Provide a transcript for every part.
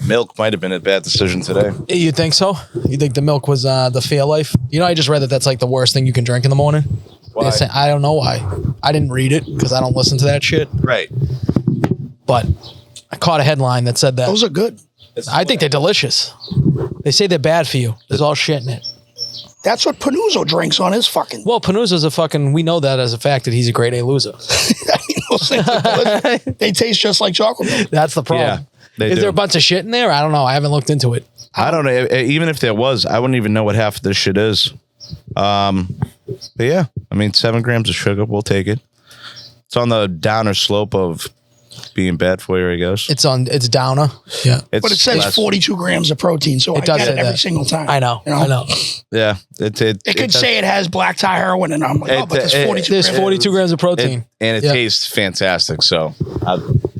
Milk might have been a bad decision today. You think so? You think the milk was the fair life? You know, I just read that that's like the worst thing you can drink in the morning. Why? I don't know why. I didn't read it because I don't listen to that shit. Right. But I caught a headline that said that. Those are good. I think they're delicious. They say they're bad for you. There's all shit in it. That's what Panuzzo drinks on his fucking. Well, Panuzzo's a fucking. We know that as a fact that he's a grade A loser. Those things are delicious. They taste just like chocolate milk. That's the problem. Yeah. Is there a bunch of shit in there? I don't know. I haven't looked into it. I don't know. Even if there was, I wouldn't even know what half of this shit is. But yeah, I mean, 7 grams of sugar, we'll take it. It's on the downer slope of being bad for you, I guess. It's downer. Yeah. But it says 42 grams of protein, so I get it every single time. I know. You know? I know. Yeah. It could say it has black tie heroin, and I'm like, oh, but there's 42 grams of protein. And it tastes fantastic, so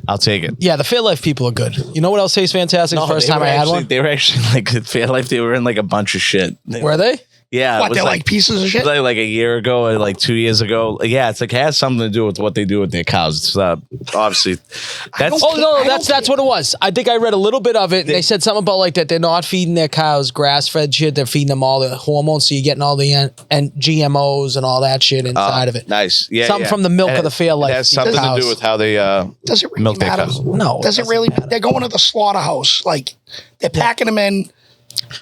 I'll take it. Yeah, the Fairlife people are good. You know what else tastes fantastic? The first time I had one? They were actually like Fairlife. They were in like a bunch of shit. Were they? Yeah. What, they're like pieces of shit? Like a year ago or like 2 years ago. Yeah, it's like it has something to do with what they do with their cows. It's obviously that's that's what it was. I think I read a little bit of it. And they said something about like that they're not feeding their cows grass-fed shit. They're feeding them all the hormones, so you're getting all the and GMOs and all that shit inside of it. Nice. Yeah. Something from the milk of the Fairlife. It has something to do with how they does it really milk their matter? cows. No. Does it really? They're going to the slaughterhouse. Like, they're packing them in.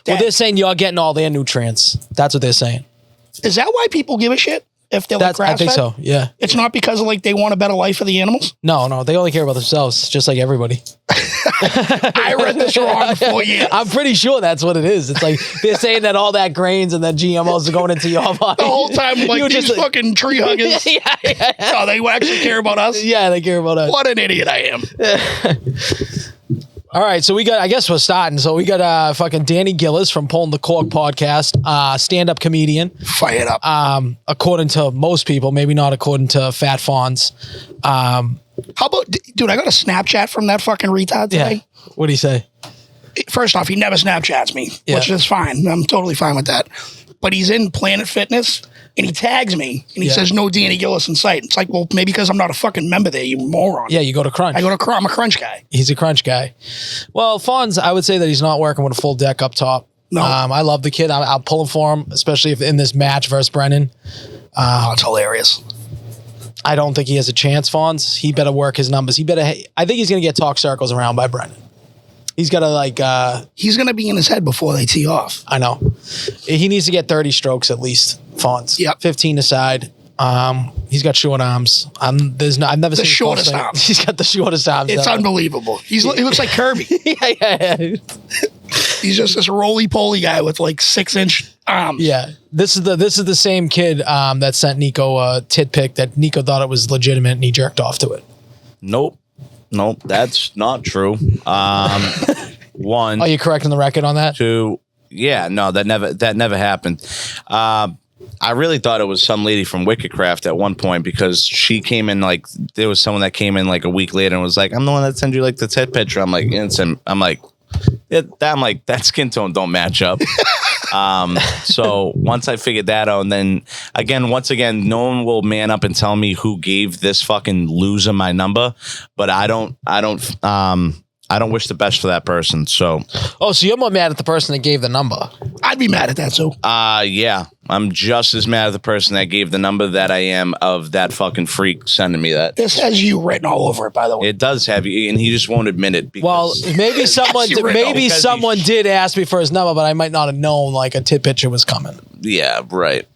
Well, they're saying you're getting all their nutrients. That's what they're saying. Is that why people give a shit if they're like grass-fed? I think so, yeah. It's not because of like they want a better life for the animals? No, they only care about themselves, just like everybody. I read this wrong for years. I'm pretty sure that's what it is. It's like they're saying that all that grains and that GMOs are going into your body. The whole time, like, these fucking tree huggers. yeah. Oh, they actually care about us? Yeah, they care about us. What an idiot I am. All right, so I guess we're starting. So we got fucking Danny Gillis from Pulling the Cork podcast, stand-up comedian. Fire it up. According to most people, maybe not according to Fat Fawns. How about, dude, I got a Snapchat from that fucking retard today. Yeah. What'd he say? First off, he never Snapchats me, which is fine. I'm totally fine with that. But he's in Planet Fitness, and he tags me, and he says, no Danny Gillis in sight. It's like, well, maybe because I'm not a fucking member there, you moron. Yeah, you go to Crunch. I go to Crunch. I'm a Crunch guy. He's a Crunch guy. Well, Fawns, I would say that he's not working with a full deck up top. No. I love the kid. I'll pull him for him, especially if in this match versus Brennan. It's hilarious. I don't think he has a chance, Fawns. He better work his numbers. I think he's going to get talk circles around by Brennan. He's got to he's going to be in his head before they tee off. I know. He needs to get 30 strokes at least, Fawns. Yep. 15 aside. He's got short arms. I've never seen the shortest arms. He's got the shortest arms. It's unbelievable. He looks like Kirby. yeah. He's just this roly-poly guy with like 6-inch arms. Yeah. This is the same kid that sent Nico a tit pic that Nico thought it was legitimate and he jerked off to it. Nope, that's not true. One. Are you correcting the record on that? 2. Yeah, no, that never happened. I really thought it was some lady from Wickedcraft at one point because she came in like there was someone that came in like a week later and was like, I'm the one that sent you like the tit picture. I'm like, that skin tone don't match up. So once I figured that out, and then once again, no one will man up and tell me who gave this fucking loser my number, but I don't wish the best for that person. So, so you're more mad at the person that gave the number? I'd be mad at that too. Yeah, I'm just as mad at the person that gave the number that I am of that fucking freak sending me that. This has you written all over it, by the way. It does have you, and he just won't admit it. Well, maybe someone did ask me for his number, but I might not have known like a tit picture was coming. Yeah, right.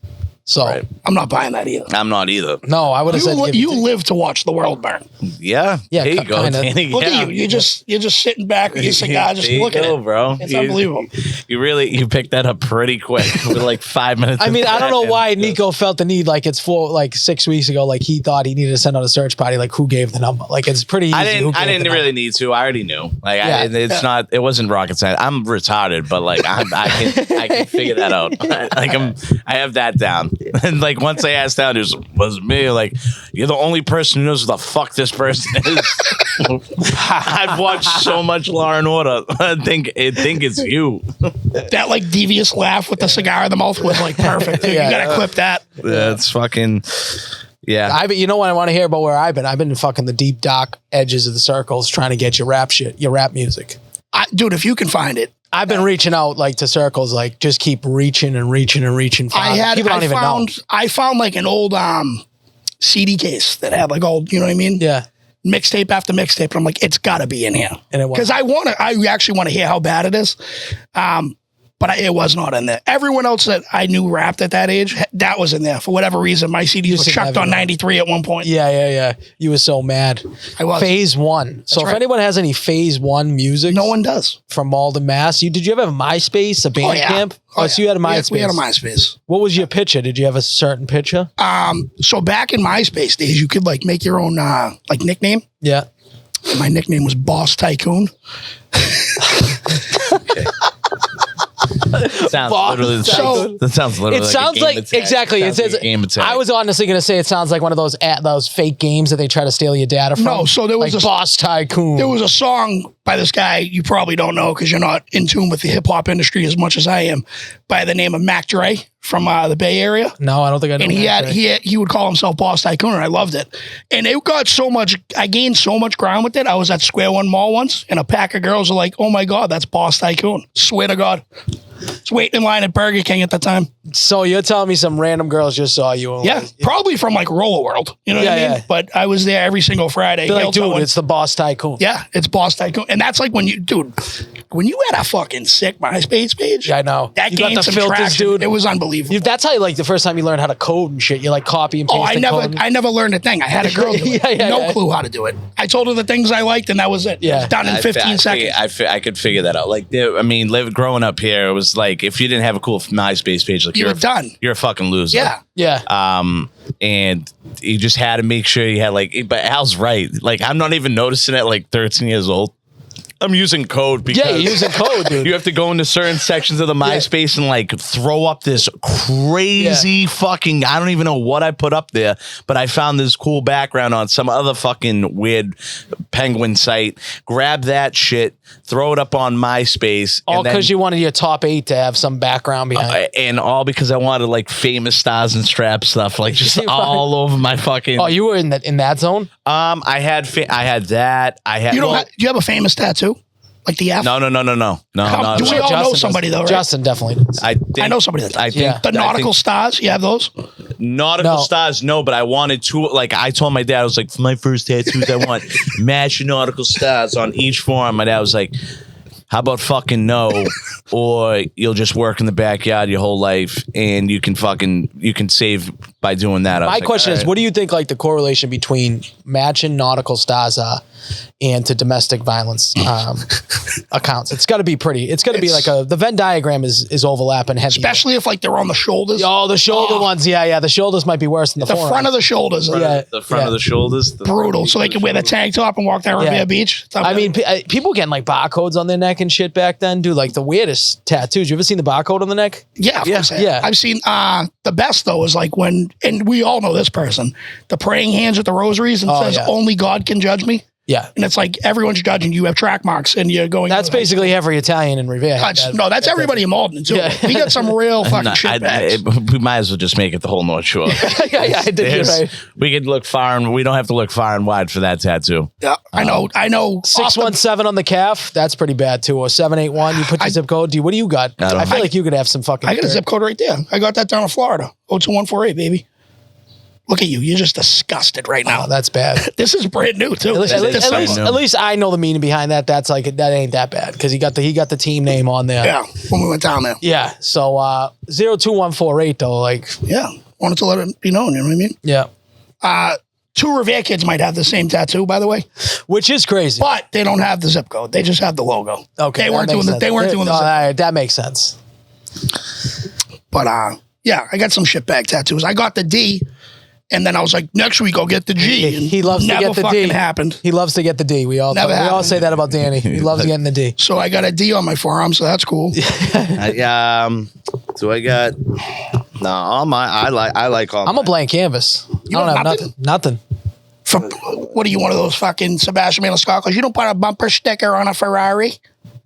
So I'm not buying that either. I'm not either. No, I would have said You live to watch the world burn. Yeah. Yeah, There you go, kinda. Danny. Look at you. You're just sitting back with your cigar, just looking at it, bro. It's unbelievable. You picked that up pretty quick with like 5 minutes. I mean, I don't know why and- Nico felt the need, like it's 6 weeks ago, like he thought he needed to send out a search party, like who gave the number. Like it's pretty easy. I didn't really need to. I already knew. Like it wasn't rocket science. I'm retarded, but like I can figure that out. Like I have that down. And like once I asked out, it was me. Like you're the only person who knows who the fuck this person is. I've watched so much Law and Order. I think it's you. That like devious laugh with the cigar in the mouth was like perfect. You gotta clip that. That's fucking. Yeah. You know what I want to hear about where I've been? I've been in fucking the deep dark edges of the circles trying to get your rap music. Dude, if you can find it. I've been reaching out like to circles, like just keep reaching and reaching and reaching. I found like an old CD case that had like old, you know what I mean? Yeah. Mixtape after mixtape. And I'm like, it's gotta be in here. And it was. Because I actually want to hear how bad it is. But it was not in there. Everyone else that I knew rapped at that age, that was in there. For whatever reason, my CDs were chucked on 93 at one point. Yeah. You were so mad. I was. Phase 1. So if anyone has any Phase 1 music. No one does. From Malden, Mass. Did you ever have a MySpace, a Bandcamp? So you had a MySpace. We had a MySpace. What was your picture? Did you have a certain picture? So back in MySpace days, you could like make your own like nickname. Yeah. My nickname was Boss Tycoon. Okay. That sounds literally. It sounds like exactly. It says Game Attack. I was honestly going to say it sounds like one of those fake games that they try to steal your data from. No, so there was like Boss Tycoon. There was a song by this guy you probably don't know because you're not in tune with the hip hop industry as much as I am, by the name of Mac Dre from the Bay Area. No, I don't think I know. And he would call himself Boss Tycoon, and I loved it. And it got so much. I gained so much ground with it. I was at Square One Mall once, and a pack of girls were like, "Oh my God, that's Boss Tycoon!" Swear to God. I was waiting in line at Burger King at the time. So you're telling me some random girls just saw you? Yeah, probably from like Roller World. You know what I mean? Yeah. But I was there every single Friday. They're like, dude, it's the Boss Tycoon. Yeah, it's Boss Tycoon. And that's like when you had a fucking sick MySpace page. Yeah, I know. That you gained got the some filters, traction. dude. It was unbelievable. That's how like the first time you learned how to code and shit. You like copy and paste. I never learned a thing. I had a girl do it. No clue how to do it. I told her the things I liked, and that was it. Yeah. It was done in 15 seconds. I could figure that out. Like, growing up here, it was like if you didn't have a cool MySpace page, like you're done. You're a fucking loser. Yeah. And you just had to make sure you had but Al's right. Like, I'm not even noticing it. Like 13 years old. I'm using code because you're using code, dude. You have to go into certain sections of the MySpace and like throw up this crazy fucking, I don't even know what I put up there, but I found this cool background on some other fucking weird penguin site. Grab that shit, throw it up on MySpace. All because you wanted your top 8 to have some background behind it. And all because I wanted like famous stars and strap stuff, like just all over my fucking. Oh, you were in that zone? I had that. I had. Do you have a famous tattoo? Like the F? No. We all know somebody though, right? Justin definitely does. I know somebody that does. The nautical stars, you have those? Nautical stars, no, but I wanted to, like, I told my dad, I was like, for my first tattoos, I want match nautical stars on each forearm. My dad was like, how about fucking no, or you'll just work in the backyard your whole life and you can save by doing that. My question is, what do you think like the correlation between matching nautical stars and to domestic violence accounts? It's got to be like the Venn diagram is overlapping heavy. Especially if like they're on the shoulders. Oh, the shoulder ones. Yeah. The shoulders might be worse than the forearms. Front of the shoulders. The front of the shoulders. Brutal. So they can wear the tank top and walk down Revere Beach. I mean, people getting like barcodes on their neck and shit back then, dude. Like the weirdest tattoos. You ever seen the barcode on the neck? Yeah. I've seen the best though is like when, and we all know this person, the praying hands with the rosaries and says only God can judge me. Yeah. And it's like everyone's judging. You have track marks and you're going. That's basically every Italian in Revere. That's everybody in Malden too. Yeah. We got some real fucking shit bags. We might as well just make it the whole North Shore. I think you're right. We could look far and we don't have to look far and wide for that tattoo. Yeah, I know. 617 on the calf. That's pretty bad too. Or 781. You put your zip code. What do you got? I feel like you could have some fucking. I got a zip code right there. I got that down in Florida. 02148, baby. Look at you. You're just disgusted right now. Oh, that's bad. This is brand new too. At least I know the meaning behind that. That's like, that ain't that bad because he got the team name on there. Yeah, when we went down there. Yeah. So 02148 though, like. Yeah. Wanted to let it be known, you know what I mean? Yeah. 2 Revere kids might have the same tattoo, by the way. Which is crazy. But they don't have the zip code. They just have the logo. Okay. They weren't doing the zip code. That makes sense. But yeah, I got some shitbag tattoos. I got the D, and then I was like, next week I'll get the G. And He loves to get the D. Never fucking happened. He loves to get the D. We all say that about Danny. He loves getting the D. So I got a D on my forearm, so that's cool. So I got all my. I like all. I'm a blank canvas. I don't have nothing. What are you, one of those fucking Sebastian Maniscalco? You don't put a bumper sticker on a Ferrari,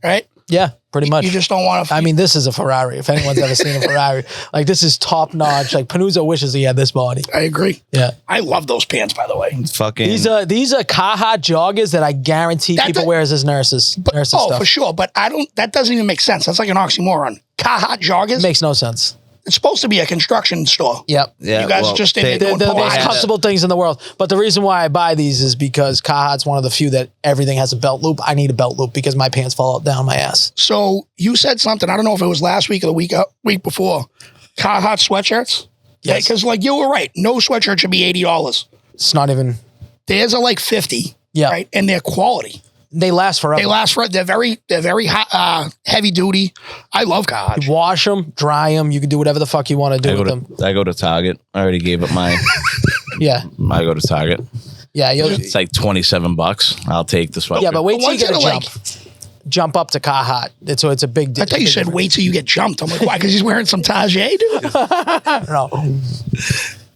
right? Yeah, pretty much. You just don't want to. I mean, this is a Ferrari. If anyone's ever seen a Ferrari, like this is top notch. Like Panuzzo wishes he had this body. I agree. Yeah, I love those pants, by the way. Fucking. these are Carhartt joggers that I guarantee people wear as nurses. Nurses stuff for sure. But I don't. That doesn't even make sense. That's like an oxymoron. Carhartt joggers. It makes no sense. It's supposed to be a construction store. Yep. Yeah, you guys just They're the most comfortable things in the world. But the reason why I buy these is because Carhartt's one of the few that everything has a belt loop. I need a belt loop because my pants fall down my ass. So you said something. I don't know if it was last week or the week before. Carhartt sweatshirts. Yes. Because like you were right. No sweatshirt should be $80. It's not even. Theirs are like $50. Yeah. Right. And they're quality. They last forever. They're very hot, heavy duty. I love Carhartt. You wash them, dry them. You can do whatever the fuck you want to do with them. I go to Target. I already gave up my. Yeah. I go to Target. Yeah. It's like $27. I'll take the sweatshirt. Yeah, but wait till you ones get a that are jump up to Carhartt. It's a big deal. I thought you said wait till you get jumped. I'm like, why? Because he's wearing some Tajay, dude. No.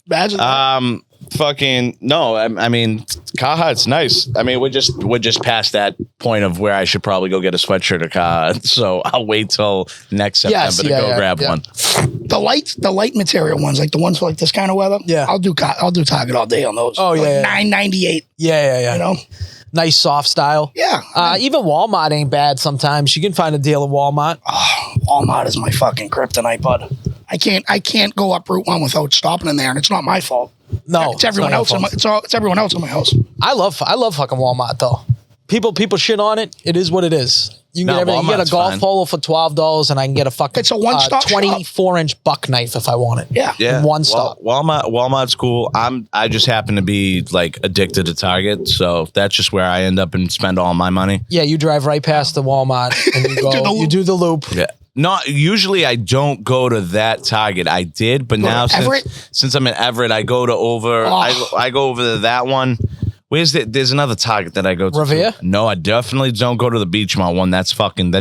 Imagine that. Fucking no. I mean, Carhartt's nice. I mean, we're just past that point of where I should probably go get a sweatshirt at Carhartt. So I'll wait till next September to go grab one. The light material ones, like the ones for like this kind of weather. Yeah, I'll do Target all day on those. Oh yeah, like $9.98. Yeah. You know, nice soft style. Yeah. Even Walmart ain't bad. Sometimes you can find a deal at Walmart. Oh, Walmart is my fucking kryptonite, bud. I can't go up Route 1 without stopping in there, and it's not my fault. No, it's everyone else. It's everyone else in my house. I love fucking Walmart though. People shit on it. It is what it is. You can get everything. You get a golf polo for $12, and I can get a fucking. It's a one-stop 24-inch buck knife if I want it. Yeah. In one stop. Walmart's cool. I just happen to be like addicted to Target, so that's just where I end up and spend all my money. Yeah, you drive right past the Walmart and you go. You do the loop. Yeah. Not usually. I don't go to that Target. I did, but now since I'm in Everett, I go to I go over to that one. Where's the? There's another Target that I go to. Revere? No, I definitely don't go to the Beachmont one. That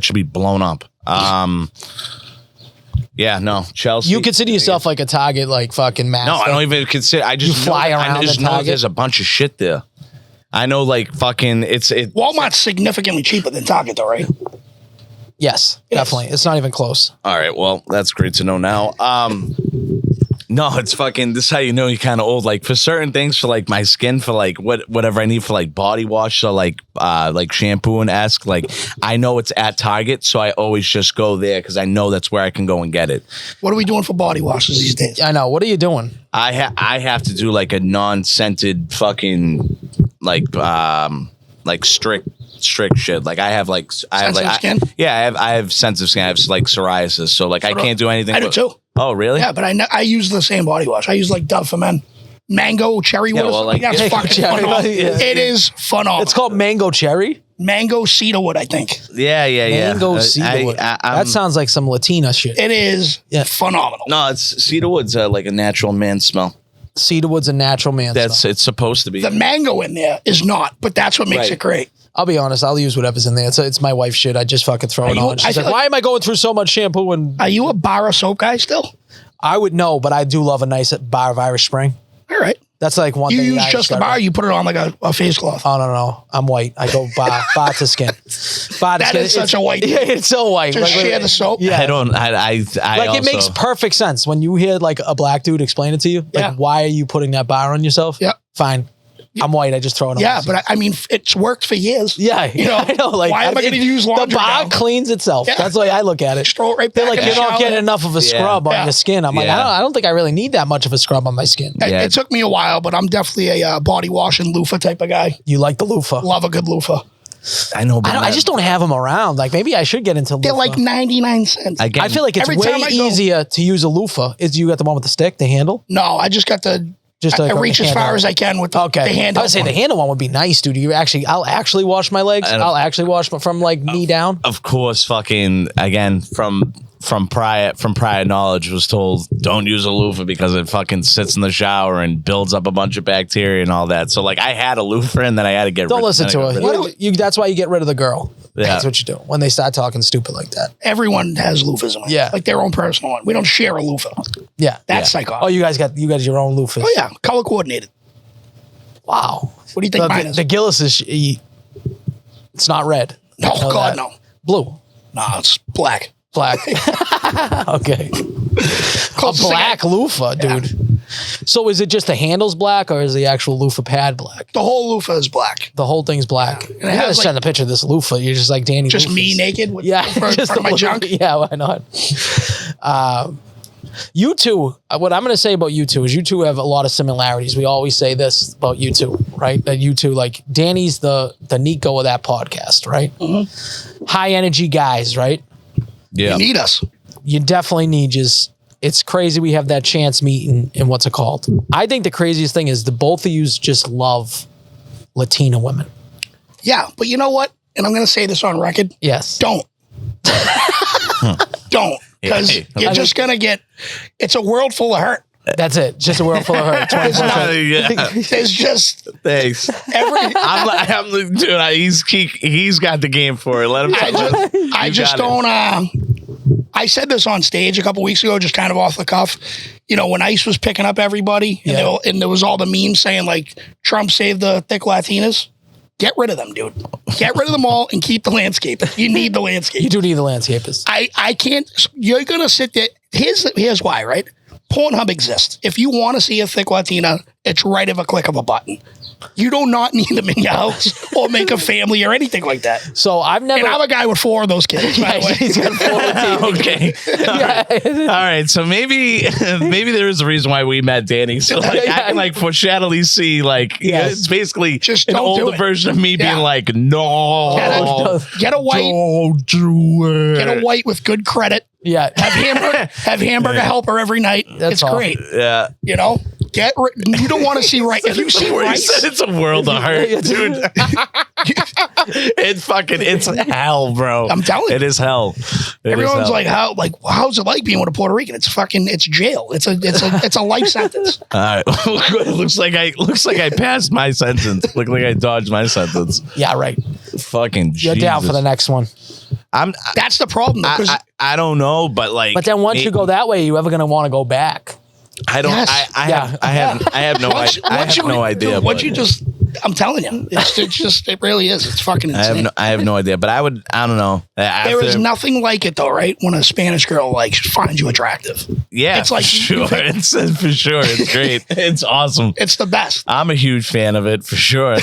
should be blown up. Yeah, no, Chelsea. You consider yourself like a Target, like fucking master. No, I don't even consider. I just fly around. I just know there's a bunch of shit there. I know, like fucking. Walmart's significantly cheaper than Target, though, right? Yes, definitely. It's not even close. All right, well, that's great to know now. No, it's fucking. This is how you know you're kind of old. Like for certain things, for like my skin, for like whatever I need for like body wash, so like shampoo and esque. Like I know it's at Target, so I always just go there because I know that's where I can go and get it. What are we doing for body washes these days? I know. What are you doing? I have to do like a non-scented fucking like strict shit. Like I have sensitive skin? Yeah, I have sensitive skin. I have like psoriasis, so like I can't do anything. I do too. Oh, really? Yeah, but I use the same body wash. I use like Dove for Men. Mango cherry. Yeah, well, like, that's fucking phenomenal. It is phenomenal. It's called mango cherry. Mango cedarwood, I think. Yeah. Mango cedarwood. That sounds like some Latina shit. It is phenomenal. No, it's cedarwood's like a natural man smell. Cedarwood's a natural man smell. It's supposed to be. The mango in there is not, but that's what makes it great. I'll be honest. I'll use whatever's in there. It's my wife's shit. I just fucking throw it on. She's like, why am I going through so much shampoo? And are you a bar of soap guy still? I would know, but I do love a nice bar of Irish Spring. All right. That's like one thing. You use just the bar, you put it on like a face cloth. Oh, no. I'm white. I go bar to skin. That is such a white. Yeah, it's so white. Just share the soap. Yeah. I like it makes perfect sense when you hear like a black dude explain it to you. Like, why are you putting that bar on yourself? Yeah. Fine. I'm white. I just throw it on. Yeah, but I mean, it's worked for years. Yeah, you know. I know. Like, why am I going to use laundry? The bar cleans itself. Yeah. That's the way I look at it. Just throw it right back. They're like, you're not getting enough of a scrub on your skin. I'm like, I don't think I really need that much of a scrub on my skin. It took me a while, but I'm definitely a body wash and loofah type of guy. You like the loofah? Love a good loofah. I know, but I just don't have them around. Like maybe I should get into loofah. They're like 99 cents. I feel like it's Every way time I go- easier to use a loofah. Is you got the one with the stick, the handle? No, I just got the. Just I like reach as far as I can with the handle. I would say the handle one would be nice, dude. I'll actually wash my legs. I'll actually wash from like knee down. Of course, fucking again from prior knowledge was told don't use a loofah because it fucking sits in the shower and builds up a bunch of bacteria and all that. So like I had a loofah and then I had to get Don't listen to her. That's why you get rid of the girl. Yeah. That's what you do when they start talking stupid like that. Everyone has loofahs in my like their own personal one. We don't share a loofah. Yeah. That's psycho. Oh, you guys got your own loofahs. Oh yeah, color coordinated. Wow. What do you think mine is? The Gillis is it's not red. No, God, no. Blue. No, it's black. Black. Okay. A black loofah, dude. Yeah. So is it just the handles black or is the actual loofah pad black? The whole loofah is black. The whole thing's black. Yeah. You gotta send a picture of this loofah. You're just like Danny. Just loofahs. me naked with just my junk? Yeah, why not? You two, what I'm going to say about you two is you two have a lot of similarities. We always say this about you two, right? That you two, like Danny's the Nico of that podcast, right? Mm-hmm. High energy guys, right? Yeah. You need us. You definitely need us. It's crazy we have that chance meeting and what's it called? I think the craziest thing is the both of you just love Latina women. Yeah, but you know what? And I'm going to say this on record. Yes. Don't. Don't. Because you're just going to get, it's a world full of hurt. That's it. Just a world full of hurt. There's just thanks. He's got the game for it. Let him. I just don't. I said this on stage a couple weeks ago, just kind of off the cuff. You know, when ICE was picking up everybody, and there was all the memes saying like Trump saved the thick Latinas. Get rid of them, dude. Get rid of them all and keep the landscape. You need the landscape. You do need the landscapers. I can't. You're gonna sit there. Here's why, right? Pornhub exists. If you want to see a thick Latina, it's right of a click of a button. You do not need them in your house or make a family or anything like that. So I've never. And I'm a guy with 4 of those kids. By the way. He's got 4 Okay. All right. So maybe there is a reason why we met Danny. So like I can like foreshadowily see like it's basically just an older version of me being like, no, get a white. Don't do it. Get a white with good credit. Yeah. Have hamburger helper every night. It's great. Yeah. You know? You don't want to see rice. If you see rice, it's a world of hurt, dude. It's hell, bro. I'm telling you, it is hell. Everyone's like, how's it like being with a Puerto Rican? It's jail. It's a life sentence. All right. looks like I passed my sentence. Look like I dodged my sentence. Yeah, right. Fucking You're down for the next one. That's the problem. I don't know, but like. But then once you go that way, you ever gonna want to go back? I don't. Yes. I have no idea. I'm telling you, it really is. It's fucking insane. I have no idea, but I don't know. There is nothing like it though, right? When a Spanish girl finds you attractive. Yeah, it's like sure. It's for sure. It's great. It's awesome. It's the best. I'm a huge fan of it for sure.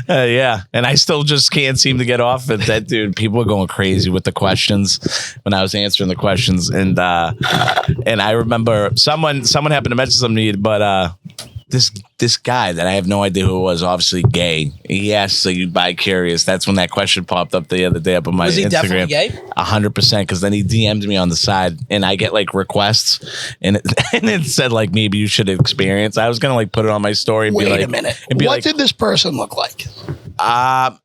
Yeah, and I still just can't seem to get off it. That dude, people were going crazy with the questions when I was answering the questions, and I remember someone happened to mention something to me, but this guy that I have no idea who it was, obviously gay. He asked, so you'd buy Curious. That's when that question popped up the other day up on my Instagram. Was he definitely gay? 100%, because then he DM'd me on the side, and I get like requests, and it said like maybe you should experience. I was gonna like put it on my story. And Wait be like, a minute. What did this person look like?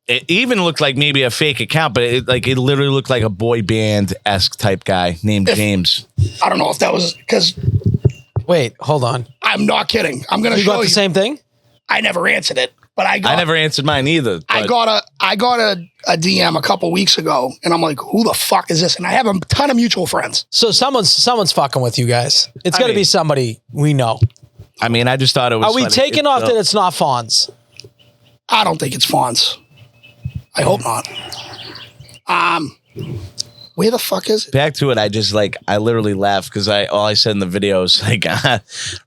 It even looked like maybe a fake account, but it literally looked like a boy band-esque type guy named James. I don't know if that was because. Wait, hold on. I'm not kidding. I'm going to show you. You got the same thing? I never answered it, but I never answered mine either. I got a DM a couple weeks ago, and I'm like, who the fuck is this? And I have a ton of mutual friends. So someone's fucking with you guys. It's got to be somebody we know. I mean, I just thought it was. Are we taking off that it's not Fonz? I don't think it's Fonz. I hope not. Where the fuck is it? Back to it. I literally laughed because all I said in the video is like,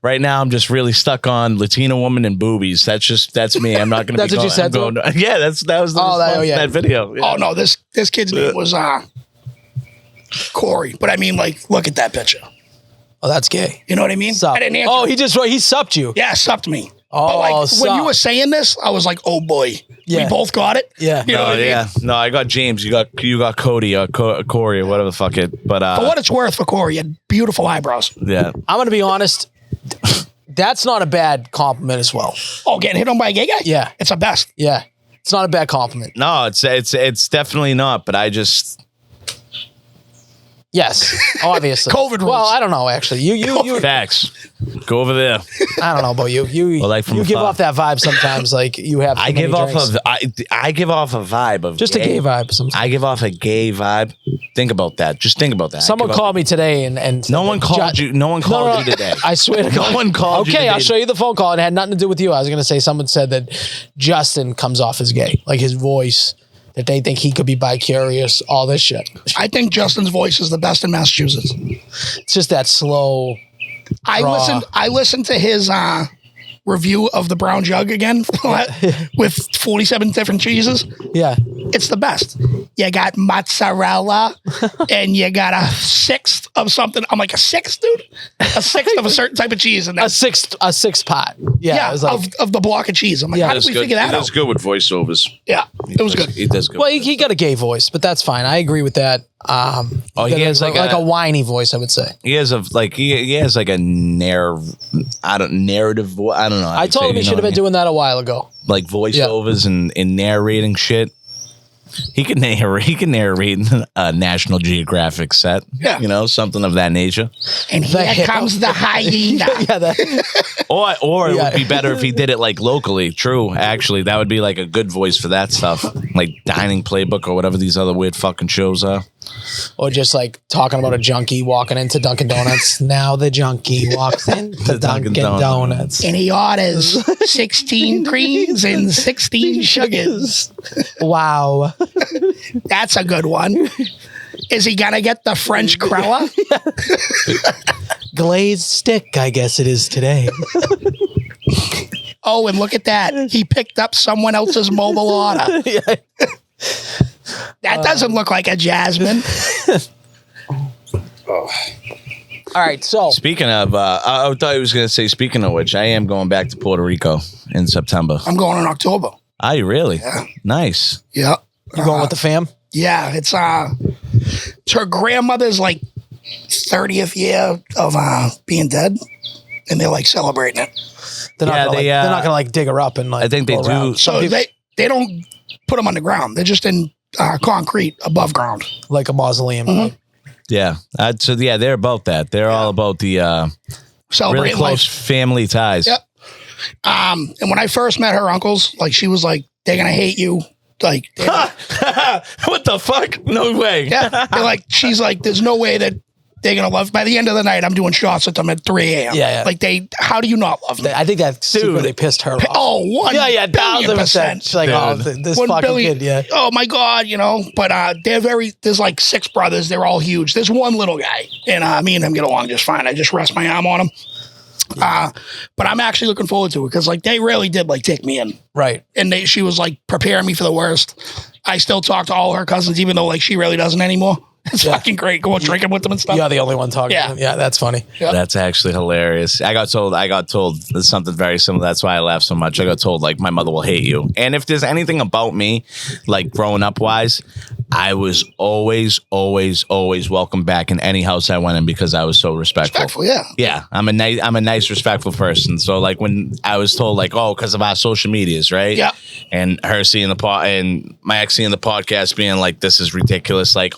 right now I'm just really stuck on Latina woman and boobies. That's me. I'm not going to. That's what you said. Yeah, that was that video. Yeah. Oh no, this kid's name was Corey. But I mean, like, look at that picture. Oh, that's gay. You know what I mean? Sup. I didn't answer. Oh, he supped you. Yeah, supped me. Oh, But when you were saying this, I was like, oh boy, we both got it. Yeah. You know what I mean? No, I got James. You got Cody or Corey or whatever the fuck it. But for what it's worth, for Corey, you had beautiful eyebrows. Yeah. I'm going to be honest. That's not a bad compliment as well. Oh, getting hit on by a gay guy? Yeah. It's the best. Yeah. It's not a bad compliment. No, it's definitely not. But I just. Yes, obviously. COVID rules. Well, I don't know. Actually, you. Facts. Go over there. I don't know about you. You give off that vibe sometimes. Like you have. I give off a vibe of just a gay vibe. Sometimes. I give off a gay vibe. Think about that. Just think about that. Someone called me today and no one called you. No one called you today. I swear to God. No one called you. Okay, today. I'll show you the phone call. It had nothing to do with you. I was going to say someone said that Justin comes off as gay, like his voice. That they think he could be bi-curious, all this shit. I think Justin's voice is the best in Massachusetts. It's just that slow. I listened to his review of the Brown Jug again with 47 different cheeses. Yeah. It's the best. You got mozzarella and you got a sixth of something. I'm like, a sixth, dude? A sixth of a certain type of cheese. And a sixth pot. Yeah. It was like, of the block of cheese. I'm like, how did we figure that out? He does good with voiceovers. Yeah, it was good. He does good. Well, he got a gay voice, but that's fine. I agree with that. He has like a whiny voice, I would say. He has a narrative voice. I don't know. I told him he should have been doing that a while ago. Like voiceovers and narrating shit. He can narrate a National Geographic set. Yeah. You know, something of that nature. And here comes the hyena. Or it would be better if he did it like locally. True, actually, that would be like a good voice for that stuff, like Dining Playbook or whatever these other weird fucking shows are. Or just like talking about a junkie walking into Dunkin' Donuts. Now the junkie walks into Dunkin' Donuts. And he orders 16 creams and 16 sugars. Wow. That's a good one. Is he going to get the French cruller? Glazed stick, I guess it is today. Oh, and look at that. He picked up someone else's mobile order. Yeah. That doesn't look like a Jasmine. All right, so speaking of, I thought he was going to say, speaking of which, I am going back to Puerto Rico in September. I'm going in October. Are you really? Yeah. Nice. Yeah. You going with the fam? Yeah, it's her grandmother's like 30th year of being dead, and they're like celebrating it. They're not gonna like dig her up and like. I think they do. Around. So they don't put them on the ground. They're just in concrete above ground, like a mausoleum. Mm-hmm. Yeah. So yeah, they're about that. They're all about the really close life. family ties. Yep. And when I first met her uncles, like she was like, they're gonna hate you. Like, what the fuck? No way. Yeah. They're like, she's like, there's no way that they're gonna love. By the end of the night, I'm doing shots with them at 3 a.m. Yeah. Like how do you not love them? I think that secretly pissed her off. Oh, 1,000%. She's like, oh, this 1 fucking billion. kid, yeah. Oh my God, you know. But there's like 6 brothers. They're all huge. There's one little guy, and me and him get along just fine. I just rest my arm on him. But I'm actually looking forward to it because like they really did like take me in. Right. And she was like preparing me for the worst. I still talk to all her cousins, even though like she really doesn't anymore. It's fucking great. Going drinking with them and stuff. You're the only one talking to them. Yeah, that's funny. Yep. That's actually hilarious. I got told something very similar. That's why I laugh so much. I got told like my mother will hate you. And if there's anything about me, like growing up wise, I was always welcome back in any house I went in because I was so respectful. Yeah. Yeah, I'm a nice, respectful person. So like when I was told like, oh, because of our social medias, right? Yeah. And her seeing and my ex seeing the podcast being like, this is ridiculous. Like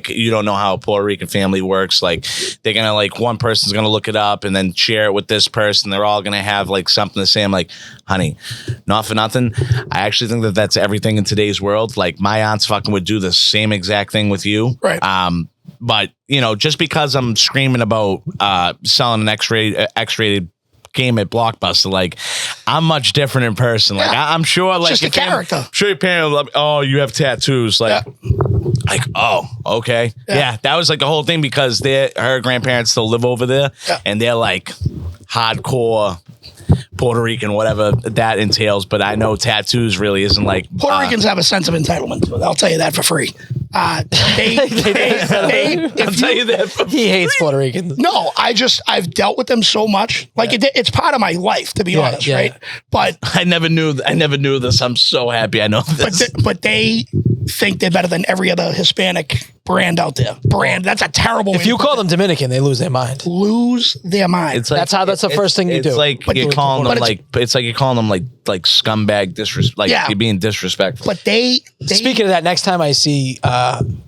you don't know how a Puerto Rican family works. Like they're gonna like one person's gonna look it up and then share it with this person. They're all gonna have like something to say. I'm like, honey, not for nothing. I actually think that that's everything in today's world. Like my aunts fucking would do the same exact thing with you. Right. But you know, just because I'm screaming about selling an X-rated game at Blockbuster, like I'm much different in person. Like I'm sure, like just a character. I'm sure your parents will, oh, you have tattoos, like. Yeah. Like, oh, okay. Yeah, that was like the whole thing because her grandparents still live over there and they're like hardcore Puerto Rican, whatever that entails. But I know tattoos really isn't like... Puerto Ricans have a sense of entitlement to it. I'll tell you that for free. I'll tell you that. He hates Puerto Ricans. No, I've dealt with them so much. Like it's part of my life, to be honest, right? But I never knew this. I'm so happy I know this. But they think they're better than every other Hispanic brand out there. That's a terrible. If you call them Dominican, they lose their mind. Lose their mind. It's like, that's the first thing you do. It's like you're calling them like scumbag disrespect. You're being disrespectful. But they speaking of that, next time I see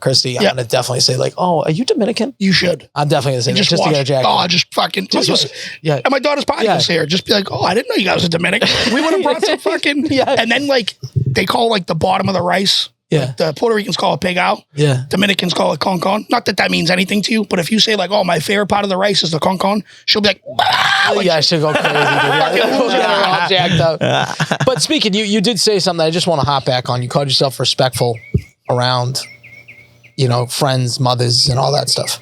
Christy, I'm gonna definitely say like, "Oh, are you Dominican?" You should. I'm definitely gonna say just to get a jacket. Oh, just fucking. And my daughter's podcast here. Just be like, "Oh, I didn't know you guys were Dominican. We would have brought some fucking." And then like they call like the bottom of the rice. Yeah. Like the Puerto Ricans call it pegao. Yeah. Dominicans call it con. Not that means anything to you, but if you say like, "Oh, my favorite part of the rice is the con," she'll be like, "Yeah, she'll go crazy." All jacked up. But speaking, you did say something I just want to hop back on. You called yourself respectful around, friends, mothers, and all that stuff.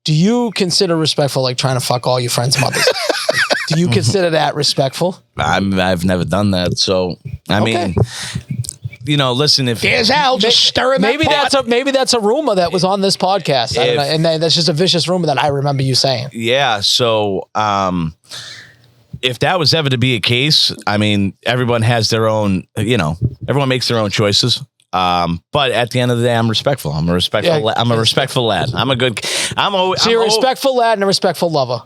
Do you consider respectful like trying to fuck all your friends' mothers? Do you consider that respectful? I've never done that, so I mean. Listen, if there's Al just stirring maybe that's a rumor that was on this podcast. I don't know, and that's just a vicious rumor that I remember you saying. Yeah. So, if that was ever to be a case, I mean, everyone has their own. Everyone makes their own choices. But at the end of the day, I'm respectful. I'm a respectful. Yeah, I'm a respectful lad. I'm a good. You're a respectful lad and a respectful lover.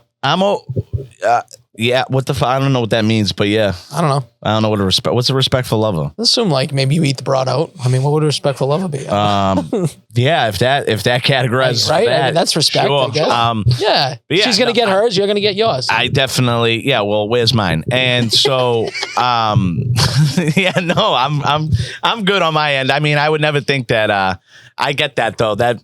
Yeah, what the fuck? I don't know what that means, but yeah. I don't know. I don't know what's a respectful lover? Let's assume like maybe you eat the broad out. I mean, what would a respectful lover be? Yeah, if that categorizes right? that, I mean, that's respect, sure. I guess. Yeah. She's gonna get hers, you're gonna get yours. I definitely, well, where's mine? And so I'm good on my end. I mean, I would never think that I get that though. That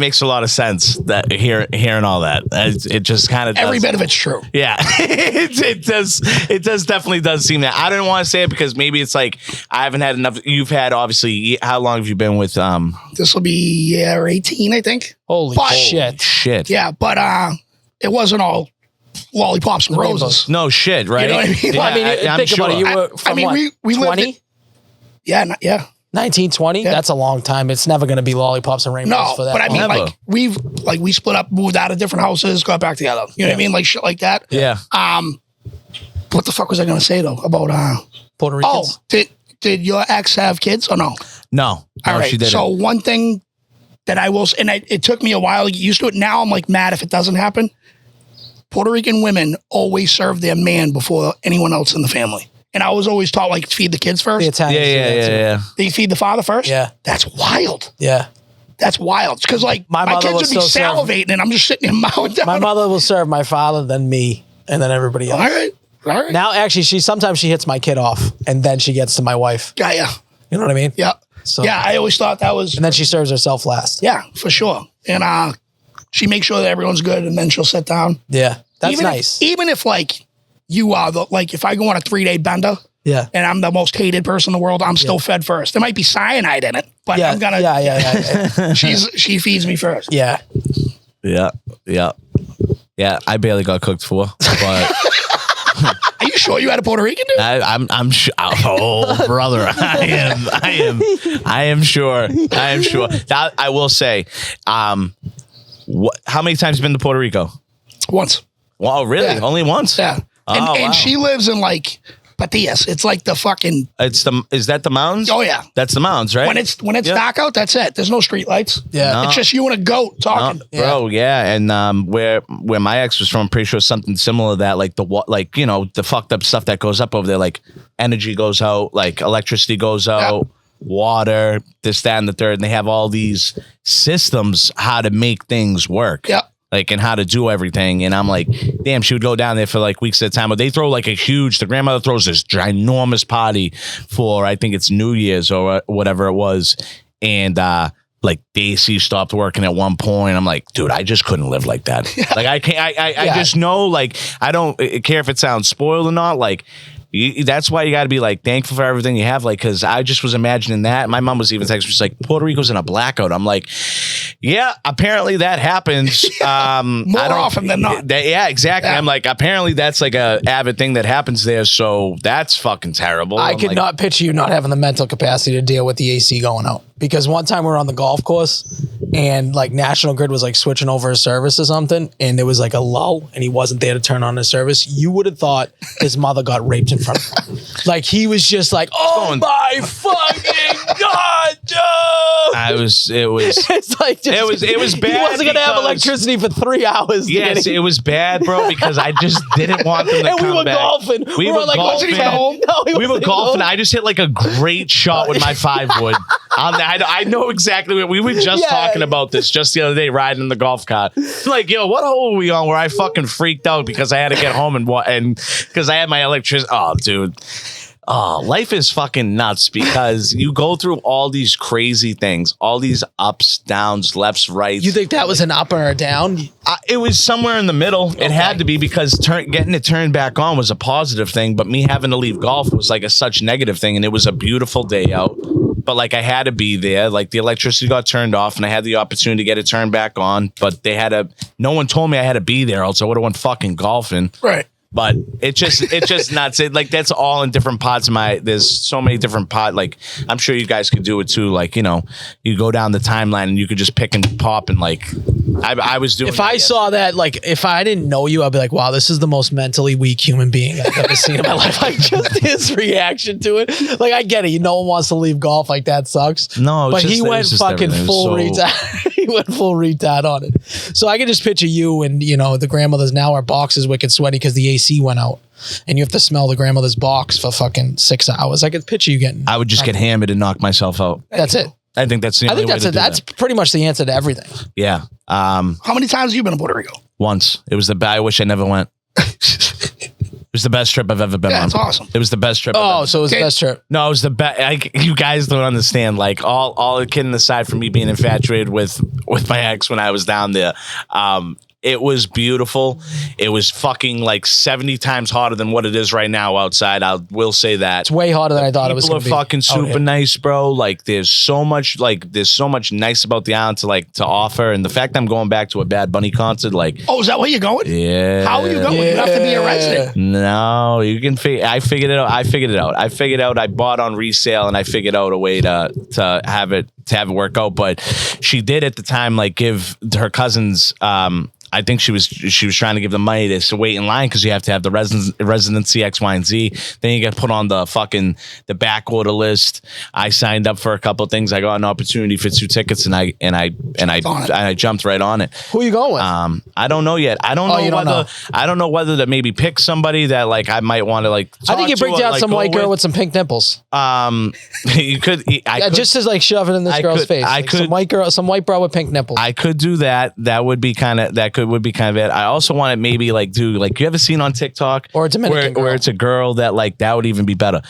makes a lot of sense. That hearing all that, it just kind of every bit of it's true. Yeah, it does. It definitely does seem that. I didn't want to say it because maybe it's like I haven't had enough. You've had obviously. How long have you been with? This will be 18, I think. Holy shit! Yeah, but it wasn't all lollipops and roses. No shit, right? You know what I mean? Yeah, I mean, think about it. You were from we 20? Yeah. 1920. That's a long time. It's never going to be lollipops and rainbows for that. But I mean, we split up, moved out of different houses, got back together. You know what I mean? Like shit like that. Yeah. What the fuck was I going to say though about Puerto Ricans? Oh, did your ex have kids or no? No. All right. She didn't. So one thing that I will, and it took me a while to get used to it. Now I'm like mad if it doesn't happen. Puerto Rican women always serve their man before anyone else in the family. And I was always taught like feed the kids first. The Italians, yeah. They feed the father first? Yeah. That's wild. Yeah. That's wild. Because like my kids would be salivating and I'm just sitting there mowing down. My mother will serve my father, then me, and then everybody else. All right. Now actually sometimes she hits my kid off and then she gets to my wife. Yeah. You know what I mean? Yeah. So yeah, I always thought that was. And then she serves herself last. Yeah, for sure. And she makes sure that everyone's good and then she'll sit down. Yeah. That's nice. Even if like you are like if I go on a 3-day bender. Yeah. And I'm the most hated person in the world, I'm still fed first. There might be cyanide in it, but I'm gonna. Yeah. She feeds me first. Yeah. Yeah. I barely got cooked for, but. Are you sure you had a Puerto Rican dude? I'm sure. Oh, brother, I am sure. Now, I will say, how many times have you been to Puerto Rico? Once. Wow, really? Yeah. Only once? Yeah. And she lives in like Patillas. It's like the fucking. Is that the mountains? Oh yeah, that's the mountains, right? When it's dark out, that's it. There's no street lights. Yeah, no. It's just you and a goat talking, bro. Yeah, and where my ex was from, I'm pretty sure something similar to that, like the fucked up stuff that goes up over there, like energy goes out, like electricity goes out, water, this, that, and the third, and they have all these systems how to make things work. Yeah. Like, and how to do everything. And I'm like, damn, she would go down there for like weeks at a time. But they throw like the grandmother throws this ginormous party for, I think it's New Year's or whatever it was. And like Daisy stopped working at one point. I'm like, dude, I just couldn't live like that. Like, I can't, I just know, like, I don't care if it sounds spoiled or not. Like, that's why you got to be like thankful for everything you have. Like, because I just was imagining that. My mom was even texting me, she's like, Puerto Rico's in a blackout. I'm like, Yeah, apparently that happens. More often than not. Yeah, exactly. Yeah. I'm like, apparently that's like a avid thing that happens there. So that's fucking terrible. I could like, not picture you not having the mental capacity to deal with the AC going out. Because one time we were on the golf course and like National Grid was like switching over his service or something, and there was like a lull and he wasn't there to turn on his service. You would have thought his mother got raped in front of him. Like he was just like, oh my fucking God, dude. It's like just, it was bad. He wasn't gonna have electricity for 3 hours. Yes, it was bad, bro, because I just didn't want them to and come we were back. Golfing. We were like, golfing. We were golfing. I just hit like a great shot with my 5-wood. I know exactly what we were just talking about this just the other day riding in the golf cart. Like, yo, what hole were we on where I fucking freaked out because I had to get home and because I had my electricity. Oh, dude. Oh, life is fucking nuts because you go through all these crazy things, all these ups, downs, lefts, rights. You think that was an up or a down? It was somewhere in the middle. Okay. It had to be because getting it turned back on was a positive thing, but me having to leave golf was like a such negative thing, and it was a beautiful day out. But like I had to be there. Like the electricity got turned off, and I had the opportunity to get it turned back on. But no one told me I had to be there, else I would have went fucking golfing. Right. But it's just nuts. Like that's all in different pots of there's so many different like I'm sure you guys could do it too. Like, you know, you go down the timeline and you could just pick and pop and like I was doing. If I saw that, like if I didn't know you, I'd be like, wow, this is the most mentally weak human being I've ever seen in my life. Like just his reaction to it. Like I get it. No one wants to leave golf. Like that sucks. No, but he went fucking full retard. He went full retard on it. So I can just picture you and, you know, the grandmother's now our box is wicked sweaty because the AC went out. And you have to smell the grandmother's box for fucking 6 hours. I could picture you getting. I would just get hammered and knock myself out. That's it. I think that's the only way to do that's pretty much the answer to everything. Yeah. How many times have you been to Puerto Rico? Once. It was I wish I never went. It was the best trip I've ever been on. That's awesome. It was the best trip. Oh, so it was the best trip. No, it was the best. You guys don't understand. Like all kidding aside from me being infatuated with my ex when I was down there. It was beautiful. It was fucking like 70 times hotter than what it is right now outside. I will say that. It's way hotter than I thought it was going to be. People are fucking super nice, bro. Like there's so much nice about the island to offer. And the fact I'm going back to a Bad Bunny concert, like. Oh, is that where you're going? Yeah. How are you going? You have to be a resident. No, you can I figured it out. I figured out. I bought on resale and I figured out a way to have it work out. But she did at the time, like give her cousins, I think she was trying to give them money to wait in line because you have to have the residency X, Y, and Z. Then you get put on the back order list. I signed up for a couple of things. I got an opportunity for 2 tickets, and I jumped right on it. Who are you going with? I don't know yet. I don't know I don't know whether to maybe pick somebody that like I might want to like. I think you bring down some white girl with some pink nipples. You could. Just as like shove it in this girl's face. Some white girl with pink nipples. I could do that. That would be kind of would be kind of it. I also want to maybe like do like you ever seen on TikTok or a Dominican where it's a girl that like that would even be better.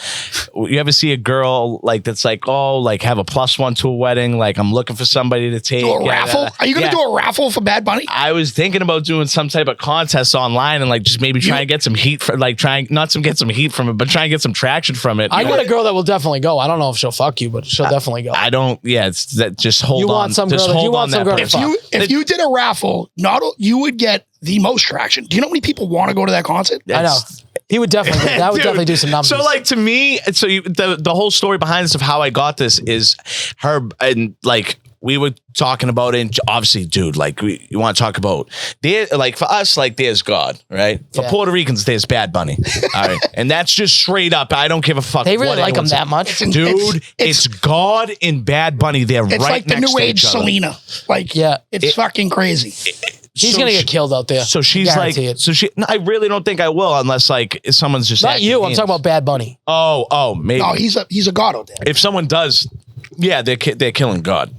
You ever see a girl like that's like like have a +1 to a wedding? Like I'm looking for somebody to take. Do a raffle? Are you gonna do a raffle for Bad Bunny? I was thinking about doing some type of contest online and like just maybe try and get some heat for like get some heat from it, but try and get some traction from it. I got a girl that will definitely go. I don't know if she'll fuck you, but she'll definitely go. I don't. Yeah, it's that. Just hold on. You want some girl? You want some girl? If you did a raffle, you would get the most traction. Do you know how many people want to go to that concert? I know. He would definitely. That would definitely do some numbers. So, like to me, the whole story behind this of how I got this is her and like we were talking about it. And obviously, dude, like you want to talk about like for us, like there's God, right? For Puerto Ricans, there's Bad Bunny. All right, and that's just straight up. I don't give a fuck. They really like him that much, dude. It's God and Bad Bunny. They're right like next to each other. It's like the new age Selena. Like it's fucking crazy. He's gonna get killed out there. So she's Guarantee like, it. I really don't think I will unless like if someone's just not you. I'm talking about Bad Bunny. Oh, maybe. No, he's a god out there. If someone does, yeah, they're killing God.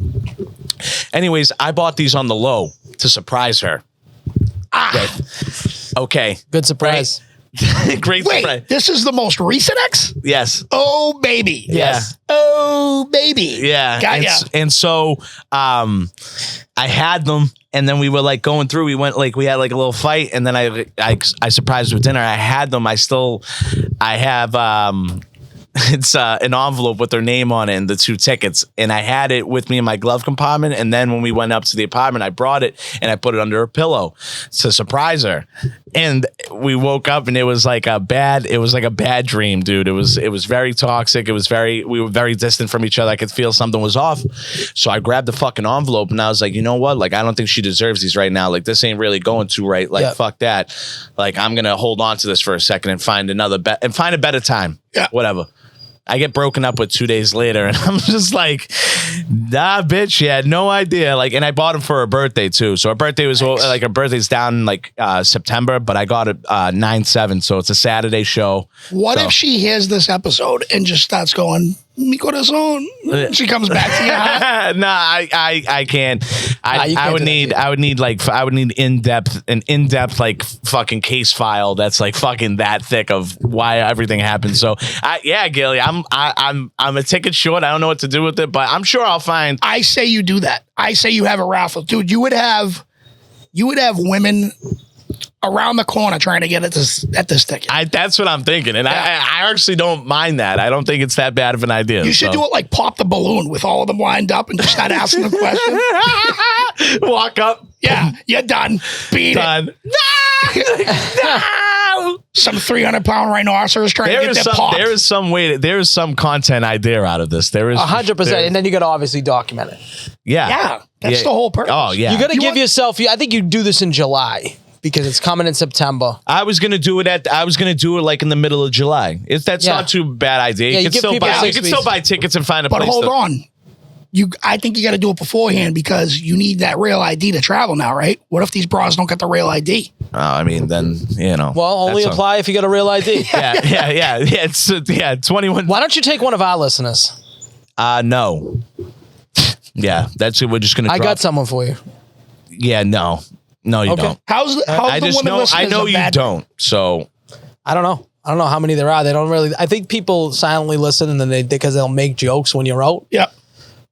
Anyways, I bought these on the low to surprise her. Okay. Good surprise. Right? Great Wait, surprise. This is the most recent X? Yes. Oh, baby. Yes. Oh, baby. Yeah. Got ya. And so I had them. And then we were like going through. We went like we had like a little fight, and then I surprised her with dinner. I had them. I have it's an envelope with their name on it and the 2 tickets. And I had it with me in my glove compartment. And then when we went up to the apartment, I brought it and I put it under her pillow to surprise her. And we woke up and it was like a bad dream, dude. It was very toxic. We were very distant from each other. I could feel something was off. So I grabbed the fucking envelope and I was like, you know what? Like, I don't think she deserves these right now. Like, this ain't really going too right. Like, fuck that. Like, I'm going to hold on to this for a second and find a better time. Yeah. Whatever. I get broken up with 2 days later and I'm just like, nah, bitch, you had no idea. Like, and I bought him for her birthday too. So her birthday was like, her birthday's down like September, but I got it 9/7. So it's a Saturday show. What if she hears this episode and just starts going, mi corazón? She comes back to you. Huh? No, I can't. I would need an in-depth like fucking case file that's like fucking that thick of why everything happened. So Gilly, I'm a ticket short. I don't know what to do with it, but I'm sure I'll find. I say you do that. I say you have a raffle, dude. You would have women around the corner trying to get at this ticket. That's what I'm thinking, and I actually don't mind that. I don't think it's that bad of an idea. You should do it like pop the balloon with all of them lined up and just start asking them questions. Walk up. Yeah, you're done. Beat it. No! Some 300-pound rhinoceros trying to get their pop. There is some content idea out of this. There is 100%, and then you got to obviously document it. Yeah, that's the whole purpose. Oh yeah, you got to give yourself. I think you do this in July. Because it's coming in September. I was gonna do it like in the middle of July. That's not too bad idea. You can still buy tickets and find a place. But hold on. I think you got to do it beforehand because you need that real ID to travel now, right? What if these bras don't get the real ID? Oh, I mean, then, you know. Well, only apply if you got a real ID. Yeah. It's 21. Why don't you take one of our listeners? No. Yeah, that's it. We're just going to I got someone for you. Yeah, no. No, you don't. How's the woman listeners? I know you don't, so. I don't know. I don't know how many there are. They don't really. I think people silently listen and then because they'll make jokes when you're out. Yeah.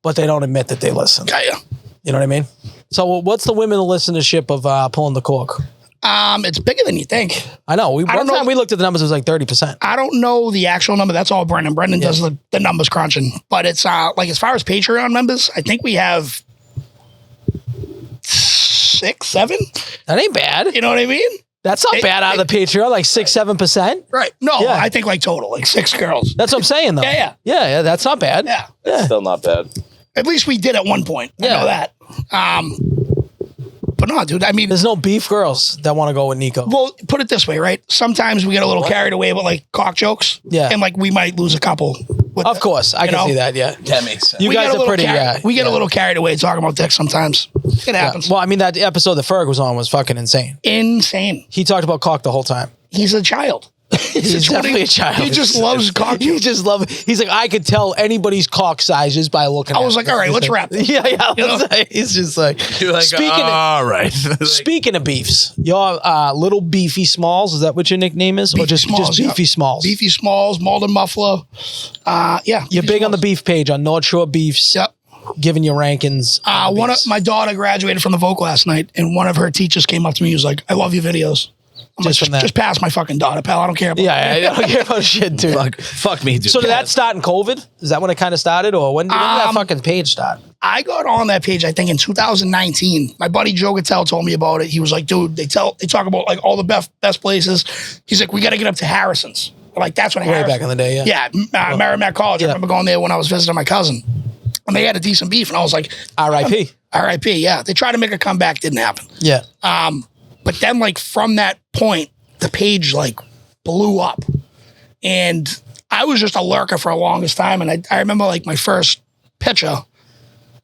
But they don't admit that they listen. Yeah. You know what I mean? So what's the women listenership of Pulling the Cork? It's bigger than you think. I know. One time we looked at the numbers, it was like 30%. I don't know the actual number. That's all Brendan. Brendan does the numbers crunching. But it's like as far as Patreon members, I think we have 6, 7. That ain't bad. You know what I mean? That's not bad out of the Patreon, like 6-7%. Right. No, I think like total, like 6 girls. That's what I'm saying, though. Yeah, that's not bad. Yeah. That's still not bad. At least we did at one point. I know that. But no, dude, I mean. There's no beef girls that want to go with Nico. Well, put it this way, right? Sometimes we get a little carried away with like cock jokes. Yeah. And like we might lose a couple. Of course. I can see that, yeah. That makes sense. You guys are pretty, we get a little carried away talking about dick sometimes. It happens. Well, I mean, that episode that Ferg was on was fucking insane. Insane. He talked about cock the whole time. He's a child. He's definitely a child. He just loves cock. He's like, I could tell anybody's cock sizes by looking at it. I was like, all right, let's wrap this. Yeah. He's just like, all right. Speaking of beefs, your little beefy smalls, is that what your nickname is? Or just beefy smalls? Beefy smalls, Malden Muffler. Yeah. You're big on the beef page on North Shore Beefs. Yep. Giving your rankings. My daughter graduated from the voc last night, and one of her teachers came up to me. He was like, I love your videos. Just pass my fucking daughter, pal. I don't care about I don't care about shit, dude. Fuck me, dude. So did that start in COVID? Is that when it kind of started? Or when did that fucking page start? I got on that page, I think, in 2019. My buddy Joe Gattel told me about it. He was like, dude, they talk about like all the best places. He's like, we got to get up to Harrison's. Like, that's when Way back in the day, yeah. Yeah, Merrimack College. I remember going there when I was visiting my cousin. And they had a decent beef. And I was like, R.I.P. R.I.P., yeah. They tried to make a comeback. Didn't happen. Yeah. But then, like, from that point, the page, like, blew up. And I was just a lurker for the longest time. And I remember, like, my first picture,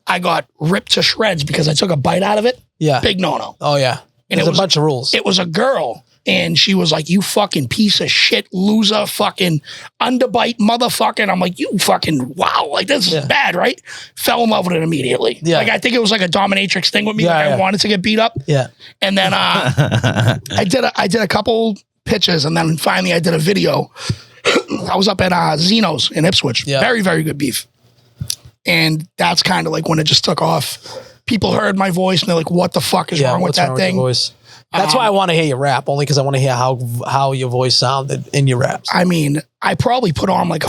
I got ripped to shreds because I took a bite out of it. Yeah. Big no-no. Oh, yeah. And there's a bunch of rules. It was a girl. And she was like, you fucking piece of shit, loser, fucking underbite motherfucker. And I'm like, you fucking, wow. Like, this is bad, right? Fell in love with it immediately. Yeah. Like, I think it was like a dominatrix thing with me. I wanted to get beat up. Yeah. And then I did a couple pitches. And then finally I did a video. I was up at Zeno's in Ipswich. Yeah. Very, very good beef. And that's kind of like when it just took off. People heard my voice and they're like, what the fuck is wrong with that thing? That's why I want to hear you rap, only because I want to hear how your voice sounded in your raps. I mean, I probably put on like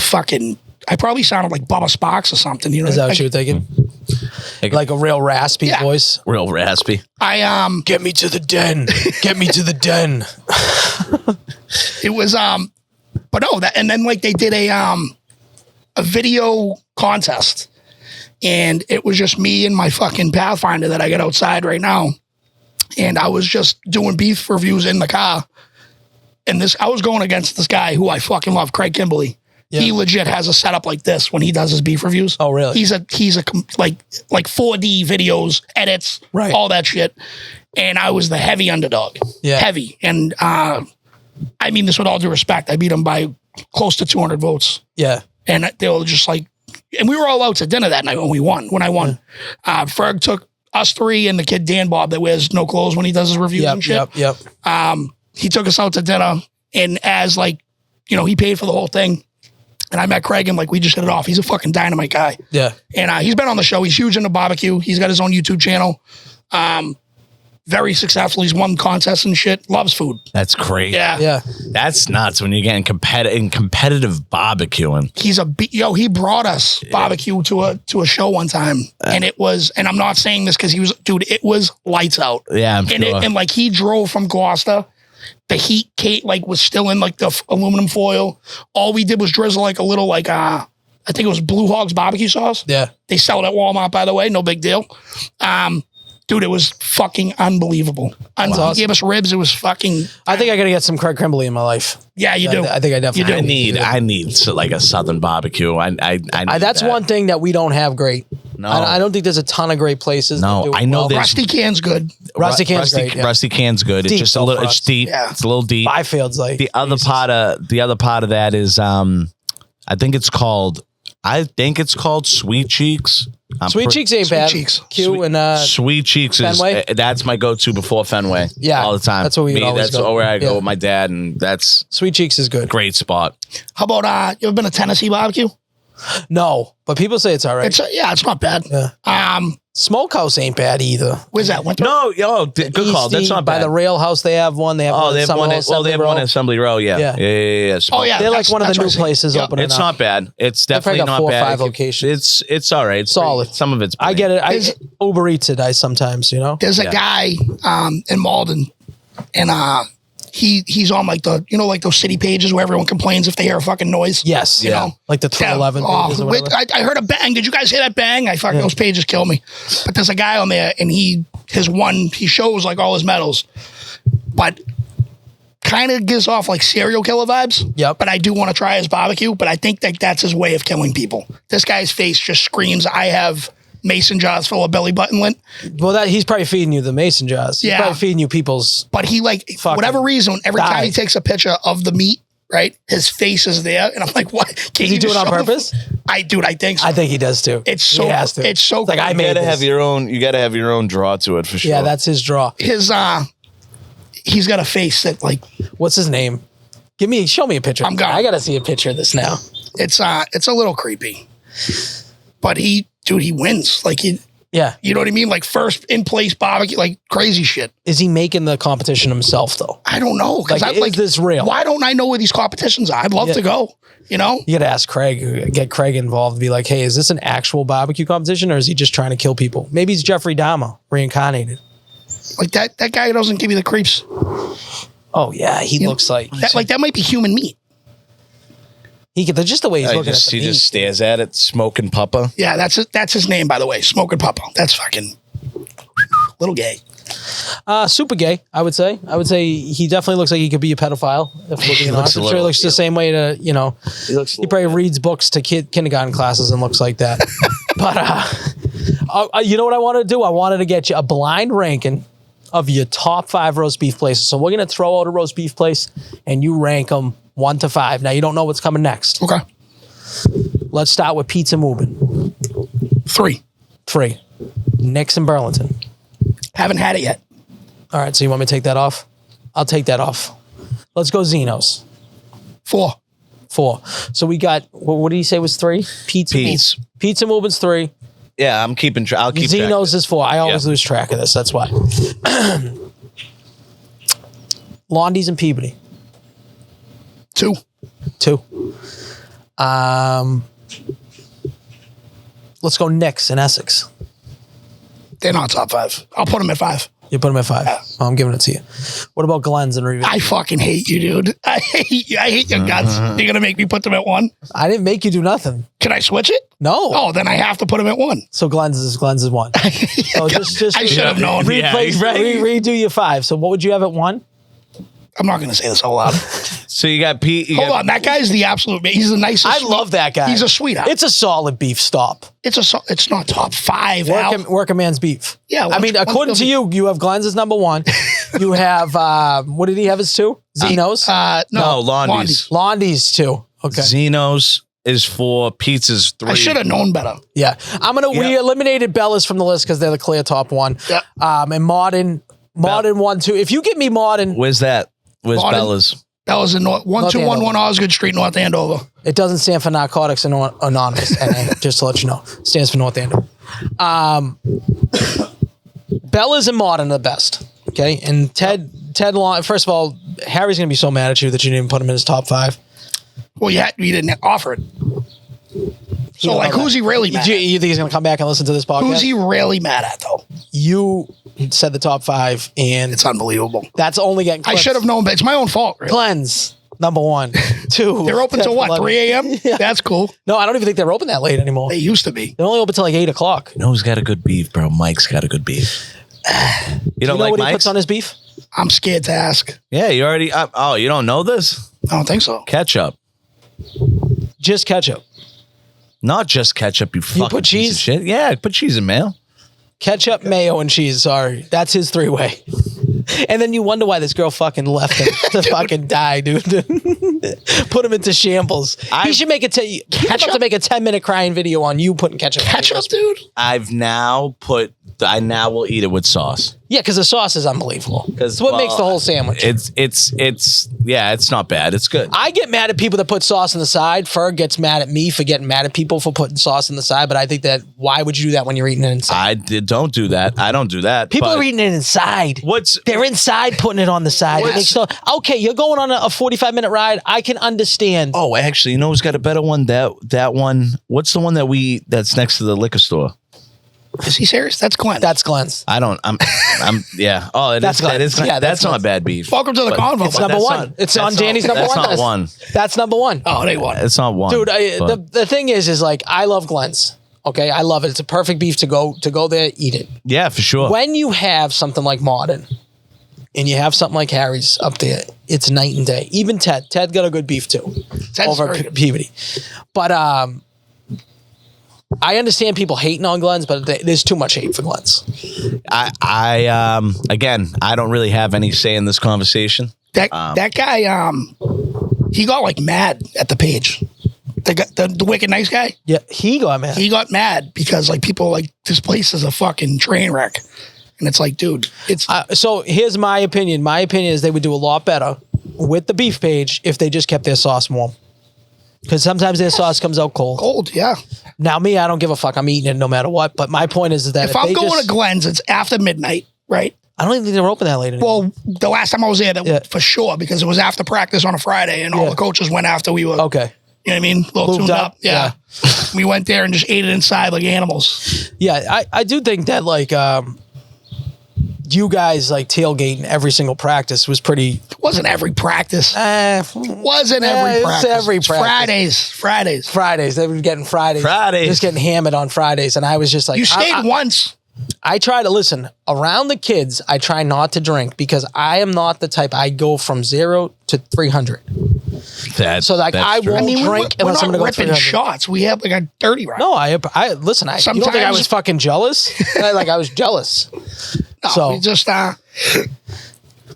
I probably sounded like Bubba Sparks or something. You know, Is that what you were thinking? Like a real raspy voice? Real raspy. Get me to the den. Get me to the den. It was but no, and then like they did a video contest, and it was just me and my fucking Pathfinder that I got outside right now, and I was just doing beef reviews in the car, and I was going against this guy who I fucking love, Craig Kimberly. Yeah. He legit has a setup like this when he does his beef reviews. Oh, really? He's a like 4D videos, edits, right, all that shit. And I was the heavy underdog. Yeah. Heavy. And I mean this with all due respect. I beat him by close to 200 votes. Yeah. And they were just like, and we were all out to dinner that night when I won. Ferg took us three and the kid Dan Bob that wears no clothes when he does his reviews and shit. Yep. He took us out to dinner, and as like, you know, he paid for the whole thing. And I met Craig and like we just hit it off. He's a fucking dynamite guy. Yeah. And he's been on the show. He's huge into barbecue. He's got his own YouTube channel. Very successful. He's won contests and shit. Loves food. That's great. Yeah. That's nuts when you're getting competitive barbecuing. He brought us barbecue to a show one time. And it was, and I'm not saying this because it was lights out. Yeah, I'm sure. And like he drove from Gloucester. The heat like was still in like the aluminum foil. All we did was drizzle like a little like I think it was Blue Hog's barbecue sauce. Yeah. They sell it at Walmart, by the way. No big deal. Dude, it was fucking unbelievable. Awesome. He gave us ribs. It was fucking. I think I gotta get some Craig Kimberly in my life. Yeah, you do. I think I definitely do. I need like a Southern barbecue. I need that's that. one thing that we don't have great. No, I don't think there's a ton of great places. No, I know there's Rusty Can's good. Rusty Can's great. Yeah. Rusty Can's good. It's just a little. It's deep. Yeah. It's a little deep. Byfield's like the other part of that is I think it's called Sweet Cheeks. Sweet Cheeks ain't bad. Q and Sweet Cheeks Fenway? That's my go-to before Fenway. Yeah, all the time. That's where That's where I go with my dad, and that's Sweet Cheeks is good. Great spot. How about you ever been to Tennessee barbecue? No, but people say it's all right. It's not bad. Yeah. Smokehouse ain't bad either. Where's that? No, good call. That's not bad. By the rail house, they have one. They have one at Assembly Row. Yeah. Oh yeah, they're like one of the new places opening. It's not bad. It's definitely not 4 or bad. 5 locations. It's all right. It's solid. Some of it's. I get it. I Uber Eats it. Sometimes, you know. There's a guy in Malden, and he's on like like those city pages where everyone complains if they hear a fucking noise. Yes. You know? Like the 311 pages or whatever. I heard a bang. Did you guys hear that bang? Those pages kill me. But there's a guy on there, and he shows like all his medals, but kind of gives off like serial killer vibes. Yep. But I do want to try his barbecue, but I think that's his way of killing people. This guy's face just screams, I have mason jars full of belly button lint. Well, he's probably feeding you the mason jars. He's probably feeding you people's. But he for whatever reason, every time he takes a picture of the meat, right, his face is there, and I'm like, what? Is he doing it on purpose? I think so. I think he does too. It's so. He has to. It's so. Like I made. You gotta have your own draw to it for sure. Yeah, that's his draw. He's got a face that like. What's his name? Show me a picture. I gotta see a picture of this now. It's a little creepy, but he wins. Like you know what I mean? Like first in place barbecue, like crazy shit. Is he making the competition himself though? I don't know. Is this real? Why don't I know where these competitions are? I'd love to go. You know, you gotta ask Craig, get Craig involved, be like, hey, is this an actual barbecue competition or is he just trying to kill people? Maybe he's Jeffrey Dahmer reincarnated. Like that guy doesn't give you the creeps. Oh yeah, he looks like that might be human meat. Just the way he's looking at the he meat. just stares at it, smoking puppa. Yeah, that's his name, by the way, Smoking Puppa. That's fucking little gay. Super gay, I would say. He definitely looks like he could be a pedophile. If looking I'm sure he looks the same way to, you know. He probably reads books to kindergarten classes and looks like that. But you know what I wanted to do? I wanted to get you a blind ranking of your top 5 roast beef places. So we're going to throw out a roast beef place and you rank them 1 to 5. Now you don't know what's coming next. Okay. Let's start with Pizza Movin'. 3. Nick's in Burlington. Haven't had it yet. All right, so you want me to take that off? I'll take that off. Let's go Zeno's. 4. So we got, what did he say was 3? Pizza Movement's 3. Yeah, I'm keeping track. I'll keep Zeno's is 4. I always lose track of this. That's why. Londies and Peabody. 2. 2. Let's go Knicks in Essex. They're not top 5. I'll put them at 5. You put them at 5. Yeah. Oh, I'm giving it to you. What about Glenn's and Revere? I fucking hate you, dude. I hate you. I hate your guts. You're going to make me put them at 1? I didn't make you do nothing. Can I switch it? No. Oh, then I have to put them at 1. So Glenn's is 1. So just I should have known. Redo your 5. So what would you have at 1? I'm not going to say this out loud. So you got Pete. Hold on. That guy's the absolute, he's the nicest. I love that guy. He's a sweetheart. It's a solid beef stop. It's not top 5. Working man's beef. Yeah. I mean, according to you, you have Glenn's as number 1. You have, what did he have as 2? Zeno's? No, Londies. Londies 2. Okay. Zeno's is 4. Pizza's 3. I should have known better. Yeah. We eliminated Bella's from the list because they're the clear top 1. Yeah. And Modern 1, 2. If you get me Modern. Where's that? Where's Modern? Bella's? That was in 1211 Osgood Street, North Andover. It doesn't stand for Narcotics Anonymous, just to let you know. It stands for North Andover. Bella's and Modern are the best. Okay. And Ted Long, first of all, Harry's going to be so mad at you that you didn't put him in his top 5. Well, you didn't offer it. So, like, who's he really mad at? You think he's going to come back and listen to this podcast? Who's he really mad at, though? You said the top 5, and It's unbelievable. that's only getting clips. I should have known, but it's my own fault. Really. Glenn's, number 1. 2. They're open till what, 11. 3 a.m.? Yeah. That's cool. No, I don't even think they're open that late anymore. They used to be. They're only open till like 8 o'clock. You know who's got a good beef, bro? Mike's got a good beef. You don't know like what he Mike's? puts on his beef? I'm scared to ask. Yeah, you already. You don't know this? I don't think so. Ketchup. Just ketchup. Not just ketchup, you fucking put piece cheese? of shit. Yeah, put cheese in mayo. Ketchup, mayo, and cheese. Sorry. That's his 3-way. And then you wonder why this girl fucking left him to fucking die, dude. Put him into shambles. He should make it. He's about to make a 10-minute crying video on you putting ketchup. Ketchup, dude? I now will eat it with sauce. Yeah, because the sauce is unbelievable. It's what makes the whole sandwich. It's not bad. It's good. I get mad at people that put sauce on the side. Ferg gets mad at me for getting mad at people for putting sauce on the side, but I think that why would you do that when you're eating it inside? Don't do that. I don't do that. People are eating it inside. They're inside putting it on the side. Okay, you're going on a 45-minute ride. I can understand. Oh, actually, you know who's got a better one? That one. What's the one that we eat that's next to the liquor store? Is he serious? That's Glenn. That's Glenn's. Yeah. Oh, That's Glenn's. Yeah, that's not bad beef. Welcome to the convo. It's number 1. It's on Danny's number 1. That's not 1. That's number 1. Oh, they won. It's not 1. Dude, the thing is like, I love Glenn's. Okay, I love it. It's a perfect beef to go there, eat it. Yeah, for sure. When you have something like Modern, and you have something like Harry's up there, it's night and day. Even Ted got a good beef too, over Peabody. But I understand people hating on Glenn's, but there's too much hate for Glenn's. Again, I don't really have any say in this conversation. That guy, he got like mad at the page. The wicked nice guy. Yeah, he got mad. He got mad because like people like this place is a fucking train wreck, and it's like, dude, it's so. Here's my opinion. My opinion is they would do a lot better with the beef page if they just kept their sauce warm. Because sometimes their sauce comes out cold. Cold, yeah. Now me, I don't give a fuck. I'm eating it no matter what. But my point is that if I'm going to Glenn's, it's after midnight, right? I don't even think they're open that late anymore. Well, the last time I was there, for sure, because it was after practice on a Friday, and all the coaches went after we were. Okay. You know what I mean? A little tuned up. Yeah. We went there and just ate it inside like animals. Yeah, I do think that like you guys like tailgating every single practice was pretty. It wasn't every practice. Wasn't every practice. Every practice. Fridays. They were getting Fridays. Just getting hammered on Fridays. And I was just like, you stayed once. I try to listen around the kids. I try not to drink because I am not the type. I go from 0 to 300. So like I won't drink unless I'm going to go 300. Shots. We have like a 30 round. No, I listen. You don't think I was fucking jealous? I was jealous. No, so we just I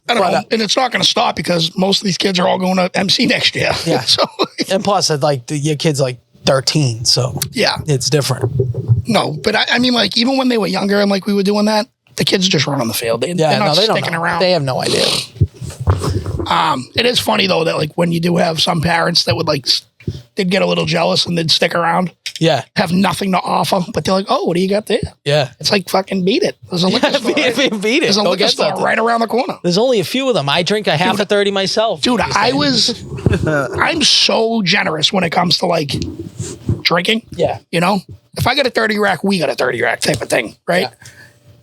don't know, and it's not going to stop because most of these kids are all going to MC next year. Yeah. So and plus, like your kid's like 13, so yeah, it's different. No, but I mean, like even when they were younger and like we were doing that, the kids just run on the field. They're not sticking around. They have no idea. It is funny though that like when you do have some parents that would like they'd get a little jealous and they'd stick around. Yeah. Have nothing to offer, but they're like, oh, what do you got there? Yeah. It's like fucking beat it. There's a liquor store. Beat it. There's a Go liquor get store something. right around the corner. There's only a few of them. I drink a half a 30 myself. Dude, I'm so generous when it comes to like drinking. Yeah. You know, if I get a 30 rack, we got a 30 rack type of thing, right? Yeah.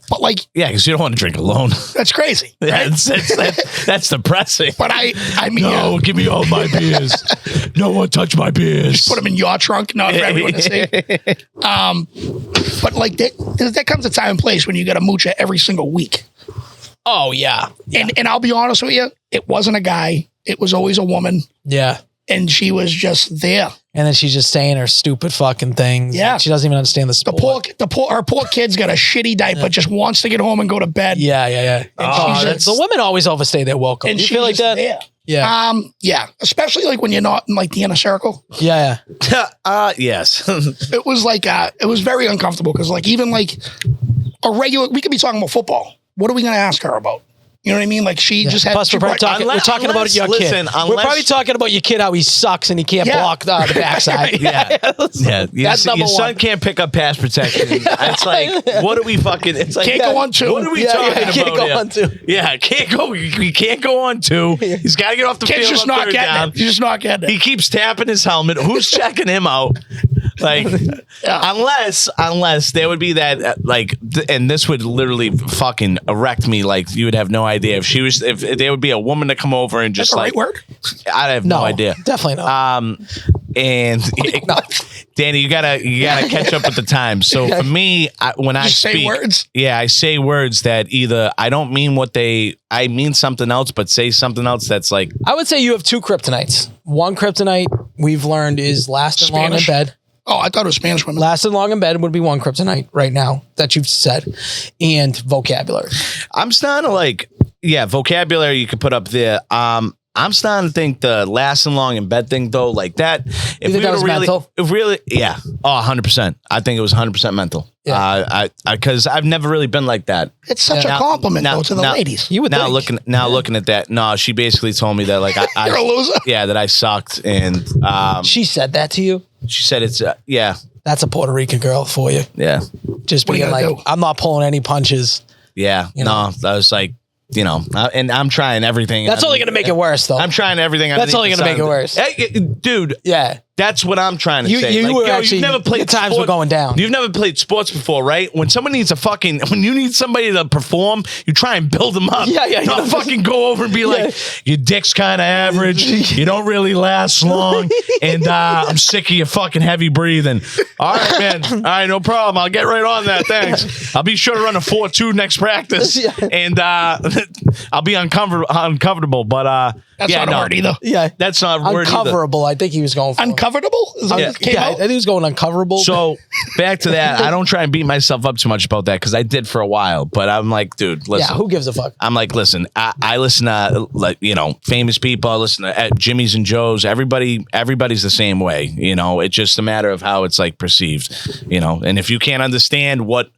But like, Yeah, because you don't want to drink alone. that's crazy. Yeah, Right? that's depressing. But I mean, No, give me all my beers. No one touch my beers. put them in your trunk, not for everyone to see. But like there comes a time and place when you got to mooch it every single week. Oh, yeah. And I'll be honest with you, it wasn't a guy. It was always a woman. Yeah. And she was just there. And then she's just saying her stupid fucking things. Yeah. She doesn't even understand the sport. Our poor kid's got a shitty diaper, just wants to get home and go to bed. Yeah. And she's just, The women always overstay their welcome. and You she's feel like just that? there. Yeah. Yeah. Especially like when you're not in like the inner circle. Yeah. Yes. It was like, it was very uncomfortable because like even like a regular, we could be talking about football. What are we going to ask her about? You know what I mean? Like she just had. Plus, we're probably talking, we're talking about your kid. We're probably talking about your kid, how he sucks and he can't block the backside. Yeah. That's number Your son one. can't pick up pass protection. It's like, what are we fucking? It's like, Can't go on two. What are we Yeah, talking about? can't go here? on two. Yeah, can't go. We can't go on two. He's got to get off the Kid's field. just on not third getting down. it. He's just not getting He it. keeps tapping his helmet. Who's checking him out? Like, unless there would be that, and this would literally fucking erect me. Like, you would have no idea if there would be a woman to come over and just That's the right word? I have no idea. Definitely not. And Danny, you gotta catch up with the times. So for me, when I Just say speak, words? yeah, I say words that either I don't mean I mean something else, but say something else that's like, I would say you have two kryptonites. One kryptonite we've learned is lasting long in Spanish? bed. Oh, I thought it was Spanish women. Lasting long in bed would be one kryptonite right now that you've said. And vocabulary. I'm starting to like, yeah, vocabulary you could put up there. I'm starting to think the lasting long in bed thing though, like that. If think that was mental? If really, yeah. Oh, 100%. I think it was 100% mental. Yeah. Because I've never really been like that. It's such a compliment though to the ladies. You would Now think. looking at that, no, she basically told me that like You're a loser. yeah, that I sucked, and She said that to you? she said it's yeah, That's a Puerto Rican girl for you. yeah, Just What are you being gonna like, do? I'm not pulling any punches. yeah. You know? No, I was like, and I'm trying everything. That's only going to make it worse, though. I'm trying everything. That's only going gonna make it worse. Hey, dude. Yeah. That's what I'm trying to say. You were yo, actually, you've never played the times were going down. You've never played sports before, right? When someone needs when you need somebody to perform, you try and build them up. Yeah. You don't fucking go over and be like, your dick's kind of average. You don't really last long. And I'm sick of your fucking heavy breathing. All right, man. All right, no problem. I'll get right on that. Thanks. I'll be sure to run a 4-2 next practice. And I'll be uncomfortable. But That's not a word either. Yeah. that's not a word either. Uncoverable, I think he was going for. Uncoverable? Is that what it came Yeah, I out? think he was going uncoverable. So back to that, I don't try and beat myself up too much about that because I did for a while. But I'm like, dude, listen. yeah, who gives a fuck? I'm like, listen, I listen to like famous people. I listen to Jimmy's and Joe's. Everybody's the same way. It's just a matter of how it's like perceived. And if you can't understand what's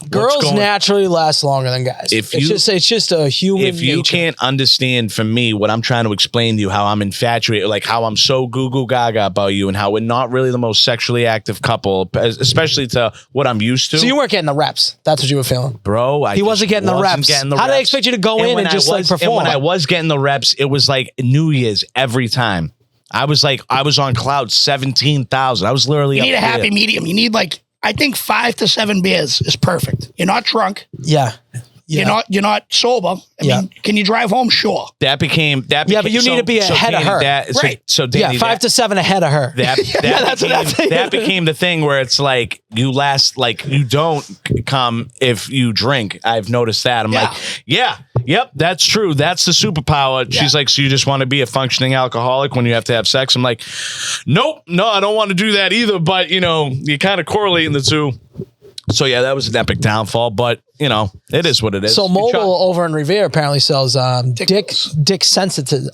Girls going, naturally last longer than guys. If It's just a human if you nature. can't understand from me what I'm trying to explain to you, how I'm infatuated, like how I'm so goo goo gaga about you, and how we're not really the most sexually active couple, especially to what I'm used to. So you weren't getting the reps. That's what you were feeling. Bro, He wasn't getting the reps. How do they expect you to go in and just like perform? And when I was getting the reps, it was like New Year's every time. I was on cloud 17,000. I was literally. You need a up there. happy medium. You need I think 5 to 7 beers is perfect. You're not drunk. Yeah. You're not sober. I mean, can you drive home? Sure. That became. Yeah, but you need to be ahead of her. Right. So Danny, Yeah, 5 to 7 ahead of her. That became the thing where it's like you last, like you don't come if you drink. I've noticed that. I'm like, yep, that's true. That's the superpower. Yeah. She's like, so you just want to be a functioning alcoholic when you have to have sex? I'm like, nope, no, I don't want to do that either. But you kind of correlating the two. So yeah, that was an epic downfall, but it is what it is. So Mobile over in Revere apparently sells dick sensitive,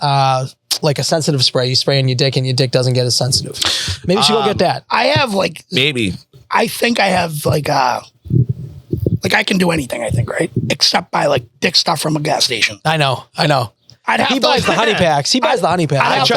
like a sensitive spray. You spray in your dick and your dick doesn't get as sensitive. Maybe you should go get that. I have maybe. I think I have I can do anything, I think, right? Except buy dick stuff from a gas station. I know. He buys the honey packs. He buys the honey packs.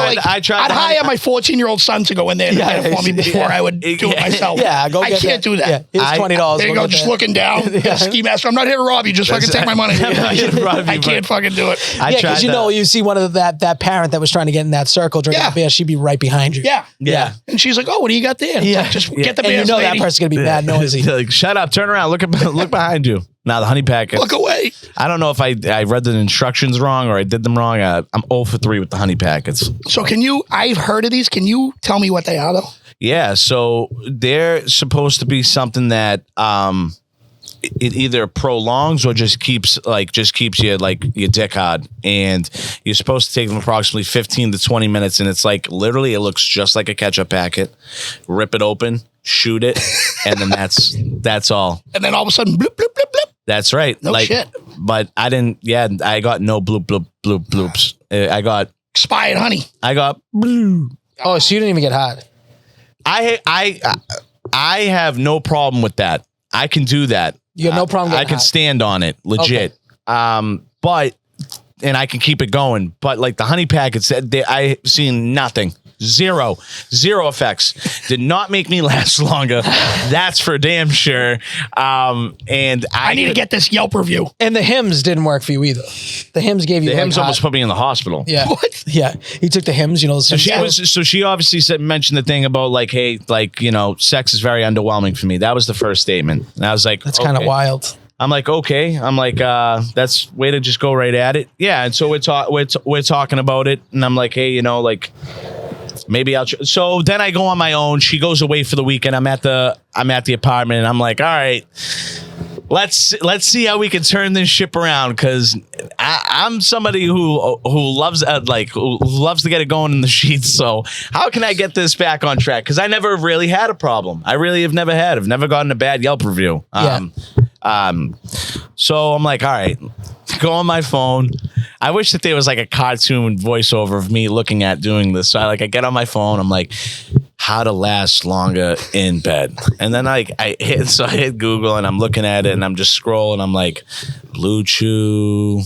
I'd hire my 14-year-old son to go in there and get it for me before I would do it myself. Yeah, I can't do that. Yeah, here's $20. There you go, just looking down. Ski master. I'm not here to rob you. Just fucking take my money. I can't fucking do it. Yeah, because you see one of that parent that was trying to get in that circle drinking the beer, she'd be right behind you. Yeah. And she's like, "Oh, what do you got there?" Yeah. Like, just get the beer. And that person's gonna be mad noisy. Like, shut up, turn around, look behind you. Now the honey pack. Look away. I don't know if I read the instructions wrong or I did them wrong. I'm 0 for 3 with the honey packets. So I've heard of these. Can you tell me what they are though? Yeah, so they're supposed to be something that it either prolongs or just keeps you like your dick hard, and you're supposed to take them approximately 15 to 20 minutes, and it's like literally it looks just like a ketchup packet. Rip it open, shoot it, and then that's all. And then all of a sudden, bloop bloop bloop bloop. That's right. No shit. But I didn't. Yeah, I got no bloop bloop bloop bloops. I got expired honey. I got blue. Oh, so you didn't even get hot. I have no problem with that. I can do that. You have no problem getting I can hot. stand on it, legit. Okay. But I can keep it going. But like the honey packets, I seen nothing. Zero effects. Did not make me last longer. That's for damn sure. And I need to get this Yelp review. And the hymns didn't work for you either. The hymns gave you the hymns almost put me in the hospital. Yeah. What? Yeah. He took the hymns, So she obviously mentioned the thing about like, hey, like, sex is very underwhelming for me. That was the first statement. And I was like, that's kind of wild. I'm like, okay. I'm like, that's way to just go right at it. Yeah. And so we're talking about it, and I'm like, hey, like, maybe I'll. So then I go on my own. She goes away for the weekend. I'm at the apartment, and I'm like, all right, let's see how we can turn this ship around, because I'm somebody who loves who loves to get it going in the sheets. So how can I get this back on track? Because I never really had a problem. I really have never had. I've never gotten a bad Yelp review. So I'm like, all right, go on my phone. I wish that there was like a cartoon voiceover of me looking at doing this. So I get on my phone. I'm like, how to last longer in bed. And then I hit Google, and I'm looking at it, and I'm just scrolling. I'm like, Blue Chew,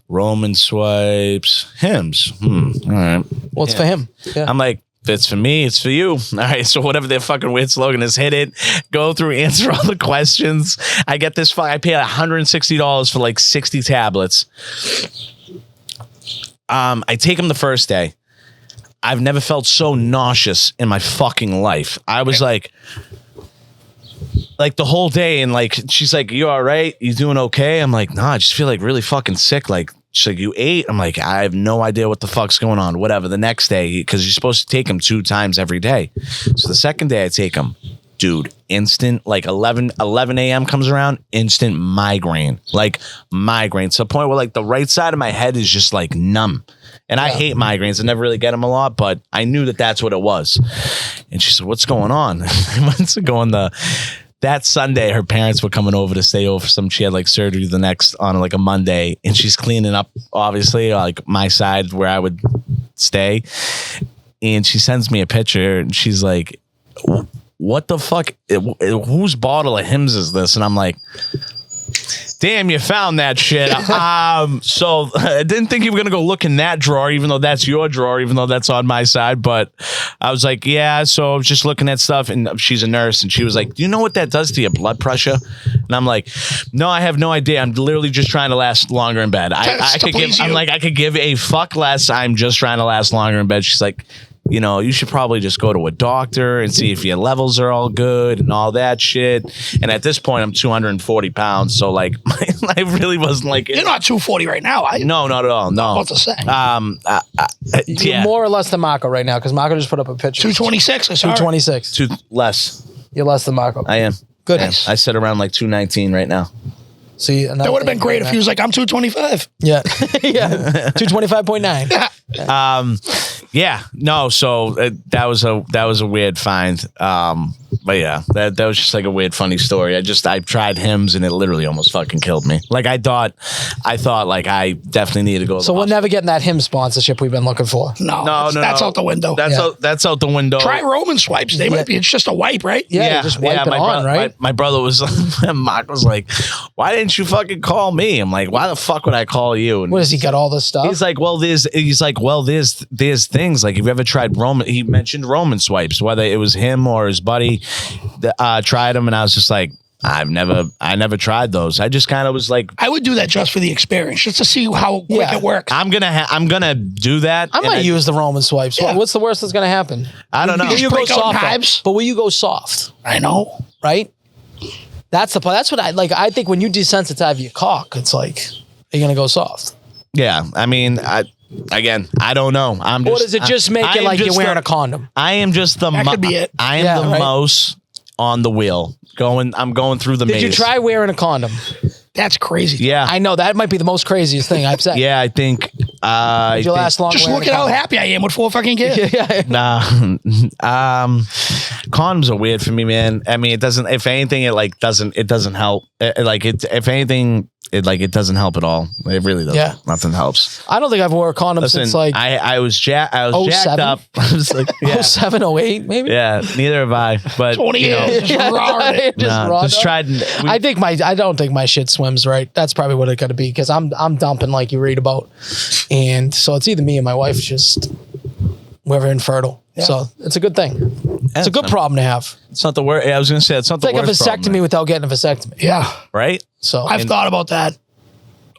Roman swipes, hymns. All right. Well, it's for him. Yeah. I'm like, if it's for me, it's for you. All right. So whatever their fucking weird slogan is, hit it, go through, answer all the questions. I get this. I pay $160 for like 60 tablets. I take them the first day. I've never felt so nauseous in my fucking life. I was like the whole day, and like, she's like, you all right? You doing okay? I'm like, nah, I just feel like really fucking sick. Like, she's like, you ate? I'm like, I have no idea what the fuck's going on. Whatever. The next day, because you're supposed to take them 2 times every day. So the second day I take them, dude, instant, like 11 a.m. comes around, instant migraine. Like migraine. To the point where like the right side of my head is just like numb. And I hate migraines. I never really get them a lot, but I knew that that's what it was. And she said, what's going on? I went to go on that Sunday, her parents were coming over to stay over for she had like surgery on like a Monday, and she's cleaning up, obviously, like my side where I would stay. And she sends me a picture, and she's like, what the fuck? Whose bottle of hymns is this? And I'm like, damn, you found that shit. So I didn't think you were going to go look in that drawer, even though that's your drawer, even though that's on my side. But I was like, yeah. So I was just looking at stuff, and she's a nurse, and she was like, do you know what that does to your blood pressure? And I'm like, no, I have no idea. I'm literally just trying to last longer in bed. I could give a fuck less. I'm just trying to last longer in bed. She's like, you should probably just go to a doctor and see if your levels are all good and all that shit. And at this point, I'm 240 pounds. So like, I really wasn't like, you're not 240 right now. No, not at all. No. I was about to say. You're more or less than Marco right now, because Marco just put up a picture. 226. 226. Less. You're less than Marco. I am. Good. I sit around like 219 right now. See, that would have been great if he was like, I'm 225. Yeah. Yeah. 225.9. Yeah, no. So that was a weird find. But yeah, that was just like a weird, funny story. I tried Hims and it literally almost fucking killed me. Like I thought like I definitely needed to go. So we're never getting that Him sponsorship we've been looking for. No, that's out the window. That's out the window. Try Roman swipes. They might be. It's just a wipe, right? Yeah, you just wipe it on, right? My brother was, Mark was like, "Why didn't you fucking call me?" I'm like, "Why the fuck would I call you?" And what has he got all this stuff? He's like, there's things like, have you ever tried Roman? He mentioned Roman swipes, whether it was him or his buddy tried them, and I was just like, I never tried those. I just kind of was like, I would do that just for the experience, just to see how quick it works. I'm gonna do that. I might use the Roman swipes. Yeah. What's the worst that's gonna happen? I don't know. Will you go break out soft? hives? But will you go soft? I know, right? That's the part. That's what I like. I think when you desensitize your cock, it's like, are you gonna go soft? Yeah, I mean, I don't know. Or does it just make it like you're wearing a condom? I am just the. That could be it. I am the mouse on the wheel. I'm going through the maze. Did you try wearing a condom? That's crazy. Yeah, I know that might be the most craziest thing I've said. Yeah, I think. Did you last long? Just look at how happy I am with 4 fucking kids. Nah, condoms are weird for me, man. I mean, it doesn't. If anything, it doesn't help. If anything, it doesn't help at all. It really doesn't. Yeah. Nothing helps. I don't think I've worn a condom since like I was jacked up. I was like, 07, 08, maybe. Yeah, neither have I. But 20 years. just tried. I don't think my shit swims right. That's probably what it got to be, because I'm dumping like you read about, and so it's either me and my wife just we're infertile. Yeah. So it's a good thing. It's a good problem to have. It's not the worst. I was gonna say it's not the worst. It's like a vasectomy without getting a vasectomy. Yeah. Right. So I've thought about that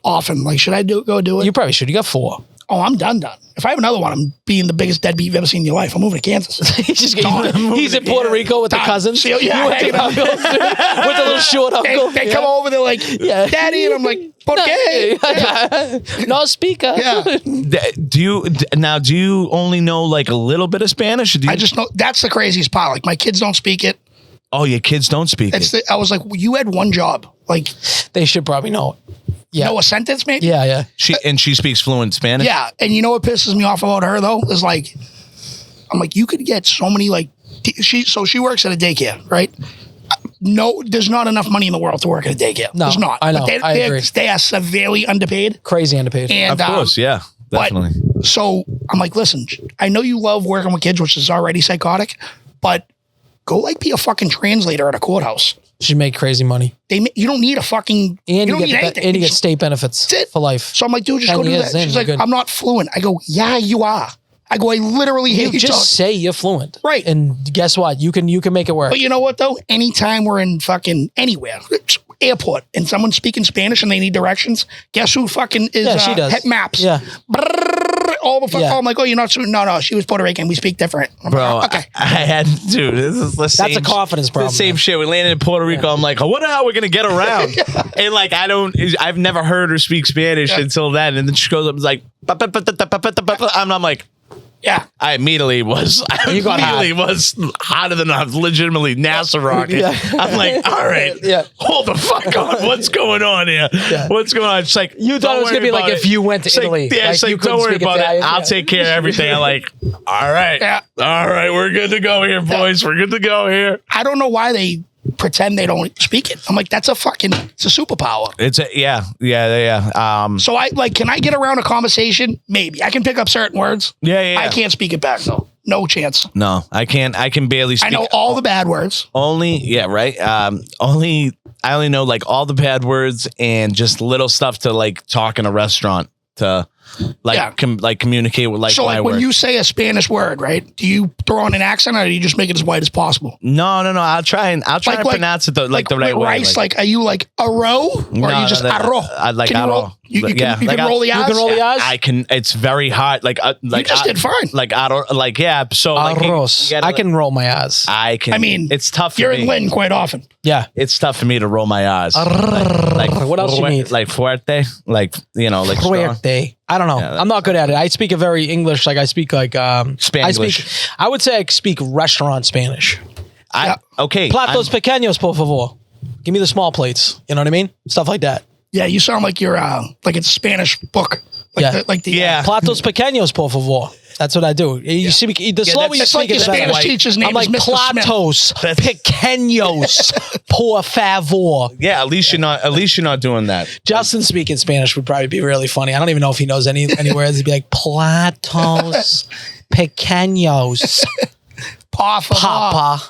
often. Like, should I go do it? You probably should. You got 4. Oh, I'm done. If I have another one, I'm being the biggest deadbeat you've ever seen in your life. I'm moving to Kansas. He's in Puerto Rico with the cousins. You hanging out with the little short uncle. They come over, they're like, Daddy, and I'm like, okay. No speaker. Yeah. Do you only know like a little bit of Spanish? Or I just know that's the craziest part. Like, my kids don't speak it. Oh, your kids don't speak it. I was like, you had one job. Like, they should probably know it. Yeah. Know a sentence, maybe? Yeah. She speaks fluent Spanish? Yeah. And you know what pisses me off about her, though? Is like, I'm like, you could get so many, like, she works at a daycare, right? No, there's not enough money in the world to work at a daycare. No, there's not. I know. But I agree. They are severely underpaid. Crazy underpaid. And, of course, yeah. Definitely. But, so I'm like, listen, I know you love working with kids, which is already psychotic, but go like be a fucking translator at a courthouse. Should make crazy money. You don't need a fucking, you don't need anything. And you get state benefits for life. So I'm like, dude, just go do that. She's like, I'm not fluent. I go, yeah, you are. I go, I literally hate you. Just say you're fluent. Right. And guess what? You can make it work. But you know what though? Anytime we're in fucking anywhere, airport, and someone's speaking Spanish and they need directions, guess who fucking is she does. maps? Yeah. All the fuck. Oh my god, you're not. No, she was Puerto Rican. We speak different. I'm bro. like, okay. I had, dude. This is the same. That's a confidence problem. The same shit. We landed in Puerto Rico. I'm like, I wonder how we're gonna get around. And like, I've never heard her speak Spanish until then. And then she goes up and is like, I'm like. Yeah, I immediately was hotter than a legitimately NASA rocket. Yeah. I'm like, all right, hold the fuck on. What's going on here? Yeah. What's going on? It's like, you thought it was gonna be like if you went to Italy. It's like don't worry about it. I'll take care of everything. I'm like, all right, all right, we're good to go here, boys. We're good to go here. I don't know why they pretend they don't speak it. I'm like, it's a superpower. So can I get around a conversation? Maybe I can pick up certain words. Yeah. I can't speak it back though. No chance. No, I can't. I can barely speak. I know all the bad words. I only know like all the bad words and just little stuff to like talk in a restaurant to communicate with like. So like when you say a Spanish word, right? Do you throw on an accent or do you just make it as white as possible? No. I'll try and pronounce it the right way. Rice, like are you like arroz or are you just arroz? I like arroz. You can roll the eyes. You can roll the eyes. I can. It's very hard. You just did fine. Like arroz. Like yeah. So arroz. I can roll my eyes. I can. I mean, it's tough. You're in Lynn quite often. Yeah, it's tough for me to roll my eyes. Like what else you need? Like fuerte. Like like fuerte. I don't know. Yeah, I'm not good at it. I speak a very English. Like I speak like Spanglish. I would say I speak restaurant Spanish. Okay. Platos pequeños, por favor. Give me the small plates. You know what I mean? Stuff like that. Yeah, you sound like you're like it's a Spanish book. Platos pequeños, por favor. That's what I do. You see, the slower you It's speak, like your the better. Spanish teacher's name I'm like is Mr. Smith. platos, pequeños, por favor. Yeah, at least you're not doing that. Justin speaking Spanish would probably be really funny. I don't even know if he knows any words. He'd be like platos, pequeños, papa.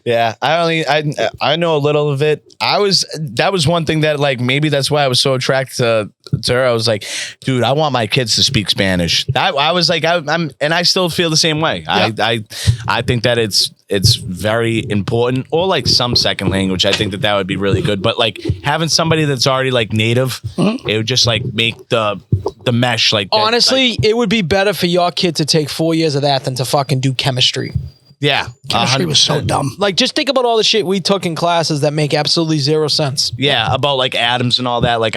Yeah, I know a little of it. That was one thing that like maybe that's why I was so attracted to her. I was like, dude, I want my kids to speak Spanish. I was like, I'm and I still feel the same way. Yeah. I think that it's very important, or like some second language. I think that would be really good. But like having somebody that's already like native, it would just like make the mesh like. Honestly, it would be better for your kid to take 4 years of that than to fucking do chemistry. Yeah. Chemistry was so dumb. Like, just think about all the shit we took in classes that make absolutely zero sense. Yeah, about like atoms and all that. Like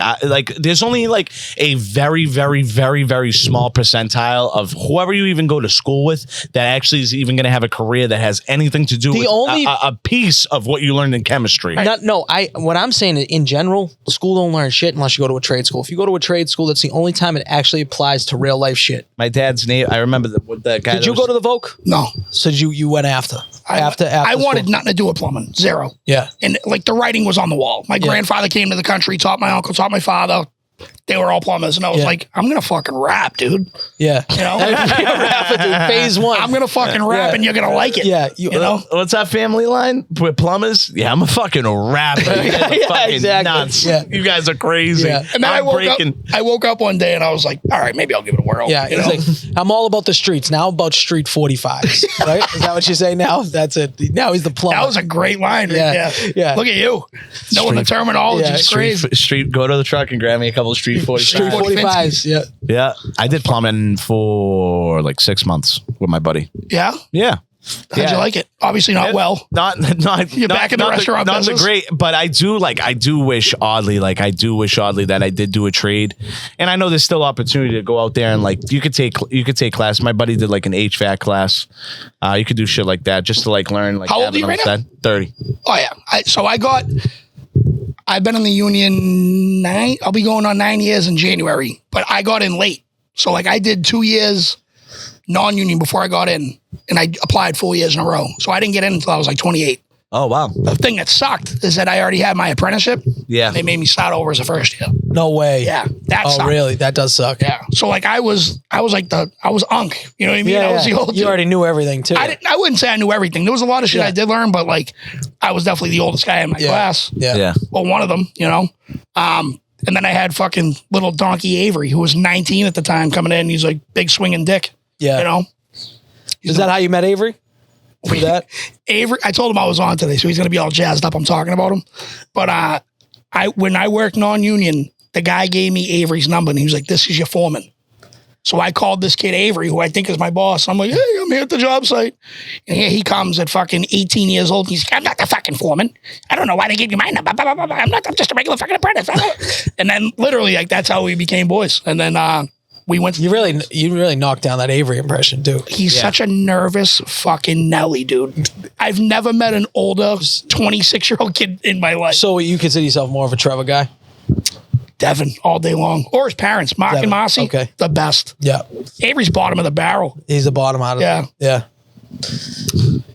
there's only like a very, very, very, very small percentile of whoever you even go to school with that actually is even going to have a career that has anything to do with a piece of what you learned in chemistry. What I'm saying in general, school don't learn shit unless you go to a trade school. If you go to a trade school, that's the only time it actually applies to real life shit. My dad's name, I remember the guy. Did you go to the Voc? No. So you went after? I wanted nothing to do with plumbing. Zero. Yeah. And like the writing was on the wall. My grandfather came to the country, taught my uncle, taught my father. They were all plumbers. And I was like, I'm going to fucking rap, dude. Yeah. You know? Rapper, dude. Phase one. I'm going to fucking rap and you're going to like it. Yeah. You know? What's that family line with plumbers? Yeah, I'm a fucking rapper. You guys are fucking exactly. nuts. Yeah. You guys are crazy. Yeah. And then I woke up one day and I was like, all right, maybe I'll give it a whirl. Yeah. You know? Like, I'm all about the streets. Now I'm about street 45s. Right? Is that what you say now? That's it. Now he's the plumber. That was a great line. Yeah. Yeah. Look at you. Knowing the terminology is crazy. Go to the truck and grab me a couple of street 45s. 45s, yeah. Yeah. I did plumbing for like 6 months with my buddy. Yeah? Yeah. How'd you like it? Obviously not well. Not You're back in the restaurant not business? the great, but I do wish oddly that I did do a trade. And I know there's still opportunity to go out there and like you could take class. My buddy did like an HVAC class. You could do shit like that just to like learn like. How old are you right now? 30. Oh yeah. I've been in the union I'll be going on 9 years in January, but I got in late. So like I did 2 years non-union before I got in, and I applied 4 years in a row. So I didn't get in until I was like 28. Oh, wow. The thing that sucked is that I already had my apprenticeship. Yeah. They made me start over as a first year. No way. Yeah. That sucked. Oh, really? That does suck. Yeah. So like I was unk. You know what I mean? Yeah, I was the old dude. You already knew everything too. I wouldn't say I knew everything. There was a lot of shit I did learn, but like I was definitely the oldest guy in my class. Yeah. Well, one of them, you know. And then I had fucking little donkey Avery, who was 19 at the time, coming in. He's like big swinging dick. Yeah. You know? Is that how you met Avery? Through that? Avery, I told him I was on today, so he's going to be all jazzed up. I'm talking about him. But when I worked non-union, the guy gave me Avery's number, and he was like, this is your foreman. So I called this kid Avery, who I think is my boss. I'm like, hey, I'm here at the job site. And here he comes at fucking 18 years old. He's like, I'm not the fucking foreman. I don't know why they gave you my number. I'm just a regular fucking apprentice. And then literally, like, that's how we became boys. And then we went. You really knocked down that Avery impression too. He's such a nervous fucking Nelly, dude. I've never met an older 26-year-old kid in my life. So you consider yourself more of a Trevor guy? Devin all day long. Or his parents, Mark and Marcy. Okay. The best. Yeah. Avery's bottom of the barrel. He's the bottom out of it. Yeah.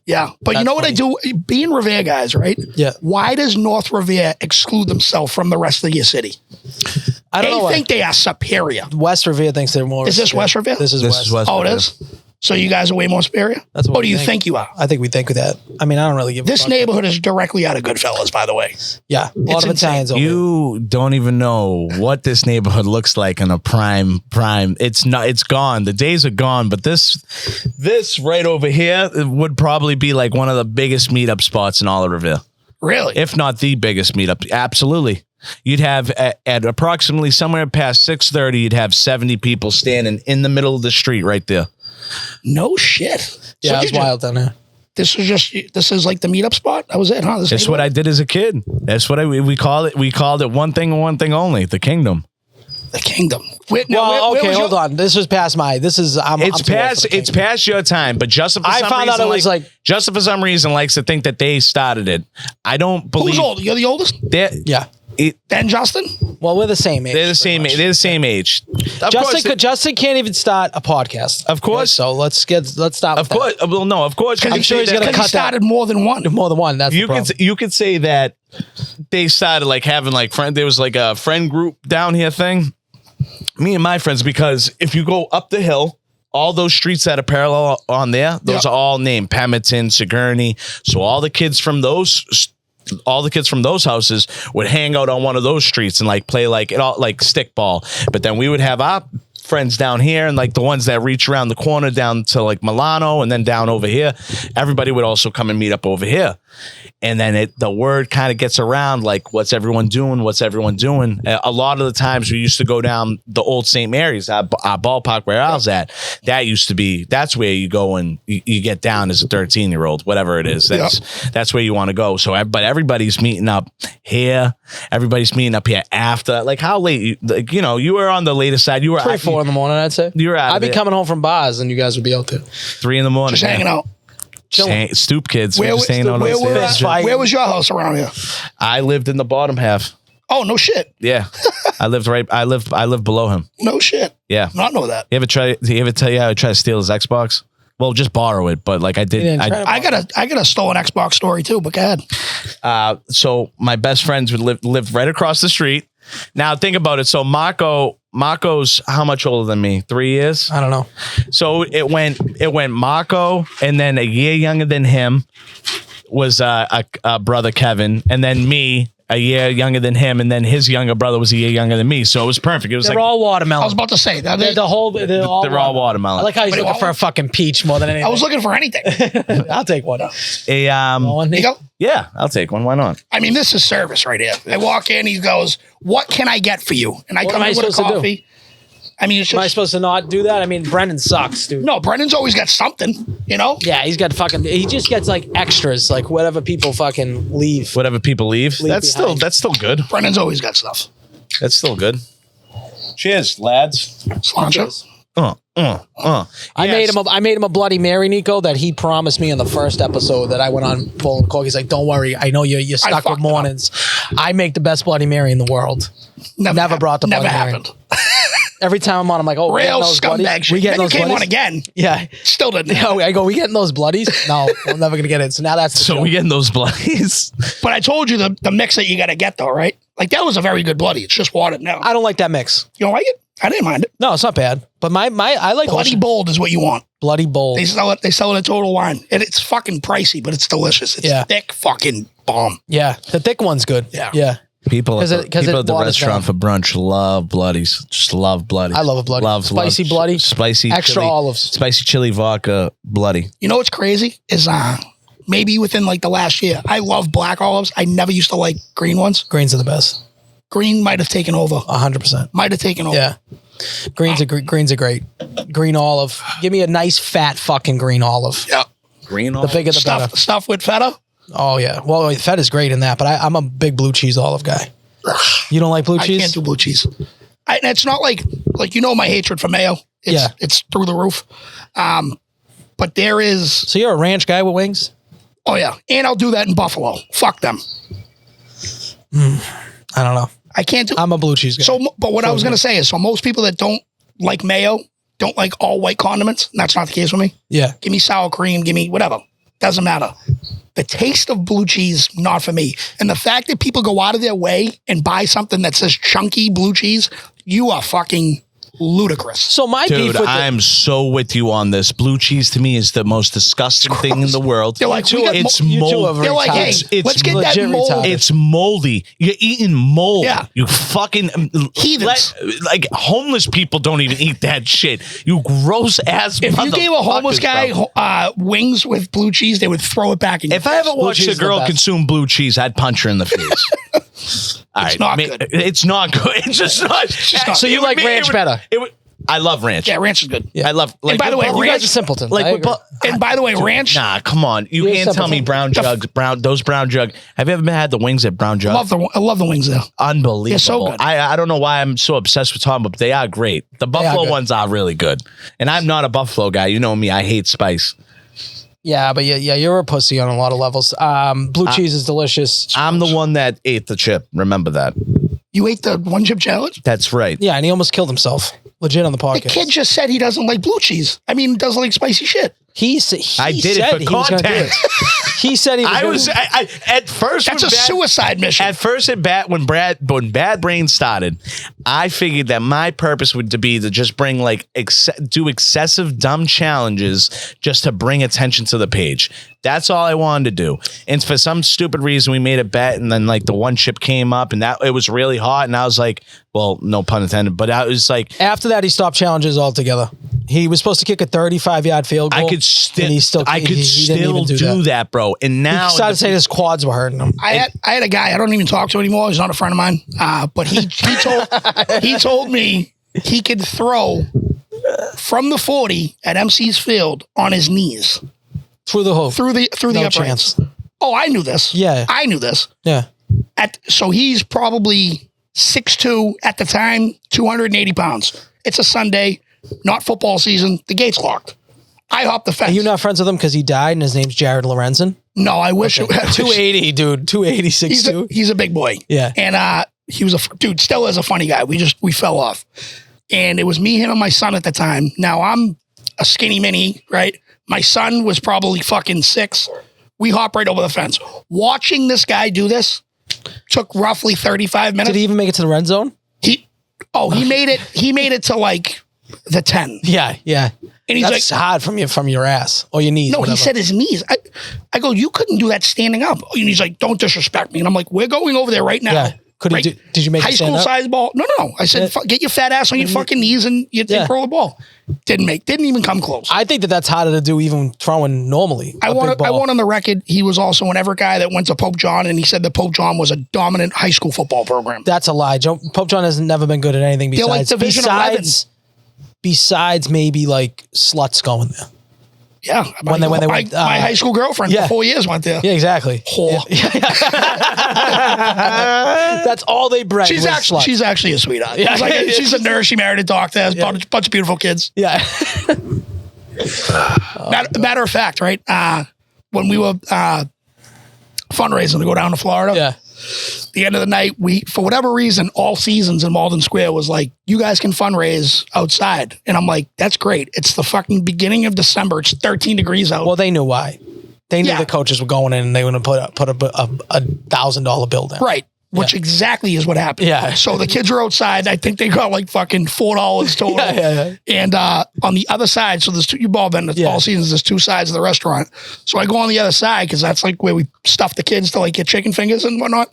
Yeah. But you know what I do? Being Revere guys, right? Yeah. Why does North Revere exclude themselves from the rest of your city? I don't know. They think they are superior. West Revere thinks they're more. Is this West Revere? This is West. Oh, it is? So you guys are way more superior? That's what do you think you are? I think we think that. I mean, I don't really give a fuck. This neighborhood is directly out of Goodfellas, by the way. Yeah. A lot of Italians over You don't even know what this neighborhood looks like in a prime. It's not. It's gone. The days are gone. But this right over here would probably be like one of the biggest meetup spots in all of Revere. Really? If not the biggest meetup. Absolutely. You'd have at approximately somewhere past 6:30, you'd have 70 people standing in the middle of the street right there. No shit. Yeah, it's wild down there. This is like the meetup spot. That was it, huh? That's what I did as a kid. That's what we call it. We called it one thing and one thing only: the kingdom. The kingdom. Hold on. This was past my. It's past your time. But Justin, Justin for some reason likes to think that they started it. I don't believe. Who's old? You're the oldest. Yeah. Then Justin? Well, we're the same age. They're the same. They're the same age. Justin can't even start a podcast. Of course. So let's start. Of course. Well, no. Of course. I'm sure he's gonna cut that. Started more than one. More than one. That's You could say that they started like having like friend. There was like a friend group down here thing. Me and my friends, because if you go up the hill, all those streets that are parallel on there, those are all named Pemberton, Sigourney. So all the kids from those houses would hang out on one of those streets and like play like it all like stickball. But then we would have our friends down here and like the ones that reach around the corner down to like Milano and then down over here. Everybody would also come and meet up over here. And then the word kind of gets around like, what's everyone doing? What's everyone doing? A lot of the times we used to go down the old St. Mary's, our ballpark where I was at. That's where you go and you get down as a 13-year-old, whatever it is. That's where you want to go. So, but everybody's meeting up here. Everybody's meeting up here after. Like how late? You were on the latest side. You were 3, 4 in the morning, I'd say. You were out. I'd be coming home from bars and you guys would be out there. 3 in the morning. Just hanging out. Stoop kids. Where was your house around here? I lived in the bottom half. Oh, no shit. Yeah. I lived below him. No shit. Yeah. Not know that. Did he ever tell you how I tried to steal his Xbox? Well, just borrow it, but like I did. I got a stolen Xbox story too, but go ahead. So my best friends would live right across the street. Now think about it. So Marco's how much older than me? 3 years? I don't know. So it went Marco, and then a year younger than him was a brother Kevin, and then me a year younger than him, and then his younger brother was a year younger than me. So it was perfect. It was they're all watermelon. I was about to say that they're all watermelon. I like how he's looking for a fucking peach more than anything. I was looking for anything. I'll take one. Nico? Yeah, I'll take one. Why not? I mean, this is service right here. I walk in, he goes, "What can I get for you?" And I come in with a coffee. I mean, am I supposed to not do that? I mean, Brendan sucks, dude. No, Brendan's always got something, Yeah, he just gets like extras, like whatever people fucking leave. Whatever people leave. That's still good. Brendan's always got stuff. That's still good. Cheers, lads. Cilantro. I made him a Bloody Mary, Nico, that he promised me in the first episode that I went on Pulling the Cork. He's like, "Don't worry, I know you're stuck with mornings. I make the best Bloody Mary in the world." Never brought the Bloody Mary. Never happened. Every time I'm on, I'm like, "Oh, real scumbag shit." We getting those came bloodies? On again. Yeah, still didn't. I go, "We getting those bloodies?" No, I'm never gonna get it. So now that's we getting those bloodies. But I told you the mix that you got to get though, right? Like that was a very good bloody. It's just watered now. I don't like that mix. You don't like it? I didn't mind it. No, it's not bad. But I like Bloody Bold is what you want. Bloody Bold. They sell it at Total Wine. And it's fucking pricey, but it's delicious. It's thick fucking bomb. Yeah. The thick one's good. Yeah. People at the restaurant for brunch love bloodies. Just love bloodies. I love a bloody. Spicy bloody. Spicy extra chili, olives. Spicy chili vodka bloody. You know what's crazy is maybe within like the last year, I love black olives. I never used to like green ones. Greens are the best. Green might have taken over. 100%. Might have taken over. Yeah. Greens are great. Green olive. Give me a nice fat fucking green olive. Yeah. Green olive. The bigger the better. Stuff with feta. Oh yeah. Well, feta's great in that, but I'm a big blue cheese olive guy. You don't like blue cheese? I can't do blue cheese. And it's not like my hatred for mayo. It's through the roof. But there is. So you're a ranch guy with wings? Oh yeah, and I'll do that in Buffalo. Fuck them. I don't know. I can't do. I'm a blue cheese guy. But what I was going to say is, most people that don't like mayo don't like all white condiments. And that's not the case with me. Yeah. Give me sour cream. Give me whatever. Doesn't matter. The taste of blue cheese, not for me. And the fact that people go out of their way and buy something that says chunky blue cheese, you are fucking ludicrous. So my dude, I'm so with you on this. Blue cheese to me is the most disgusting thing in the world. They're like, it's moldy. They're like, hey, let's get that mold. It's moldy. You're eating mold. Yeah. You fucking heathens. Like homeless people don't even eat that shit. You gross ass. If you gave a homeless guy wings with blue cheese, they would throw it back in your face. If I ever watched a girl consume blue cheese, I'd punch her in the face. It's not good. It's not good. It's just not. So you like ranch better? I love ranch. Yeah, ranch is good. Yeah. I love. And by the way, you guys are simpletons. And by the way, ranch. Nah, come on. You can't tell me Brown Jug. Those Brown Jug. Have you ever had the wings at Brown Jug? I love the wings there. Unbelievable. They're so good. I don't know why I'm so obsessed with Tom, but they are great. The Buffalo ones are really good. And I'm not a Buffalo guy. You know me. I hate spice. Yeah, but you're a pussy on a lot of levels. Blue cheese is delicious. I'm the one that ate the chip. Remember that. You ate the one chip challenge? That's right. Yeah, and he almost killed himself. Legit on the podcast. The kid just said he doesn't like blue cheese. I mean, doesn't like spicy shit. I did it for content. He said he was at first. That's a suicide mission. At first, when Bad Brain started, I figured that my purpose would be to just bring do excessive dumb challenges just to bring attention to the page. That's all I wanted to do. And for some stupid reason, we made a bet, and then the one chip came up, and that it was really hot, and I was like, well, no pun intended, but I was like, after that, he stopped challenges altogether. He was supposed to kick a 35-yard field goal. I could still do that, bro. And now he started to say his quads were hurting him. I had a guy I don't even talk to anymore. He's not a friend of mine, but he told me he could throw from the 40 at MC's Field on his knees through the hole, through the uprights. Oh, I knew this. Yeah, I knew this. Yeah. So he's probably 6'2" at the time, 280 pounds. It's a Sunday, not football season. The gate's locked. I hopped the fence. Are you not friends with him because he died and his name's Jared Lorenzen? No, I wish. Okay. 280, dude. 280, 6'2". He's a big boy. Yeah. And he was dude, still is a funny guy. We fell off. And it was me, him, and my son at the time. Now I'm a skinny mini, right? My son was probably fucking 6. We hop right over the fence. Watching this guy do this took roughly 35 minutes. Did he even make it to the red zone? He made it. He made it to the 10. Yeah. And he's That's hard from your ass or your knees. No, whatever. he said his knees. I go, you couldn't do that standing up. And he's like, don't disrespect me. And I'm like, we're going over there right now. Yeah. Did you make high school size ball? No. I said, get your fat ass on your fucking knees and you throw the ball. Didn't even come close. I think that's harder to do even throwing normally. I want on the record, he was also an Everett guy that went to Pope John, and he said that Pope John was a dominant high school football program. That's a lie. Pope John has never been good at anything besides Division 11. Besides maybe sluts going there. Yeah. When they went, my high school girlfriend for 4 years went there. Yeah, exactly. Whore. Yeah. That's all they bred. She's actually a sweetheart. Yeah. She's a nurse. She married a doctor. Has a bunch of beautiful kids. Yeah. Matter of fact, right? When we were fundraising to go down to Florida, the end of the night, we, for whatever reason, All Seasons in Malden Square was like, you guys can fundraise outside. And I'm like, that's great. It's the fucking beginning of December. It's 13 degrees out. Well, they knew why. They knew the coaches were going in and they were going to put a $1,000 bill down. Right. Which exactly is what happened. Yeah. So the kids were outside. I think they got fucking $4 total. Yeah. And on the other side, so there's you've all been to All Seasons, there's 2 sides of the restaurant. So I go on the other side because that's where we stuff the kids to get chicken fingers and whatnot.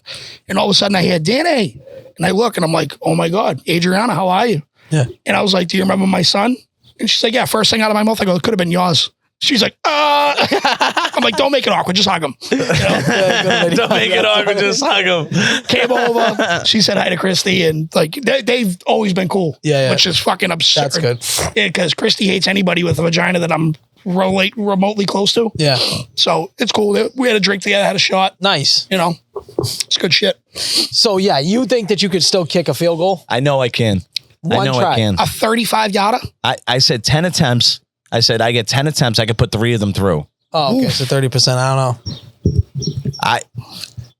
And all of a sudden I hear, Danny. And I look and I'm like, oh my God, Adriana, how are you? Yeah. And I was like, do you remember my son? And she's like, yeah, first thing out of my mouth, I go, it could have been yours. She's like, I'm like, don't make it awkward, just hug him. You know? Don't make it awkward, just hug him. Came over, she said hi to Christy, and they've always been cool. Yeah. Which is fucking absurd. That's good. Yeah, because Christy hates anybody with a vagina that I'm remotely close to. Yeah. So it's cool. We had a drink together, had a shot. Nice. It's good shit. So yeah, you think that you could still kick a field goal? I know I can. One try. I can. A 35-yarder? I said 10 attempts. I said I get 10 attempts. I could put 3 of them through. Oh, okay. Oof. So 30%. I don't know.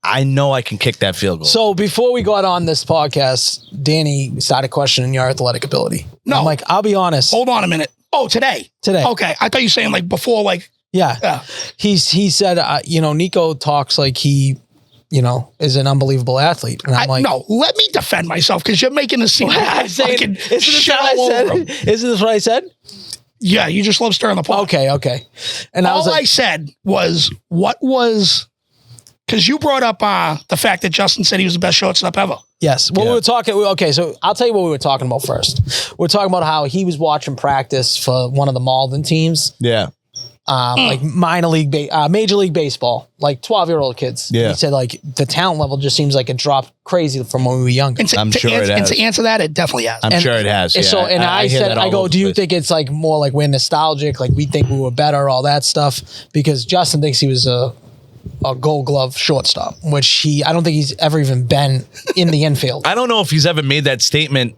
I know I can kick that field goal. So before we got on this podcast, Danny started questioning your athletic ability. No. I'm like, I'll be honest. Hold on a minute. Oh, today. Okay. I thought you were saying before, Yeah. He said, Nico talks like he, is an unbelievable athlete. And I'm like, no, let me defend myself because you're making this seem isn't this what I said? Yeah, you just love stirring the pot. Okay. And I said was, because you brought up the fact that Justin said he was the best shortstop ever. Yes. Well, we were talking, so I'll tell you what we were talking about first. We're talking about how he was watching practice for one of the Malden teams. Yeah. Major League Baseball, 12-year-old kids. Yeah. He said the talent level just seems like it dropped crazy from when we were younger. I'm sure it has. And to answer that, it definitely has. I'm sure it has. Yeah. So, and I said, do you think it's more we're nostalgic? We think we were better, all that stuff? Because Justin thinks he was a Gold Glove shortstop, which I don't think he's ever even been in the infield. I don't know if he's ever made that statement,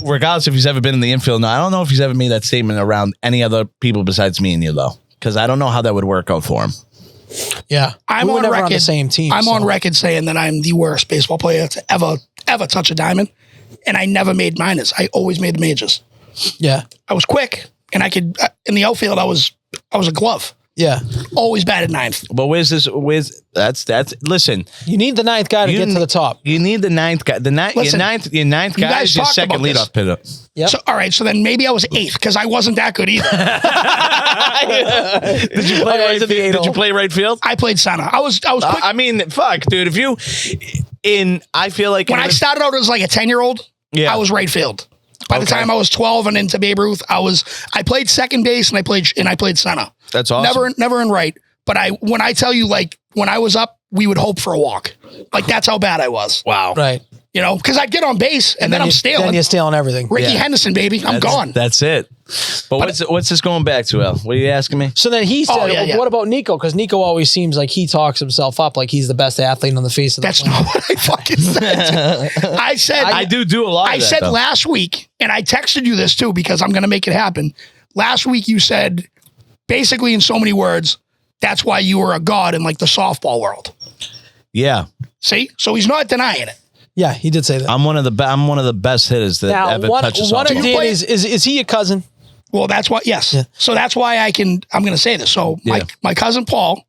regardless if he's ever been in the infield. No, I don't know if he's ever made that statement around any other people besides me and you, though. Because I don't know how that would work out for him. Yeah. We were never on the same team. I'm on record saying that I'm the worst baseball player to ever ever touch a diamond, and I never made minors. I always made the majors. Yeah. I was quick, and I could in the outfield. I was a glove. Yeah. Always batted ninth. But that's listen. You need the ninth guy to get to the top. You need the ninth guy. Listen, your ninth guy is your second leadoff hitter. Yep. So all right, so then maybe I was eighth because I wasn't that good either. Did you play right field? Did you play right field? I played center. I was quick. I mean, fuck, dude. I feel like When I started out as like a 10-year-old, Yeah. I was right field. By the time I was 12 and into Babe Ruth, I played second base and I played center. That's awesome. Never in right. But when I tell you, like, when I was up, we would hope for a walk. Like, that's how bad I was. Wow. Right. You know, because I'd get on base and then I'm stealing. Then you're stealing everything. Ricky Henderson, baby. I'm gone. That's it. But what's this going back to, Al? What are you asking me? So then he said, what about Nico? Because Nico always seems like he talks himself up like he's the best athlete on the face of the That's planet. not what I fucking said. I said I do a lot of I that, said though. last week, and I texted you this too because I'm going to make it happen. Last week you said, basically in so many words, that's why you were a god in like the softball world. Yeah. See? So he's not denying it. Yeah, he did say that. I'm one of the best hitters that Now, ever one touched a of softball. Danny's, is he your cousin? Well, that's why, yes. Yeah. So that's why I'm going to say this. So my cousin Paul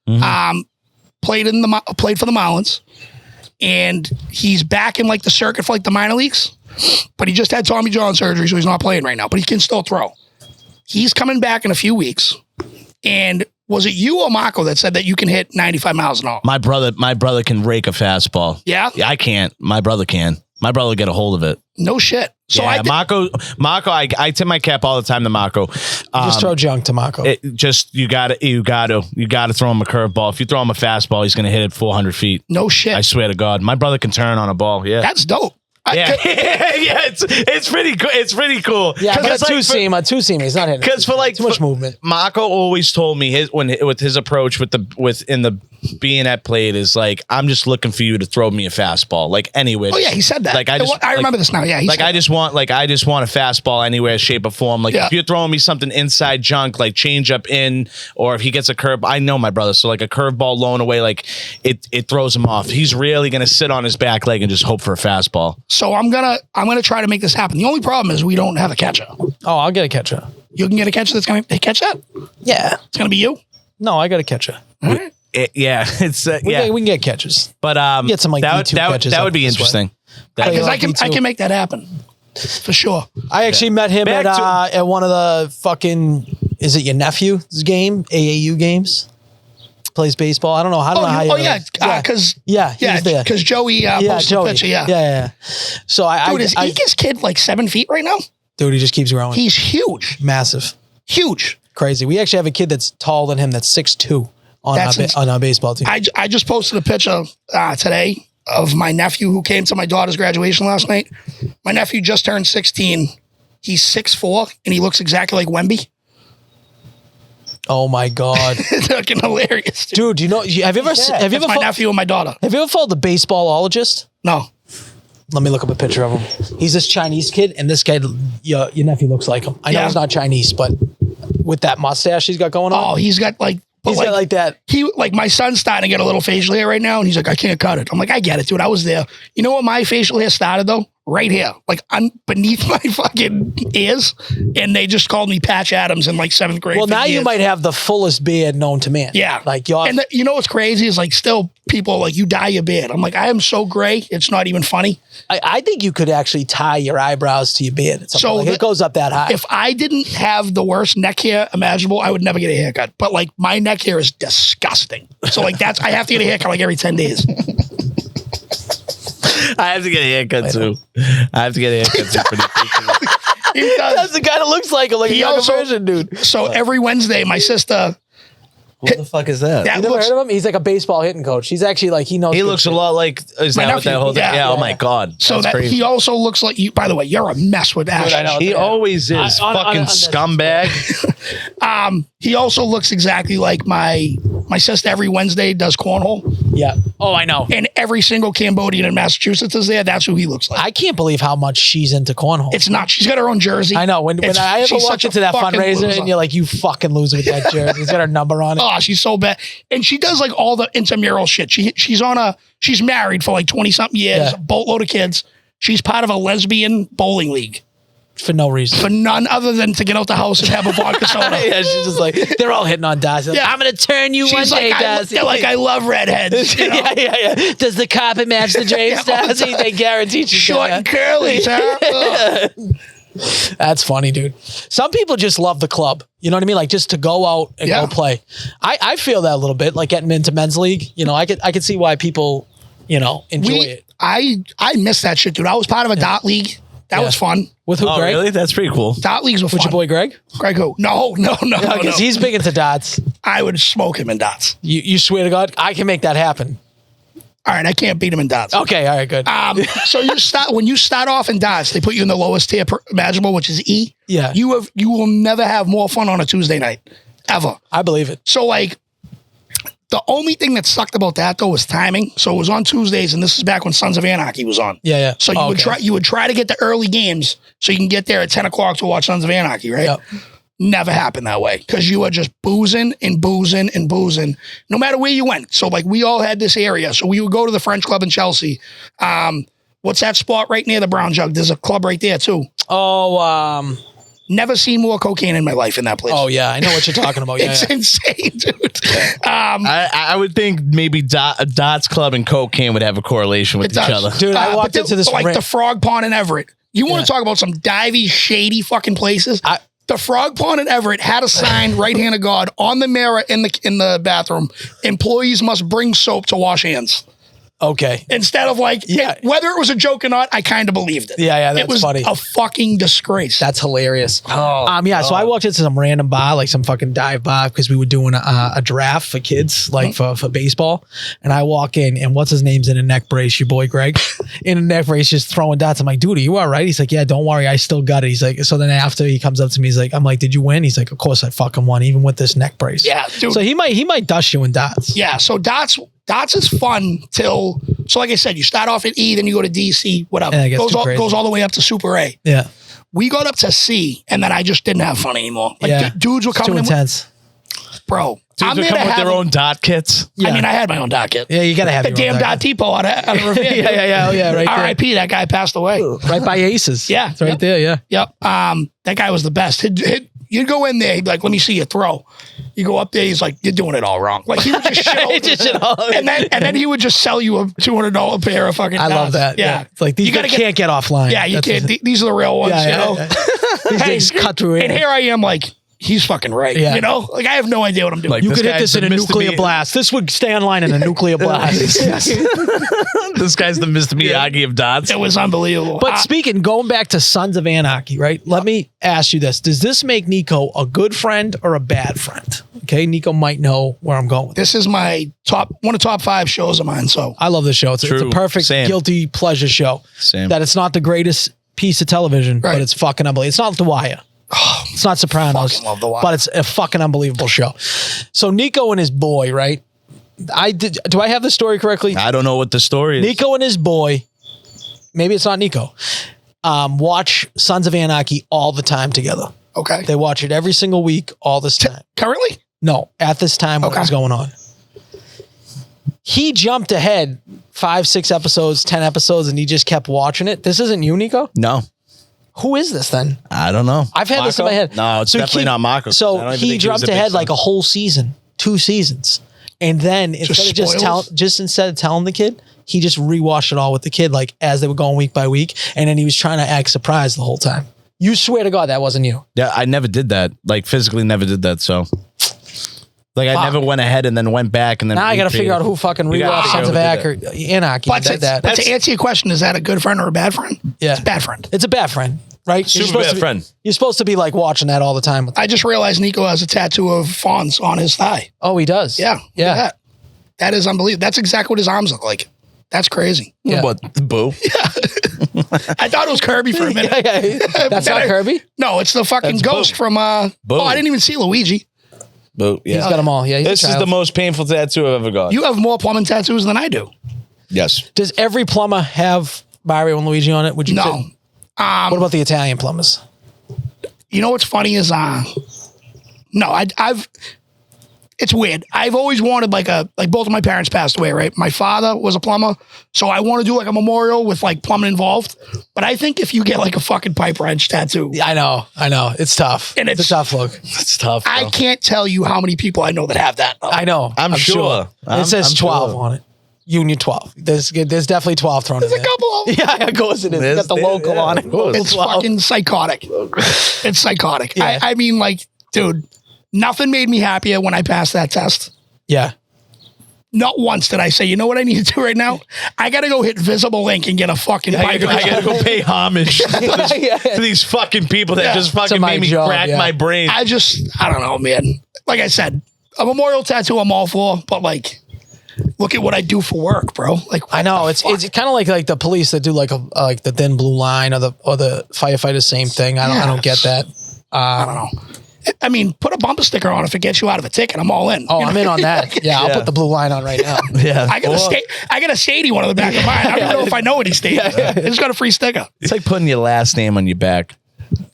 played for the Marlins, and he's back in like the circuit for like the minor leagues, but he just had Tommy John surgery, so he's not playing right now, but he can still throw. He's coming back in a few weeks. And was it you or Marco that said that you can hit 95 miles an hour? My brother can rake a fastball. Yeah? I can't. My brother can. My brother will get a hold of it. No shit. So yeah, Marco, I tip my cap all the time to Marco. Just throw junk to Marco. You gotta throw him a curveball. If you throw him a fastball, he's gonna hit it 400 feet. No shit. I swear to God, my brother can turn on a ball. Yeah, That's dope. yeah, it's pretty cool. It's pretty cool. Yeah, but Because, a two-seam, he's not hitting. Because for like too much movement. Marco always told me with his approach with the being at plate is like, I'm just looking for you to throw me a fastball, like anywhere. Oh yeah, he said that. Like I remember this now. Yeah, I just want a fastball anywhere, shape or form. Like if you're throwing me something inside junk, like change up in, or if he gets a curve, I know my brother. So like a curveball blown away, like it throws him off. He's really gonna sit on his back leg and just hope for a fastball. So I'm gonna try to make this happen. The only problem is we don't have a catcher. Oh, I'll get a catcher. You can get a catcher that's gonna catch that. Yeah. It's gonna be you. No, I got a catcher. All right. We We can get catches. But Get some like D2 catches. that would be up this way. interesting. Because like I can make that happen for sure. I actually met him Back at one of the fucking, is it your nephew's game? AAU games? Plays baseball. I don't know. Because he was there. Because Joey posted a picture. Yeah. So Dude, is Ika's kid like 7 feet right now? Dude, he just keeps growing. He's huge. Massive. Huge. Crazy. We actually have a kid that's taller than him that's 6'2" on our baseball team. I just posted a picture today of my nephew who came to my daughter's graduation last night. My nephew just turned 16. He's 6'4", and he looks exactly like Wemby. Oh my God. It's fucking hilarious. Dude, have you ever That's my nephew and my daughter. Have you ever followed the baseballologist? No. Let me look up a picture of him. He's this Chinese kid, and this guy, your nephew looks like him. I know he's not Chinese, but with that mustache he's got going on. Oh, he's got like... He's got like that. My son's starting to get a little facial hair right now, and he's like, I can't cut it. I'm like, I get it, dude. I was there. You know what my facial hair started though? Right here, like beneath my fucking ears, and they just called me Patch Adams in like 7th grade. Well, now you might have the fullest beard known to man. Yeah, like you're. And you know what's crazy is like still people are like, you dye your beard. I'm like, I am so gray, it's not even funny. I think you could actually tie your eyebrows to your beard. So like it goes up that high. If I didn't have the worst neck hair imaginable, I would never get a haircut. But like my neck hair is disgusting. So like I have to get a haircut like every 10 days. I have to get a haircut too. That's the guy that looks like him, like a younger version, dude. So every Wednesday, my sister. What the fuck is that? You never heard of him? He's like a baseball hitting coach. He's actually like, he knows. He looks a lot like, is that what that whole thing? Yeah, oh my God. So that he also looks like you, by the way, you're a mess with Ash. He always is. Fucking scumbag. He also looks exactly like my sister every Wednesday does cornhole. Yeah. Oh, I know. And every single Cambodian in Massachusetts is there. That's who he looks like. I can't believe how much she's into cornhole. It's not. She's got her own jersey. I know. When I ever walked into that fundraiser and you're like, you fucking loser with that jersey. He's got her number on it. Oh, she's so bad. And she does like all the intramural shit. She's married for like 20 something years, a boatload of kids. She's part of a lesbian bowling league. For no reason. For none other than to get out the house and have a vodka soda. Yeah, she's just like, they're all hitting on Darcy. Like, I'm going to turn you she's one day, like, Darcy. They're like, I love redheads. You know? Yeah. Does the carpet match the drapes, Darcy? They guarantee you. Short and curly, huh? That's funny, dude. Some people just love the club. You know what I mean? Like just to go out and go play. I feel that a little bit, like getting into men's league. You know, I could see why people, enjoy it. I miss that shit, dude. I was part of a dot league. That was fun. With who, Greg? Really? That's pretty cool. Dot leagues were fun. With your boy Greg? Greg who? No. Because he's big into dots. I would smoke him in dots. You swear to God, I can make that happen. All right, I can't beat him in dots. Okay, all right, good. So when you start off in dots, they put you in the lowest tier imaginable, which is E. Yeah. You will never have more fun on a Tuesday night, ever. I believe it. So like, the only thing that sucked about that though was timing. So it was on Tuesdays, and this is back when Sons of Anarchy was on. Yeah. So you would try to get the early games so you can get there at 10 o'clock to watch Sons of Anarchy, right? Yep. Never happened that way because you were just boozing and boozing and boozing, no matter where you went. So like we all had this area. So we would go to the French Club in Chelsea. What's that spot right near the Brown Jug? There's a club right there too. Oh, never seen more cocaine in my life in that place. Oh yeah, I know what you're talking about. Yeah, it's insane, dude. I would think maybe Dots Club and cocaine would have a correlation with each other. Dude, I walked into this like the Frog Pond in Everett. You want to talk about some divey, shady fucking places? The Frog Pond in Everett had a sign, right hand of God, on the mirror in the bathroom. Employees must bring soap to wash hands. Okay. Instead of like, whether it was a joke or not, I kind of believed it. Yeah, that's it was funny. A fucking disgrace. That's hilarious. Oh, so I walked into some random bar, like some fucking dive bar, because we were doing a draft for kids, like for baseball. And I walk in, and what's his name's in a neck brace, your boy Greg, in a neck brace, just throwing dots. I'm like, dude, are you all right? He's like, yeah, don't worry, I still got it. He's like, so then after he comes up to me, he's like, I'm like, did you win? He's like, of course I fucking won, even with this neck brace. Yeah, dude. So he might dust you in dots. Yeah, so dots is fun till, so like I said, you start off at E, then you go to D, C, whatever. Yeah, goes all the way up to Super A. Yeah. We got up to C, and then I just didn't have fun anymore. Like dudes were coming too intense. Bro. Dudes would come with their own dot kits. Yeah. I mean, I had my own dot kit. Yeah, you gotta have the damn dot Tipo out of Revere. yeah, right. R.I.P. That guy passed away. Right by Aces. Yeah. It's right there, yeah. Yep. That guy was the best. You'd go in there, he'd be like, let me see you throw. You go up there, he's like, you're doing it all wrong. Like he would just and then he would just sell you a $200 pair of fucking dots. I love that. Yeah. It's like, these guys can't get offline. Yeah, you can't. These are the real ones, you know? These things cut through it. And here I am like, he's fucking right. Yeah. You know? Like I have no idea what I'm doing. Like, you could hit this in a nuclear blast. This would stay online in a nuclear blast. This guy's the Mr. Miyagi of dots. It was unbelievable. But going back to Sons of Anarchy, right? Let me ask you this. Does this make Nico a good friend or a bad friend? Okay, Nico might know where I'm going with this. Is my one of top 5 shows of mine. So I love this show. It's a perfect guilty pleasure show. That it's not the greatest piece of television, but it's fucking unbelievable. It's not The Wire. It's not Sopranos, but it's a fucking unbelievable show. So Nico and his boy, right? Do I have the story correctly? I don't know what the story is. Nico and his boy, maybe it's not Nico, watch Sons of Anarchy all the time together. Okay. They watch it every single week, all this time. Currently? No, at this time when it was going on. He jumped ahead 5, 6 episodes, 10 episodes, and he just kept watching it. This isn't you, Nico? No. Who is this then? I don't know. I've had this in my head. No, it's definitely not Marco. So he jumped ahead like a whole season, 2 seasons. And then instead of telling the kid, he just rewatched it all with the kid, like as they were going week by week. And then he was trying to act surprised the whole time. You swear to God that wasn't you. Yeah, I never did that. Like physically never did that. So like I never went ahead and then went back and then. Now I got to figure out who fucking rewatched Sons of Anarchy. But to answer your question, is that a good friend or a bad friend? Yeah. It's a bad friend. It's a bad friend, right? Super bad friend. You're supposed to be like watching that all the time. I just realized Nico has a tattoo of fawns on his thigh. Oh, he does? Yeah. Yeah. That is unbelievable. That's exactly what his arms look like. That's crazy. Yeah. What? Boo. I thought it was Kirby for a minute. That's not Kirby? No, it's the fucking ghost from, I didn't even see Luigi. Boot. Yeah. He's got them all. Yeah, he's This is the most painful tattoo I've ever got. You have more plumbing tattoos than I do. Yes. Does every plumber have Mario and Luigi on it? Would you No. say? What about the Italian plumbers? You know what's funny is no, I've it's weird. I've always wanted like both of my parents passed away, right? My father was a plumber, so I want to do like a memorial with like plumbing involved. But I think if you get like a fucking pipe wrench tattoo, I know, it's tough. And it's a tough look. It's tough. I can't tell you how many people I know that have that. I know. I'm sure. It says I'm 12 sure. on it. Union 12. There's definitely 12 thrown in there. There's a couple of them. Yeah, of course it is. It's got the local on it. It's fucking psychotic. It's psychotic. Yeah. I mean, like, dude, nothing made me happier when I passed that test. Yeah. Not once did I say, you know what I need to do right now? I got to go hit Visible Link and get a fucking pipe. I gotta go pay homage to these fucking people that just fucking my made me job, crack yeah. my brain. I don't know, man. Like I said, a memorial tattoo I'm all for, but like, look at what I do for work, bro. Like, I know it's kind of like the police that do like like the thin blue line or the firefighters, same thing. I don't get that. I don't know. I mean, put a bumper sticker on if it gets you out of a ticket. I'm all in. Oh, I'm in on that. Yeah, I'll put the blue line on right now. Yeah. I got a shady one on the back of mine. I don't know if I know any state. I just got a free sticker. It's like putting your last name on your back.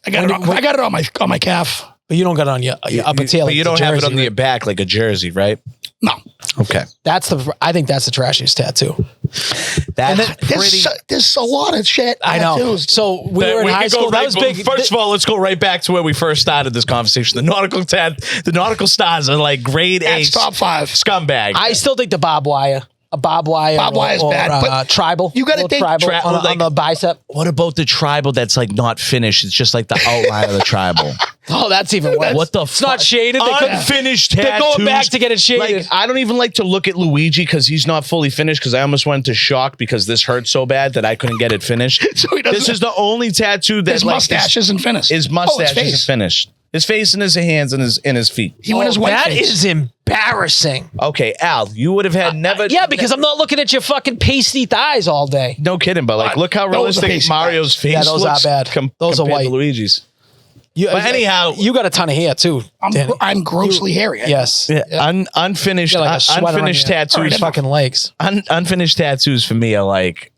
I got it on my calf. But you don't got it on your upper tail. But you don't have it on your back like a jersey, right? No. Okay. I think that's the trashiest tattoo. There's a lot of shit. I know. Tattoos. So we were in high school. That was big. First of all, let's go right back to where we first started this conversation. The nautical stars are like grade A. That's top 5 scumbag. I still think the barbed wire. A barbed wire. Barbed wire is bad, but tribal. you gotta think tribal on the bicep. What about the tribal that's like not finished? It's just like the outline of the tribal. Oh, that's even worse. What the It's not shaded. Unfinished tattoos. They're going back to get it shaded. Like, I don't even like to look at Luigi because he's not fully finished because I almost went into shock because this hurt so bad that I couldn't get it finished. So he doesn't- This is the only tattoo that His mustache isn't finished. His mustache isn't finished. His face and his hands and his feet. He went his white That face. is embarrassing. Okay, Al, you would have had never. Yeah, because I'm not looking at your fucking pasty thighs all day. No kidding, but like, look how Those are realistic pasty Mario's face Yeah, those looks. are bad. Those are compared white. to Luigi's. But anyhow, you got a ton of hair too. Danny. I'm grossly hairy. Yes. Yeah, unfinished, You got like a sweater on unfinished your tattoos. fucking legs. Unfinished tattoos for me are like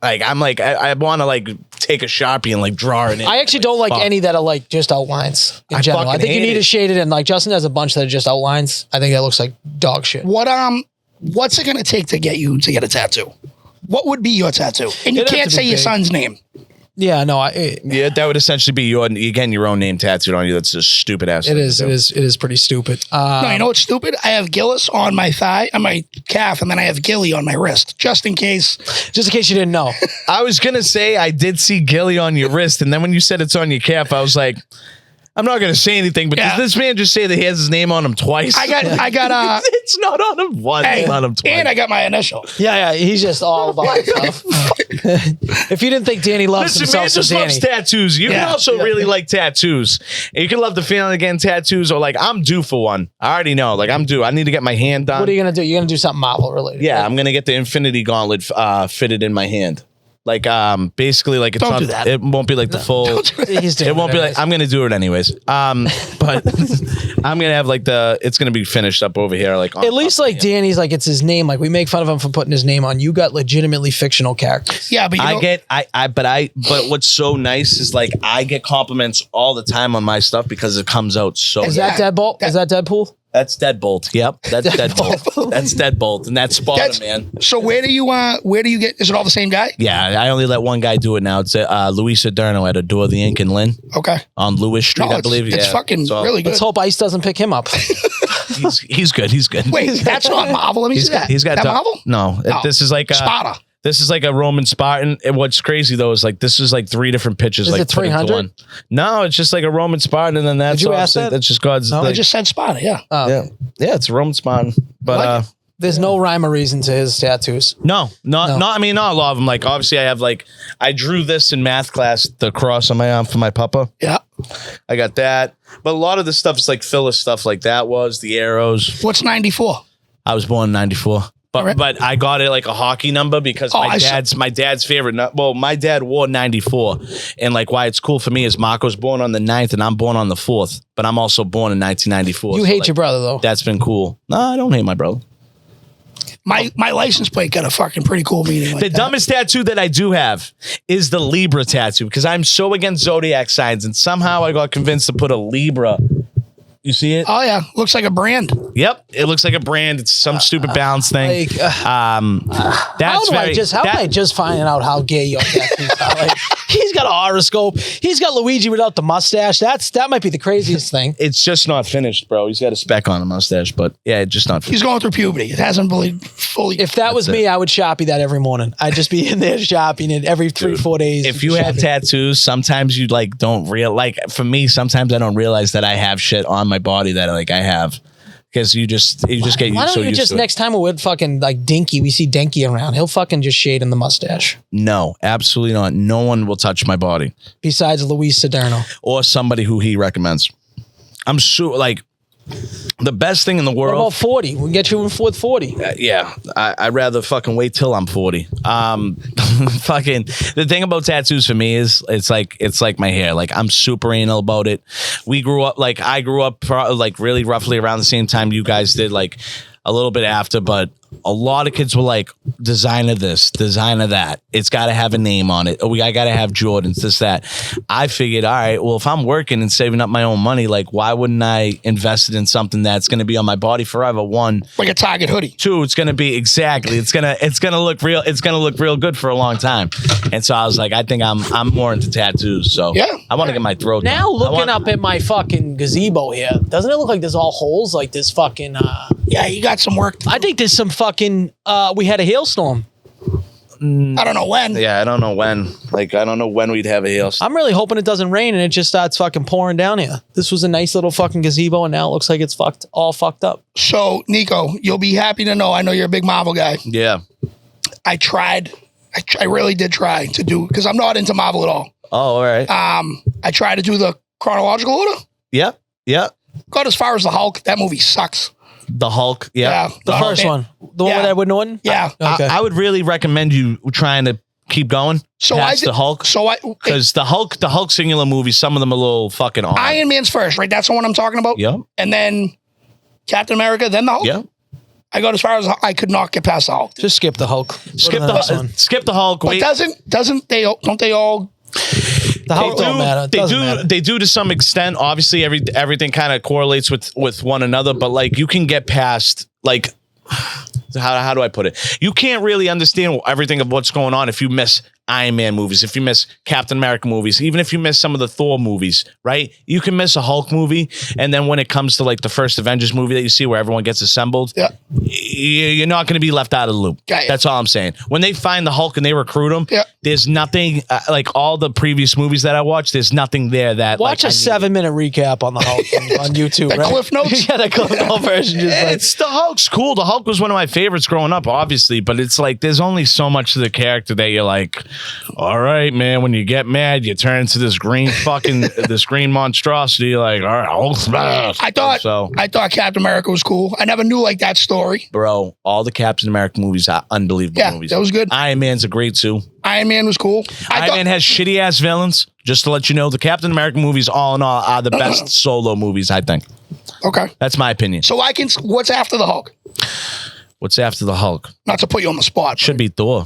I'm like I want to like take a Sharpie and like draw it in. I actually don't like fuck. any that are like just outlines in general. I fucking think you hate need it. to shade it, and like Justin has a bunch that are just outlines. I think that looks like dog shit. What's it gonna take to get you to get a tattoo? What would be your tattoo? And you It'd have can't to say be your big. son's name. Yeah, no, Yeah, that would essentially be your own name tattooed on you. That's a stupid ass. it is pretty stupid. No, you know what's stupid? I have Gillis on my thigh, on my calf, and then I have Gilly on my wrist, just in case. Just in case you didn't know. I was gonna say I did see Gilly on your wrist, and then when you said it's on your calf, I was like, I'm not gonna say anything. But Yeah. does this man just say that he has his name on him twice? I got it's not on him once. hey, It's on him twice. and I got my initial. Yeah, he's just all about himself. If you didn't think Danny loves Listen, man himself, so just Danny. loves tattoos. You can Yeah. also really like tattoos. And you can love the feeling again tattoos, or like I'm due for one. I already know. Like I'm due. I need to get my hand done. What are you gonna do? You're gonna do something Marvel related. Yeah, I'm gonna get the Infinity Gauntlet fitted in my hand. Like basically like it's Don't not, do that. it won't be like the full. He's doing It won't be like anyways. I'm gonna do it anyways. But I'm gonna have like it's gonna be finished up over here. Like on At least top of like Danny's like it's his name. Like we make fun of him for putting his name on. You got legitimately fictional characters. Yeah, but but what's so nice is like I get compliments all the time on my stuff because it comes out so. Is that Deadbolt? Is that Deadpool? That's Deadbolt. Yep, that's Deadbolt. That's Deadbolt, and that's Sparta, man. So where do you get? Is it all the same guy? Yeah, I only let one guy do it now. It's Luis Adorno at Adore the Ink and Lynn Okay. on Lewis Street, No, I believe. it's Yeah, fucking So, really good. Let's hope Ice doesn't pick him up. He's good. He's good. Wait, that's not Marvel. Let me see that. He's got that done- Marvel. No, Oh, this is like Sparta. This is like a Roman Spartan. And what's crazy though is like this is like 3 different pictures. Is like it put into 300? one. No, it's just like a Roman Spartan, and then that's Did you ask obviously- that? That's just God's. No, I like, just said Sparta. Yeah. yeah, it's a Roman Spartan. But Like There's no rhyme or reason to his tattoos. no. I mean, not a lot of them. Like obviously, I have like I drew this in math class, the cross on my arm for my papa. Yeah. I got that, but a lot of the stuff is like filler stuff. Like that was the arrows. What's 94? I was born in '94. But I got it like a hockey number because my dad's favorite. Well, my dad wore 94, and like why it's cool for me is Marco's born on the 9th and I'm born on the 4th, but I'm also born in 1994. You hate your brother though. That's been cool. No, I don't hate my brother. My license plate got a fucking pretty cool meaning. The dumbest tattoo that I do have is the Libra tattoo because I'm so against zodiac signs, and somehow I got convinced to put a Libra. You see it? Oh yeah, looks like a brand. Yep, it looks like a brand. It's some stupid balance thing. Like, how am I just finding out how gay your tattoos are? Like, he's got a horoscope. He's got Luigi without the mustache. That might be the craziest thing. It's just not finished, bro. He's got a speck on a mustache, but yeah, it's just not finished. He's going through puberty. It hasn't really fully. If that was me, I would Sharpie that every morning. I'd just be in there shopping it every 3-4 days. If you have tattoos, sometimes you like don't for me, sometimes I don't realize that I have shit on my body that like I have because you just get used. Why don't you just next time we're fucking like Dinky, we see Dinky around, he'll fucking just shade in the mustache. No, absolutely not. No one will touch my body besides Luis Sedano or somebody who he recommends. I'm sure like the best thing in the world. What about 40? We'll get you in with 40. Yeah, I'd rather fucking wait till I'm 40. Fucking the thing about tattoos for me is it's like my hair. Like I'm super anal about it. I grew up like really roughly around the same time you guys did, like a little bit after, but a lot of kids were like, designer this, designer that. It's got to have a name on it. I got to have Jordans, this, that. I figured, all right, well, if I'm working and saving up my own money, like, why wouldn't I invest it in something that's going to be on my body forever? One, like a Target hoodie. Two, it's going to be exactly. It's gonna look real. It's gonna look real good for a long time. And so I was like, I think I'm more into tattoos. So yeah, I want to get my throat now done. looking up at my fucking gazebo here, doesn't it look like there's all holes? Like this fucking. Yeah, you got some work. I think there's some fucking. We had a hailstorm. I don't know when. Yeah, I don't know when. Like, I don't know when we'd have a hailstorm. I'm really hoping it doesn't rain and it just starts fucking pouring down here. This was a nice little fucking gazebo and now it looks like it's all fucked up. So, Nico, you'll be happy to know I know you're a big Marvel guy. Yeah. I really did try to do, because I'm not into Marvel at all. Oh, all right. I tried to do the chronological order. Yep. Yep. Got as far as the Hulk. That movie sucks. The Hulk, yeah. The first one. The one with Edward Norton? Yeah. Okay. I would really recommend you trying to keep going. So past the Hulk. Because the Hulk singular movies, some of them are a little fucking odd. Iron Man's first, right? That's the one I'm talking about. Yep. And then Captain America, then the Hulk. Yep. I got as far as I could not get past the Hulk. Just skip the Hulk. Skip the Hulk. But don't they all? The Hulk don't matter. They do to some extent. Obviously, everything kind of correlates with one another. But like, you can get past like, how do I put it? You can't really understand everything of what's going on if you miss Iron Man movies, if you miss Captain America movies, even if you miss some of the Thor movies, right? You can miss a Hulk movie, and then when it comes to like the first Avengers movie that you see where everyone gets assembled, you're not going to be left out of the loop. That's all I'm saying. When they find the Hulk and they recruit him, there's nothing like all the previous movies that I watched. There's nothing there that watch a 7-minute recap on the Hulk on YouTube. The right? Cliff Notes. Yeah, the Cliff Notes version. It's the Hulk's cool. The Hulk was one of my favorites growing up, obviously, but it's like there's only so much to the character that you're like, all right, man, when you get mad, you turn into this green fucking this green monstrosity. You're like, all right, Hulk's bad. I thought Captain America was cool. I never knew like that story. Bro, all the Captain America movies are unbelievable movies. That was good. Iron Man's a great too. Iron Man was cool. Iron Man has shitty ass villains. Just to let you know, the Captain America movies, all in all, are the best solo movies, I think. Okay. That's my opinion. So what's after the Hulk? What's after the Hulk? Not to put you on the spot. Should be Thor.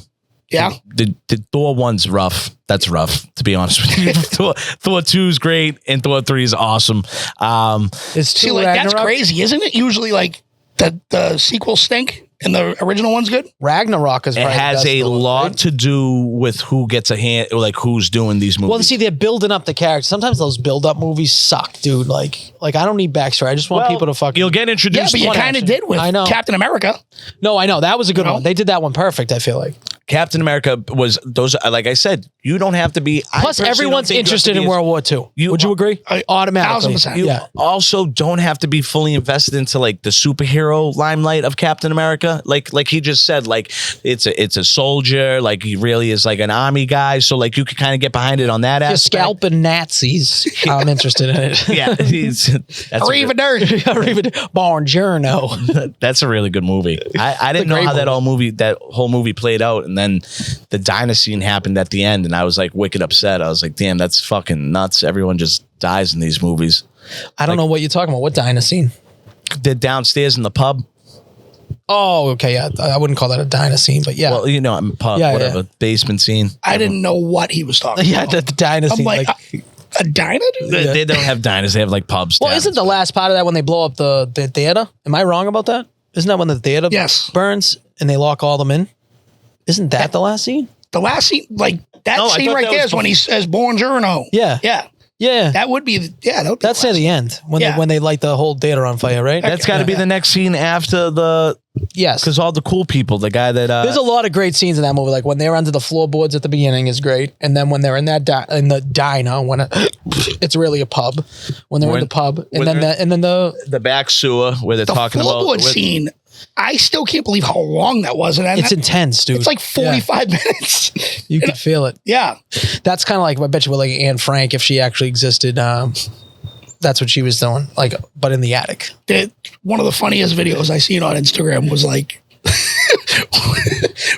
Yeah. The Thor 1's rough. That's rough, to be honest with you. Thor 2 is great, and Thor 3 is awesome. That's crazy, isn't it? Usually, like, the sequels stink, and the original one's good. Ragnarok is. It has a lot to do with who gets a hand, or like who's doing these movies. Well, see, they're building up the characters. Sometimes those build-up movies suck, dude. Like I don't need backstory. I just want people to fucking. You'll get introduced. Yeah, but you kind of did with Captain America. No, I know that was a good one. They did that one perfect. I feel like. Captain America was those. Like I said, you don't have to be. Plus, everyone's interested in World War II. Would you agree? Automatically. 1000%. You also don't have to be fully invested into like the superhero limelight of Captain America. Like he just said, like it's a soldier. Like he really is like an army guy. So like you could kind of get behind it on that You're aspect. scalping Nazis. I'm interested in it. Yeah, Buongiorno. That's a really good movie. I didn't know how that whole movie played out, and then the diner scene happened at the end, and I was like wicked upset. I was like, damn, that's fucking nuts. Everyone just dies in these movies. I don't know what you're talking about. What diner scene? They're downstairs in the pub. Oh, okay. Yeah, I wouldn't call that a diner scene, but yeah. Well, you know, pub, whatever, basement scene. I didn't know what he was talking about. Yeah, the diner scene. I'm like a diner, dude? They don't have diners. They have like pubs. Well, isn't the last part of that when they blow up the theater? Am I wrong about that? Isn't that when the theater burns and they lock all them in? Isn't that the last scene? The last scene, like that scene right there is when he says "Buongiorno." Yeah, yeah. That would be that's at the end when they light the whole theater on fire, right? That's got to be the next scene after the. Yes, because all the cool people, the guy that there's a lot of great scenes in that movie. Like when they're under the floorboards at the beginning is great, and then when they're in that in the diner when it's really a pub. When they're in the pub, and then the back sewer where they're talking about the floorboard scene. I still can't believe how long that was. And it's intense, dude. It's like 45 minutes. You could feel it. Yeah. That's kind of like, I bet you with like Anne Frank, if she actually existed, that's what she was doing. Like, but in the attic. One of the funniest videos I seen on Instagram was like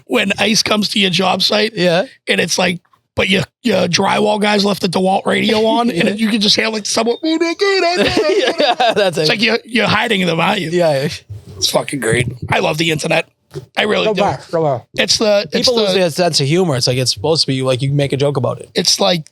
when ICE comes to your job site. Yeah. And it's like, but your drywall guys left the DeWalt radio on, and you can just hear like someone. That's it's like you're hiding them, aren't you? Yeah. It's fucking great. I love the internet. I really do. Go back. People lose their sense of humor. It's like it's supposed to be like you can make a joke about it. It's like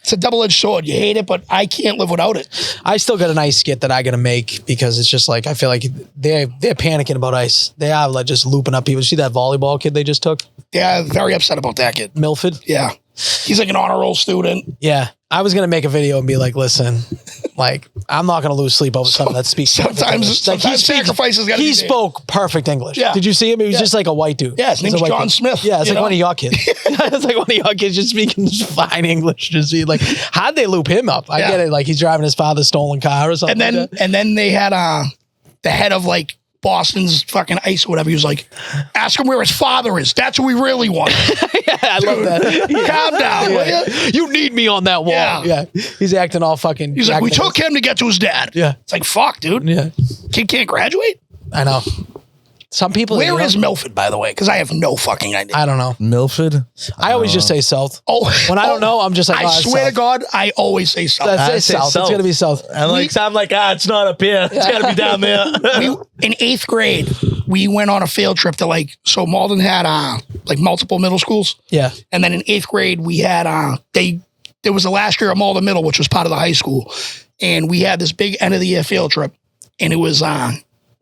it's a double-edged sword. You hate it, but I can't live without it. I still got a nice skit that I gotta make because it's just like I feel like they're panicking about ICE. They are like just looping up people. See that volleyball kid they just took? Yeah, very upset about that kid. Milford? Yeah. He's like an honor roll student. Yeah. I was going to make a video and be like, listen, like, I'm not going to lose sleep over something that speaks. Sometimes sacrifices got to be He spoke perfect English. Yeah. Did you see him? He was just like a white dude. Yeah, his name's John Smith. Yeah, it's like one of your kids. It's like one of your kids just speaking fine English. Just be like, how'd they loop him up? I get it. Like, he's driving his father's stolen car or something. And then they had the head of like Boston's fucking ICE or whatever. He was like, ask him where his father is. That's what we really want. Yeah, I love that. Calm down, will you? You need me on that wall. Yeah. He's acting all fucking. He's like, we took him to get to his dad. Yeah. It's like, fuck, dude. Yeah. Kid can't graduate? I know. Some people. Where is Milford, by the way? Because I have no fucking idea. I don't know. Milford? I always just say south. Oh, when I don't know, I'm just like, I swear to God, I always say south. I say south. It's gonna be south. I'm like, it's not up here. It's gotta be down there. In 8th grade, we went on a field trip to so Malden had like multiple middle schools. Yeah. And then in 8th grade, we had there was the last year of Malden Middle, which was part of the high school, and we had this big end of the year field trip, and it was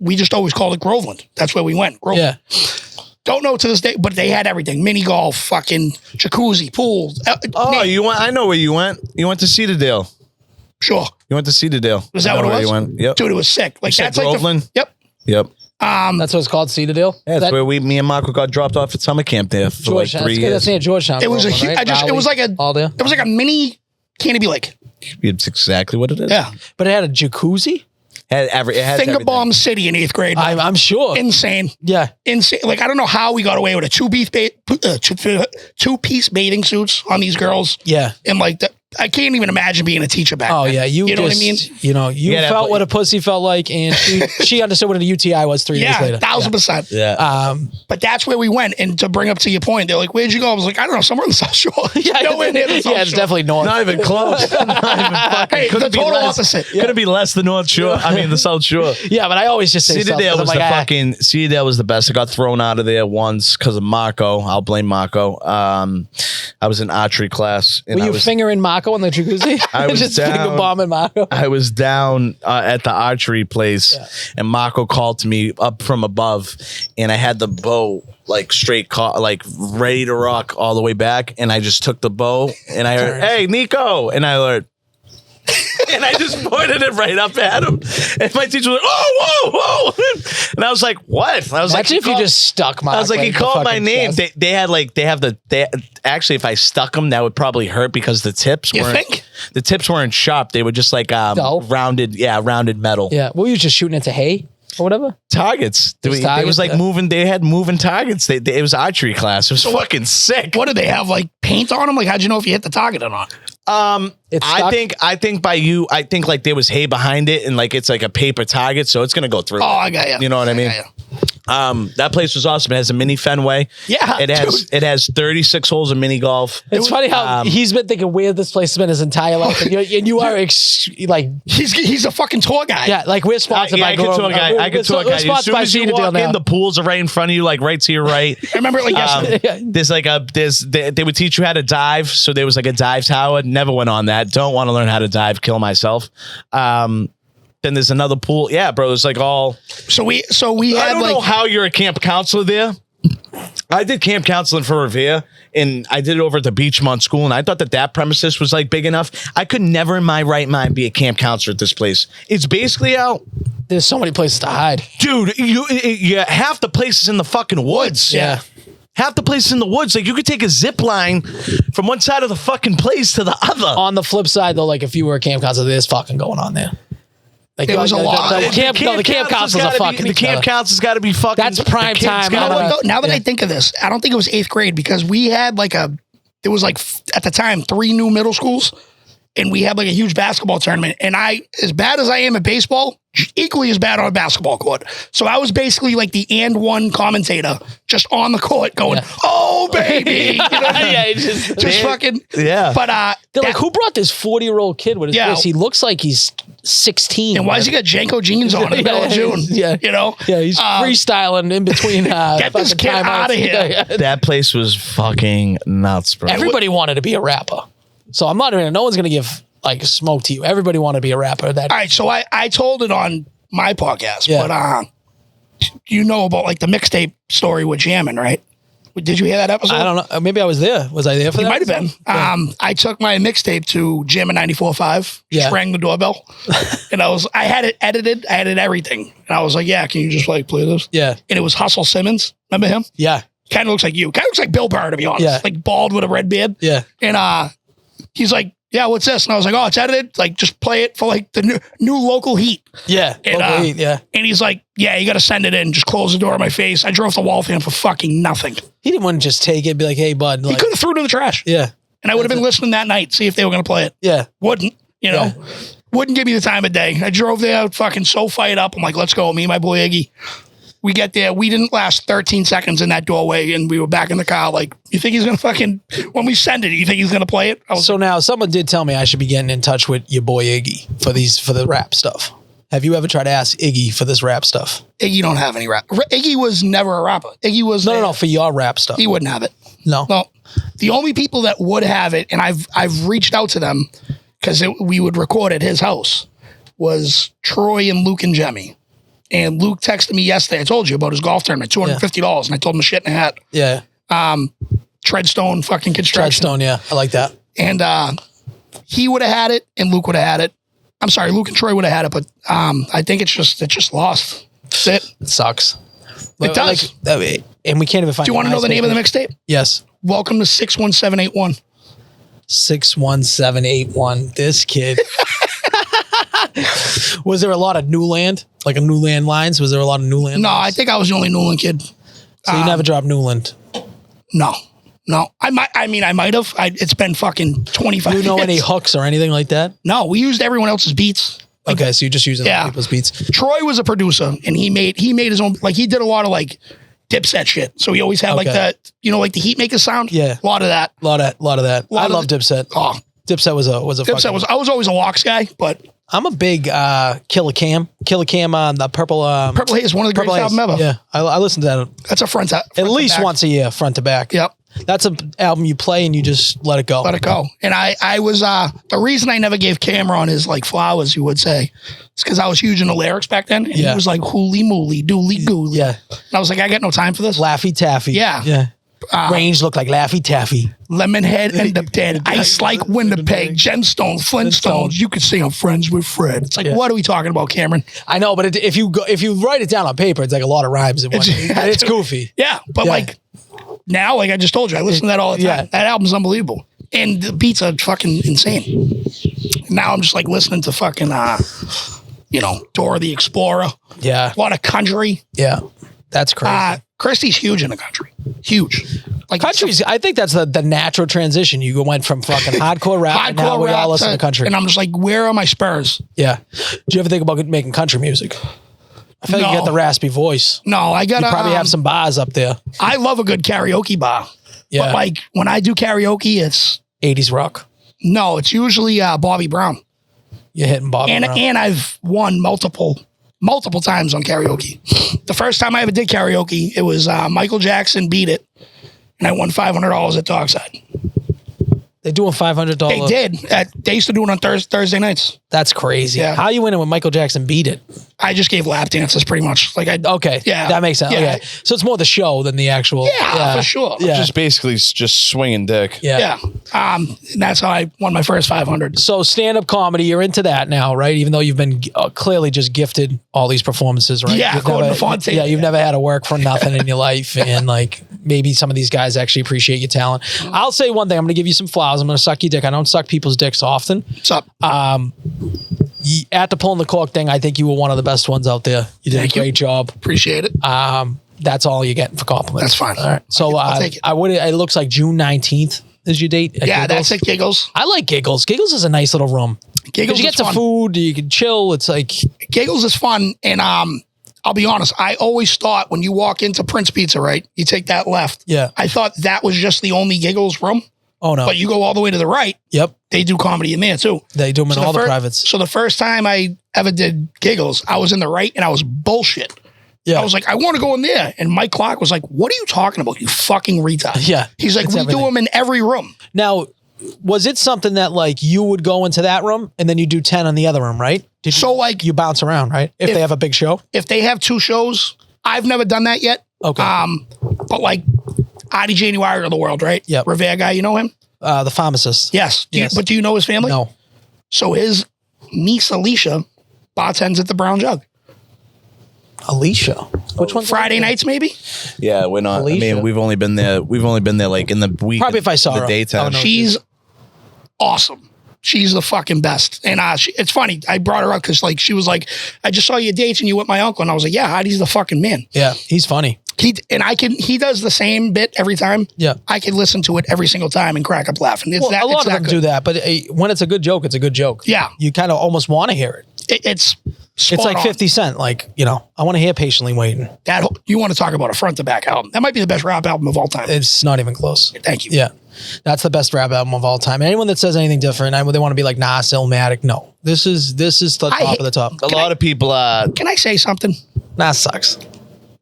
we just always called it Groveland. That's where we went. Groveland. Yeah. Don't know to this day, but they had everything: mini golf, fucking jacuzzi, pool. You went? I know where you went. You went to Cedardale. Sure. You went to Cedardale. Was that what it was? You went? Yep. Dude, it was sick. Like that's Groveland? Yep. That's what it's called, Cedardale. Yeah, that's where me and Marco got dropped off at summer camp there for like 3 years. That's near Georgetown. It was it was like a mini Canopy Lake. It's exactly what it is. Yeah, but it had a jacuzzi. It had Finger Bomb City in 8th grade. I'm sure. Insane. Yeah. Insane. Like, I don't know how we got away with a two-piece bathing suits on these girls. Yeah. And like, I can't even imagine being a teacher back then. Yeah. You know what I mean? You know, you felt what a pussy felt like, and she understood what a UTI was 3 years later. 1000%. Yeah. But that's where we went. And to bring up to your point, they're like, where'd you go? I was like, I don't know, somewhere in the South Shore. Nowhere near the South Shore. It's definitely north. Not even close. Not even fucking. Hey, the total opposite. Could it be less the North Shore? I mean, the South Shore. Yeah, but I always just say Cedardale was Cedardale was the best. I got thrown out of there once because of Marco. I'll blame Marco. I was in archery class. Were you fingering Marco in the jacuzzi? I was just down, finger bombing Marco. I was down at the archery place, and Marco called to me up from above, and I had the bow like straight, like ready to rock all the way back, and I just took the bow, and I heard, "Hey, Nico," and I heard. And I just pointed it right up at him. And my teacher was like, "Oh, whoa, whoa!" And I was like, "What?" And I was Imagine like, if you just stuck my. I was like, he called my name. Actually, if I stuck them, that would probably hurt because the tips the tips weren't sharp. They were just like rounded metal. Yeah, well, you were just shooting into hay or whatever. Targets. They was like moving. They had moving targets. It was archery class. It was fucking sick. What did they have? Like paint on them? Like how'd you know if you hit the target or not? I think like there was hay behind it and like it's like a paper target, so it's gonna go through. Oh, I got you. You know what I mean? That place was awesome. It has a mini Fenway. Yeah, it has 36 holes of mini golf. It's funny how he's been thinking where this place has been his entire life, and you are like he's a fucking tour guy. Yeah, like we're sponsored by tour guy. As soon as you walk in, the pools are right in front of you, like right to your right. I remember it like yesterday. They would teach you how to dive. So there was like a dive tower. Never went on that. Don't want to learn how to dive. Kill myself. Then there's another pool. Yeah, bro. It's like all. So we had. I don't know how you're a camp counselor there. I did camp counseling for Revere, and I did it over at the Beachmont School, and I thought that premises was like big enough. I could never in my right mind be a camp counselor at this place. It's basically out. There's so many places to hide, dude. You half the places in the fucking woods. Yeah. Half the places in the woods, like you could take a zip line from one side of the fucking place to the other. On the flip side, though, like if you were a camp counselor, there's fucking going on there. Like there was a lot. The camp counselors are fucking. The camp counselor's got to be fucking. That's prime time. Now that I think of this, I don't think it was 8th grade because we had there was like at the time 3 new middle schools, and we had like a huge basketball tournament. And as bad as I am at baseball, equally as bad on a basketball court. So I was basically like the and one commentator just on the court going, "Oh baby," you know? Yeah, just fucking yeah. But they're like, who brought this 40-year-old kid with his voice? He looks like he's 16. And why does he got Janko jeans on in the middle of June? Yeah, you know. Yeah, he's freestyling in between. Get this kid out of here. That place was fucking nuts, bro. Everybody wanted to be a rapper, so I'm not even. No one's gonna give like smoke to you. Everybody wanted to be a rapper. All right, so I told it on my podcast, but you know about like the mixtape story with Jammin', right? Did you hear that episode? I don't know. Maybe I was there. Was I there for that? You might have been. Yeah. I took my mixtape to Jammin' 94.5. Yeah. Rang the doorbell, and I had it edited. I edited everything, and I was like, "Yeah, can you just like play this?" Yeah. And it was Hustle Simmons. Remember him? Yeah. Kind of looks like you. Kind of looks like Bill Burr, to be honest. Yeah. Like bald with a red beard. Yeah. And he's like, "Yeah, what's this?" And I was like, "Oh, it's edited. Like, just play it for like the new local heat." Yeah, and, local heat. Yeah. And he's like, "Yeah, you got to send it in. Just close the door in my face." I drove to Waltham for fucking nothing. He didn't want to just take it, and be like, "Hey, bud." Like, he could have threw it in the trash. Yeah. And I would have been listening that night, see if they were going to play it. Yeah. Wouldn't, you know, wouldn't give me the time of day. I drove there, fucking so fired up. I'm like, "Let's go." Me and my boy Iggy. We get there. We didn't last 13 seconds in that doorway, and we were back in the car. Like, you think he's going to fucking, when we send it, you think he's going to play it? So now someone did tell me I should be getting in touch with your boy Iggy for the rap stuff. Have you ever tried to ask Iggy for this rap stuff? Iggy don't have any rap. Iggy was never a rapper. Iggy was no, for your rap stuff. He wouldn't have it. No. The only people that would have it, and I've reached out to them because we would record at his house, was Troy and Luke and Jemmy. And Luke texted me yesterday. I told you about his golf tournament, $250, and I told him to shit in a hat. Yeah. Treadstone fucking construction. Treadstone, yeah, I like that. And he would have had it, and Luke would have had it. I'm sorry, Luke and Troy would have had it, but I think it's just lost. That's it. It sucks. It does. Like, and we can't even find. Do you want to know the name of the mixtape? Yes. Welcome to 61781. 61781. This kid. Was there a lot of Newland? Like a Newland lines? Was there a lot of Newland No, lines? I think I was the only Newland kid. So you never dropped Newland? No. I might have. It's been fucking 25 years. Do you know years. any hooks or anything like that? No, we used everyone else's beats. Like, okay, so you're just using other people's beats. Troy was a producer, and he made his own, like he did a lot of like Dipset shit. So he always had like that, like the heat maker sound. Yeah. A lot of that. A lot of that. I love Dipset. Oh. Dipset was a I was always a Locks guy, but I'm a big Killer Cam on the Purple Haze, one of the greatest albums ever. Yeah, I listen to that. That's a front at least once a year, front to back. Yep. That's an album you play and you just let it go. Let it go. And I was the reason I never gave Cameron his like flowers, you would say, it's because I was huge in the lyrics back then. And he was like hooly mooly, dooly gooly. Yeah. And I was like, I got no time for this. Laffy Taffy. Yeah. Yeah. Range looked like Laffy Taffy. Lemonhead end up dead. Ice like Winnipeg. Gemstone, Flintstones. You could say I'm friends with Fred. It's like, what are we talking about, Cameron? I know, but if you write it down on paper, it's like a lot of rhymes in one. It's goofy. Yeah, but like now, like I just told you, I listen to that all the time. Yeah. That album's unbelievable. And the beats are fucking insane. Now I'm just like listening to fucking, Dora the Explorer. Yeah. A lot of country. Yeah. That's crazy. Christy's huge in the country. Huge. Like country's, I think that's the natural transition. You went from fucking hardcore rap and now we all listen to country. And I'm just like, where are my spurs? Yeah. Do you ever think about making country music? I feel like you got the raspy voice. No, I got to probably have some bars up there. I love a good karaoke bar. Yeah. But like when I do karaoke, it's 80s rock. No, it's usually Bobby Brown. You're hitting Bobby Brown. And I've won multiple times on karaoke. The first time I ever did karaoke, it was Michael Jackson Beat It, and I won $500 at Dockside. They doing $500. They did. They used to do it on Thursday nights. That's crazy. Yeah. How you winning when Michael Jackson Beat It? I just gave lap dances pretty much. Okay. Yeah. That makes sense. Yeah. Okay. So it's more the show than the actual. Yeah, for sure. Yeah. Just basically just swinging dick. Yeah. And that's how I won my first 500. So stand-up comedy, you're into that now, right? Even though you've been clearly just gifted all these performances, right? Yeah, Gordon Fontaine. Yeah, you've never had to work for nothing in your life. And like maybe some of these guys actually appreciate your talent. I'll say one thing. I'm going to give you some flowers. I'm going to suck your dick. I don't suck people's dicks often. What's up? At the Pulling the Cork thing, I think you were one of the best ones out there. You did a great job. Appreciate it. That's all you're getting for compliments. That's fine. All right. So I'll take it. It looks like June 19th is your date. Yeah, Giggles. that's at Giggles. I like Giggles. Giggles is a nice little room. Giggles you get is to fun. food, you can chill. It's like Giggles is fun, and I'll be honest. I always thought when you walk into Prince Pizza, right, you take that left. Yeah. I thought that was just the only Giggles room. Oh no. But you go all the way to the right. Yep. They do comedy in there too. They do them in all the privates. So the first time I ever did Giggles, I was in the right and I was bullshit. Yeah. I was like, I want to go in there. And Mike Clark was like, what are you talking about, you fucking retard? Yeah. He's like, we do them in every room. Now, was it something that like you would go into that room and then you do 10 on the other room, right? You bounce around, right? If they have a big show? If they have two shows, I've never done that yet. Okay. But like Adi January of the world, right? Yep. Revere guy, you know him? The pharmacist. Yes. But do you know his family? No. So his niece Alicia bartends at the Brown Jug. Alicia. Which one? Friday nights, maybe? Yeah, we're not. Alicia. I mean, we've only been there like in the week. Probably if I saw the her. daytime. Oh, no. She's awesome. She's the fucking best. And it's funny. I brought her up because like she was like, I just saw your dates and you with my uncle. And I was like, yeah, Adi's the fucking man. Yeah, he's funny. He does the same bit every time. Yeah. I can listen to it every single time and crack up laughing. A lot of them do that, but when it's a good joke, it's a good joke. Yeah. You kind of almost want to hear it. It's like on. 50 Cent. Like, I want to hear Patiently Waiting. You want to talk about a front to back album. That might be the best rap album of all time. It's not even close. Thank you. Yeah. That's the best rap album of all time. Anyone that says anything different, they want to be like, nah, Illmatic. No. This is the top of the top. A lot of people. Can I say something? Nas sucks.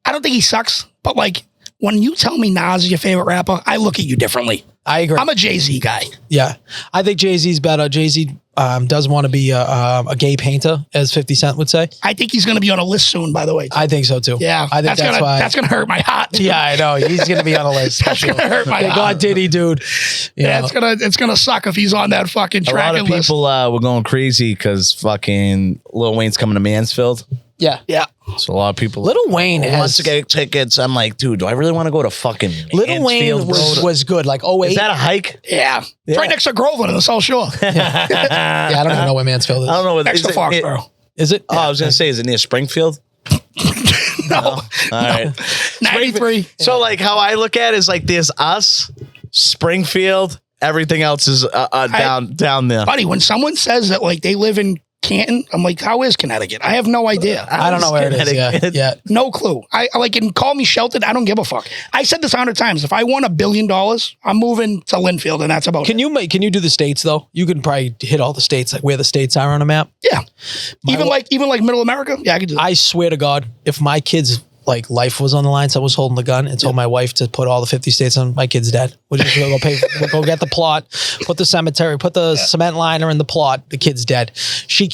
I don't think he sucks, but like when you tell me Nas is your favorite rapper, I look at you differently. I agree. I'm a Jay-Z guy. Yeah. I think Jay-Z's better. Jay-Z does want to be a gay painter, as 50 Cent would say. I think he's going to be on a list soon, by the way. I think so too. Yeah. I think that's why. That's going to hurt my heart. Too. Yeah, I know. He's going to be on a list. That's going to hurt my heart. God Diddy, dude. Yeah, it's gonna suck if he's on that fucking A track lot of list. people were going crazy because fucking Lil Wayne's coming to Mansfield. Yeah. Yeah. So a lot of people. Lil Wayne wants to get tickets. I'm like, dude, do I really want to go to fucking Lil Wayne Mansfield, was good. Like 08. Is that a hike? Yeah. It's right next to Groveland in the South Shore. Yeah, I don't even know where Mansfield is. I don't know. Next to Foxborough. Is it? Oh, I was going to say, is it near Springfield? No. All right. 93. So like how I look at it is like there's us, Springfield, everything else is down there. Buddy, when someone says that like they live in Canton, I'm like, how is Connecticut? I have no idea. I don't know where it is. Yeah. No clue. I like, and call me sheltered. I don't give a fuck. I said this 100 times. If I won $1 billion, I'm moving to Linfield, and that's about it. Can you do the states though? You can probably hit all the states, like where the states are on a map. Yeah. Even like middle America. Yeah, I could do that. I swear to God, if my kids like life was on the line, someone was holding the gun, and told my wife to put all the 50 states on, my kid's dead. We're just gonna we'll go get the plot, put the cemetery, put the cement liner in the plot, the kid's dead. She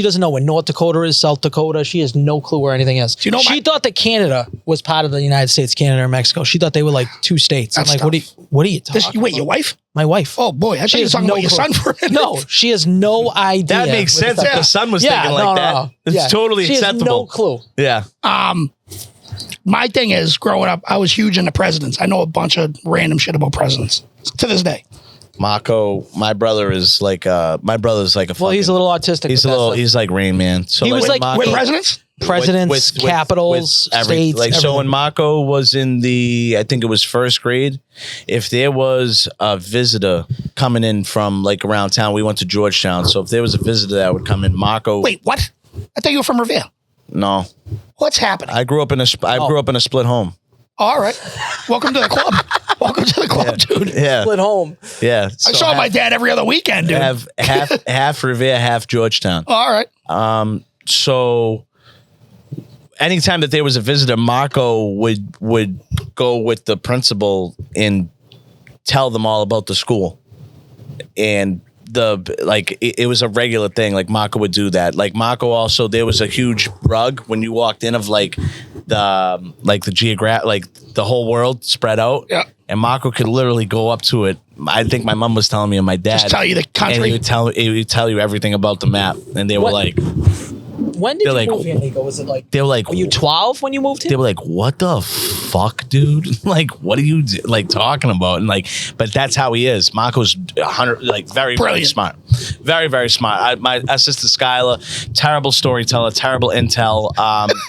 doesn't know where North Dakota is, South Dakota. She has no clue where anything is. She thought that Canada was part of the United States, Canada and Mexico. She thought they were like 2 states. I'm like, what are you talking about? Wait, your wife? My wife. Oh boy, I thought you were talking about your son for a minute. No, she has no idea. That makes sense if the son was thinking like that. No. It's totally acceptable. She has no clue. Yeah. My thing is, growing up, I was huge into presidents. I know a bunch of random shit about presidents to this day. Mako, my brother's like a well, he's a little autistic. He's like Rain Man. So he was like with presidents? Presidents, capitals, states. Like, so when Mako was in I think it was first grade, if there was a visitor coming in from like around town, we went to Georgetown. So if there was a visitor that would come in, Mako. Wait, what? I thought you were from Revere. No. What's happening? I grew up in a split home. All right. Welcome to the club. Welcome to the club, dude. Yeah. Split home. Yeah. So I saw my dad every other weekend, dude. Half Revere, half Georgetown. All right. So anytime that there was a visitor, Mako would go with the principal and tell them all about the school. And it was a regular thing. Like Mako would do that. Like Mako also, there was a huge rug when you walked in of like the whole world spread out. Yeah. And Mako could literally go up to it. I think my mom was telling me and my dad. Just tell you the country. And he would tell you everything about the map. And they were like, when did you move here, Nico? Was it like, they were like, were you 12 when you moved here? They were like, what the fuck, dude? Like, what are you like talking about? And like, but that's how he is. Mako's 100, like very, very smart. Very, very smart. My sister Skylar, terrible storyteller, terrible intel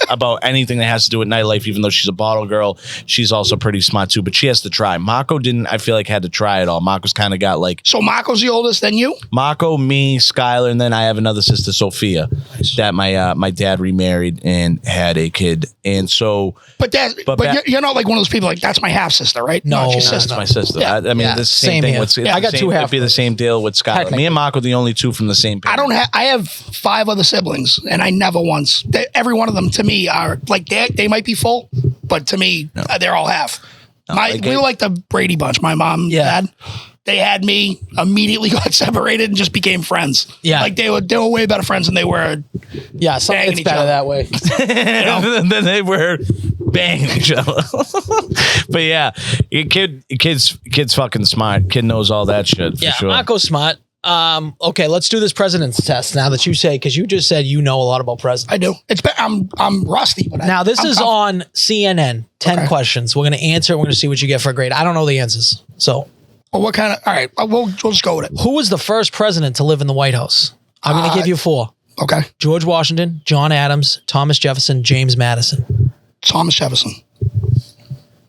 about anything that has to do with nightlife, even though she's a bottle girl. She's also pretty smart too, but she has to try. Mako didn't, I feel like, had to try it all. Mako's kind of got like. So Mako's the oldest, then you? Mako, me, Skylar, and then I have another sister, Sophia, that my dad remarried and had a kid. And so. But you're not like one of those people like, that's my half sister, right? No, she's that's my sister. Yeah. I mean, the same thing with. I got two half. It'd be the same deal with Skylar. Me and Mako, the only two from the same parent. I have 5 other siblings, and I never once. Every one of them to me are like they might be full, but to me they're all half. We were like the Brady Bunch. My mom, and dad. They had me, immediately got separated and just became friends. Yeah. Like they were way better friends than they were. Yeah, it's better that way. Then they were banging each other. But yeah, kid's fucking smart. Kid knows all that shit. For sure. Mako's smart. Okay, let's do this president's test now that you say, because you just said you know a lot about presidents. I do. I'm rusty, but now this is on CNN. 10 questions. We're gonna answer. We're gonna see what you get for a grade. I don't know the answers, so. Well, what kind of? All right, we'll just go with it. Who was the first president to live in the White House? I'm gonna give you 4. Okay. George Washington, John Adams, Thomas Jefferson, James Madison. Thomas Jefferson.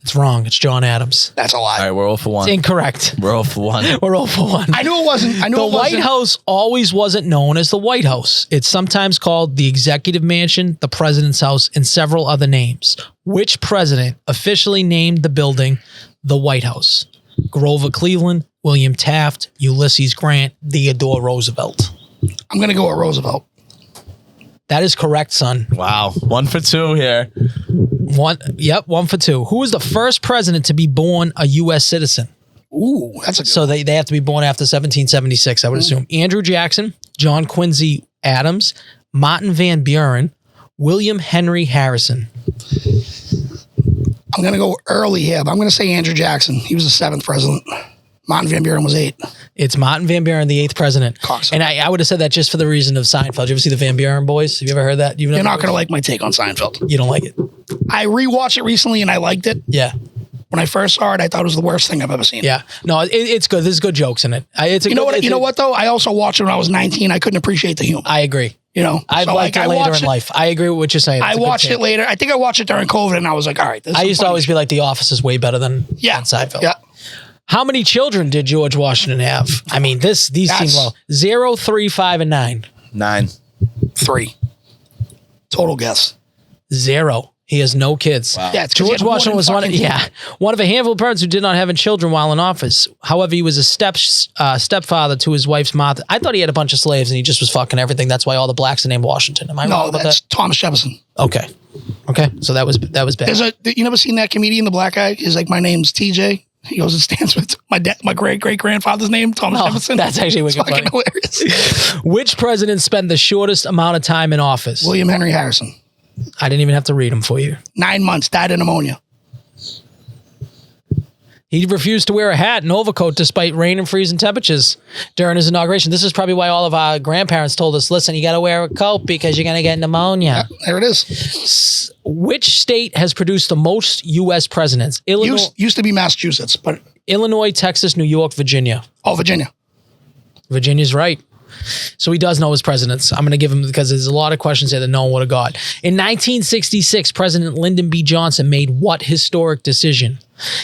It's wrong. It's John Adams. That's a lie. All right, we're 0 for 1. It's incorrect. We're 0 for 1. We're 0 for 1. I knew it wasn't. The White House always wasn't known as the White House. It's sometimes called the Executive Mansion, the President's House, and several other names. Which president officially named the building the White House? Grover Cleveland, William Taft, Ulysses Grant, Theodore Roosevelt. I'm going to go with Roosevelt. That is correct, son. Wow. 1 for 2 here. 1 for 2. Who was the first president to be born a U.S. citizen? Ooh, that's a good So they have to be born after 1776, I would assume. Andrew Jackson, John Quincy Adams, Martin Van Buren, William Henry Harrison. I'm going to go early here, but I'm going to say Andrew Jackson. He was the 7th president. Martin Van Buren was 8. It's Martin Van Buren, the 8th president. Coxsacre. And I would have said that just for the reason of Seinfeld. Did you ever see the Van Buren boys? Have you ever heard that? You're not going to like my take on Seinfeld. You don't like it? I rewatched it recently and I liked it. Yeah. When I first saw it, I thought it was the worst thing I've ever seen. Yeah. No, it's good. There's good jokes in it. You know what though? I also watched it when I was 19. I couldn't appreciate the humor. I agree. I've liked it later in life. I agree with what you're saying. I watched it later. I think I watched it during COVID and I was like, all right. I used to always be like, The Office is way better than Seinfeld. Yeah. How many children did George Washington have? I mean, these seem low. 0, 3, 5, and 9. 9. 3. Total guess. 0. He has no kids. Wow. Yeah, it's 'cause he George had more Washington than was one of a handful of parents who did not have children while in office. However, he was a stepfather to his wife's Martha. I thought he had a bunch of slaves and he just was fucking everything. That's why all the blacks are named Washington. Am I wrong No, about that's that? Thomas Thomas Jefferson. Okay. So that was bad. You never seen that comedian, the black guy? He's like, my name's TJ. He goes and stands with my great grandfather's name, Thomas Jefferson. That's actually wicked fucking funny. hilarious. Which president spent the shortest amount of time in office? William Henry Harrison. I didn't even have to read them for you. 9 months, died of pneumonia. He refused to wear a hat and overcoat despite rain and freezing temperatures during his inauguration. This is probably why all of our grandparents told us, listen, you got to wear a coat because you're going to get pneumonia. There it is. Which state has produced the most U.S. presidents? Illinois, Used to be Massachusetts, but Illinois, Texas, New York, Virginia. Virginia. Virginia's right. So he does know his presidents. I'm going to give him because there's a lot of questions here that no one would have got. In 1966, President Lyndon B. Johnson made what historic decision?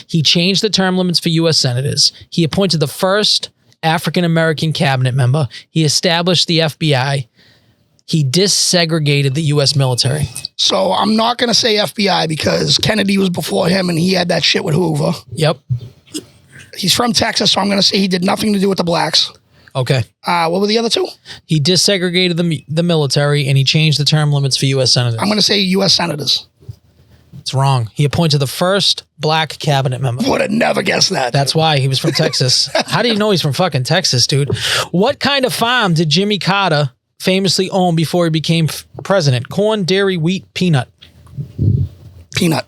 He changed the term limits for U.S. senators. He appointed the first African-American cabinet member. He established the FBI. He desegregated the U.S. military. So I'm not going to say FBI because Kennedy was before him and he had that shit with Hoover. Yep. He's from Texas, so I'm going to say he did nothing to do with the blacks. Okay. What were the other two? He desegregated the military and he changed the term limits for U.S. senators. I'm going to say U.S. senators. It's wrong. He appointed the first black cabinet member. Would have never guessed that. That's why he was from Texas. How do you know he's from fucking Texas, dude? What kind of farm did Jimmy Carter famously own before he became president? Corn, dairy, wheat, peanut. Peanut.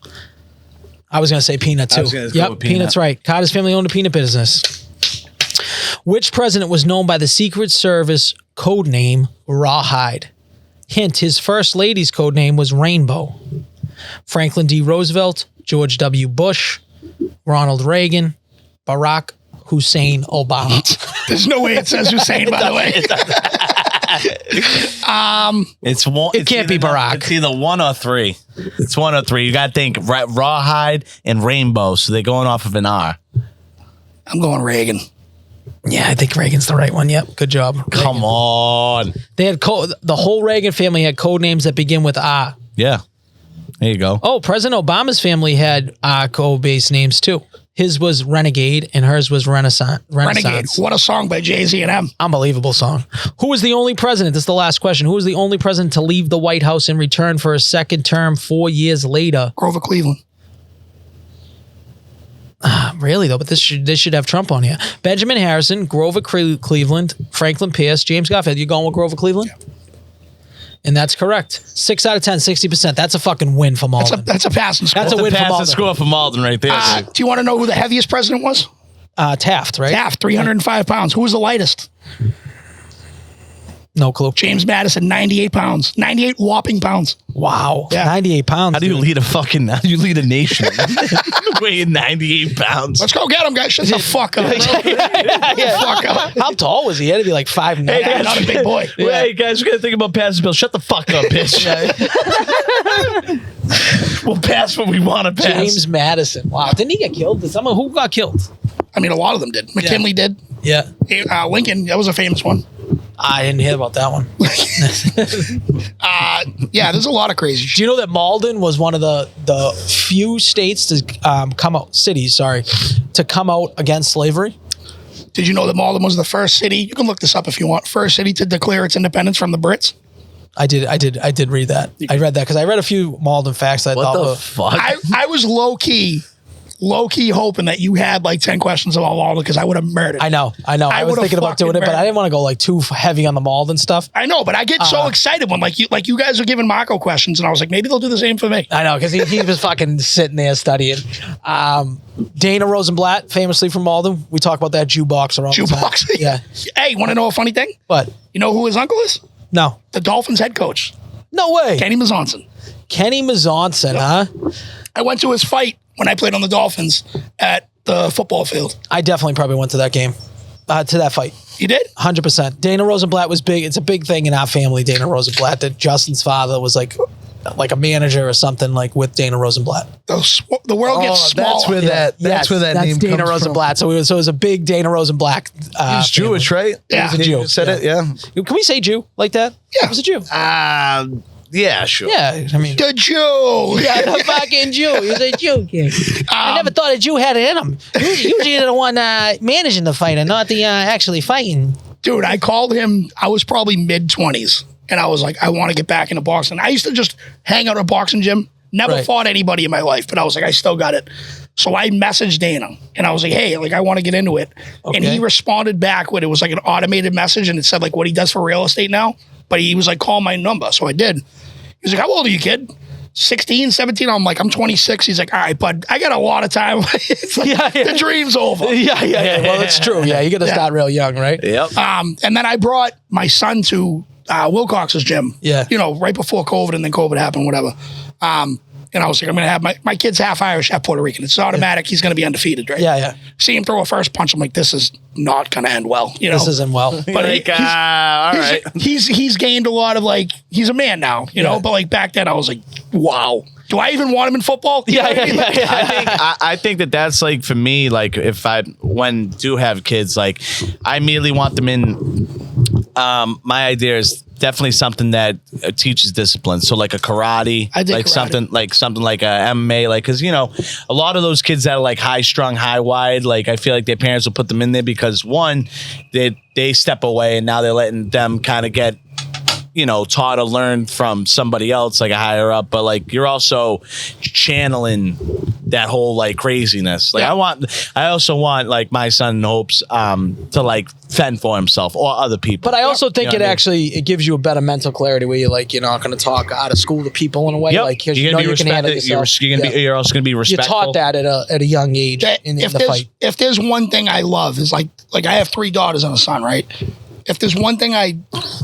I was going to say peanut too. Yep, peanut's right. Carter's family owned a peanut business. Which president was known by the Secret Service code name Rawhide? Hint, his first lady's code name was Rainbow. Franklin D. Roosevelt, George W. Bush, Ronald Reagan, Barack Hussein Obama. There's no way it says Hussein, by the way. It's one. It can't be Barack. It's either 1 or 3. It's 1 or 3. You got to think Rawhide and Rainbow, so they're going off of an R. I'm going Reagan. Yeah, I think Reagan's the right one. Yep, good job. Come Reagan. on. They had the whole Reagan family had code names that begin with R. Yeah. There you go. Oh, President Obama's family had code-based names too. His was Renegade and hers was Renaissance. Renegade. What a song by Jay-Z and M. Unbelievable song. Who was the only president? This is the last question. Who was the only president to leave the White House in return for a second term 4 years later? Grover Cleveland. Really though, but this should have Trump on here. Benjamin Harrison, Grover Cleveland, Franklin Pierce, James Garfield. You going with Grover Cleveland? Yeah. And that's correct. 6 out of 10, 60%. That's a fucking win for Malden. That's a passing score. That's a win for Malden. Score for Malden right there. Do you want to know who the heaviest president was? Taft, right? Taft, 305 pounds. Who was the lightest? No clue. James Madison, 98 pounds. 98 whopping pounds. Wow. Yeah. 98 pounds. How do you lead a nation? Weighing 98 pounds. Let's go get him, guys. Shut the fuck up. Fuck up. How tall was he? He had to be like 5'9". Hey, not a big boy. Hey, guys, we're going to think about passing bill. Shut the fuck up, bitch. We'll pass what we want to pass. James Madison. Wow. Didn't he get killed? Who got killed? I mean, a lot of them did. McKinley did. Yeah. Lincoln, that was a famous one. I didn't hear about that one. Yeah, there's a lot of crazy shit. Do you know that Malden was one of the few states to to come out against slavery? Did you know that Malden was the first city? You can look this up if you want. First city to declare its independence from the Brits. I did read that. I read that because I read a few Malden facts that I thought What the fuck? I was low key hoping that you had like 10 questions about Malden because I would have murdered. I know. I was thinking about doing it, but I didn't want to go like too heavy on the Malden stuff. I know, but I get so excited when like you guys are giving Marco questions, and I was like, maybe they'll do the same for me. I know because he was fucking sitting there studying. Dana Rosenblatt, famously from Malden, we talk about that jukebox around. Jukebox, yeah. Hey, want to know a funny thing? What? You know who his uncle is? No. The Dolphins head coach. No way. Kenny Mazonson. Kenny Mazonson, huh? I went to his fight when I played on the Dolphins at the football field. I definitely probably went to that game, to that fight. You did? 100%. Dana Rosenblatt was big. It's a big thing in our family, Dana Rosenblatt, that Justin's father was like a manager or something like with Dana Rosenblatt. The world gets smaller. That's where that name Dana comes Rosenblatt. from. So it was a big Dana Rosenblatt. He's Jewish, right? Yeah. He was a Jew. You said it, yeah. Can we say Jew like that? Yeah. He was a Jew. Yeah, sure. Yeah, I mean, The Jew. yeah, the fucking Jew. He was a Jew kid. I never thought a Jew had it in him. Usually the one managing the fight and not the actually fighting. Dude, I called him. I was probably mid-20s. And I was like, I want to get back into boxing. I used to just hang out at a boxing gym. Never fought anybody in my life. But I was like, I still got it. So I messaged Dana. And I was like, hey, like, I want to get into it. Okay. And he responded back with, it was like an automated message. And it said, like, what he does for real estate now. But he was like, call my number. So I did. He was like, how old are you, kid? 16, 17? I'm like, I'm 26. He's like, all right, bud, I got a lot of time. It's like, the dream's over. Yeah. Well, it's true. Yeah, you got to start real young, right? Yep. And then I brought my son to Wilcox's gym. Yeah. You know, right before COVID, and then COVID happened, whatever. And I was like, I'm going to have my kid's half Irish, half Puerto Rican. It's automatic. He's going to be undefeated, right? Yeah. See him throw a first punch. I'm like, this is not going to end well. You know, this isn't well. But like, all right. He's gained a lot of, like, he's a man now, you know. But like back then, I was like, wow. Do I even want him in football? Yeah. I think that's like, for me, like, if when do have kids, like, I immediately want them in. My idea is definitely something that teaches discipline. So like a karate, like karate. something like a MMA, like, because, you know, a lot of those kids that are like high strung, high wide, like, I feel like their parents will put them in there because, one, they step away and now they're letting them kind of get, you know, taught or learn from somebody else, like a higher up, but like you're also channeling that whole like craziness. Like I also want like my son hopes to like fend for himself or other people. But I also think it gives you a better mental clarity where you're like, you're not going to talk out of school to people in a way, like, because you know you can handle yourself. You're also going to be respectful. You're taught that at a young age in the fight. If there's one thing I love is like I have 3 daughters and a son, right? If there's one thing I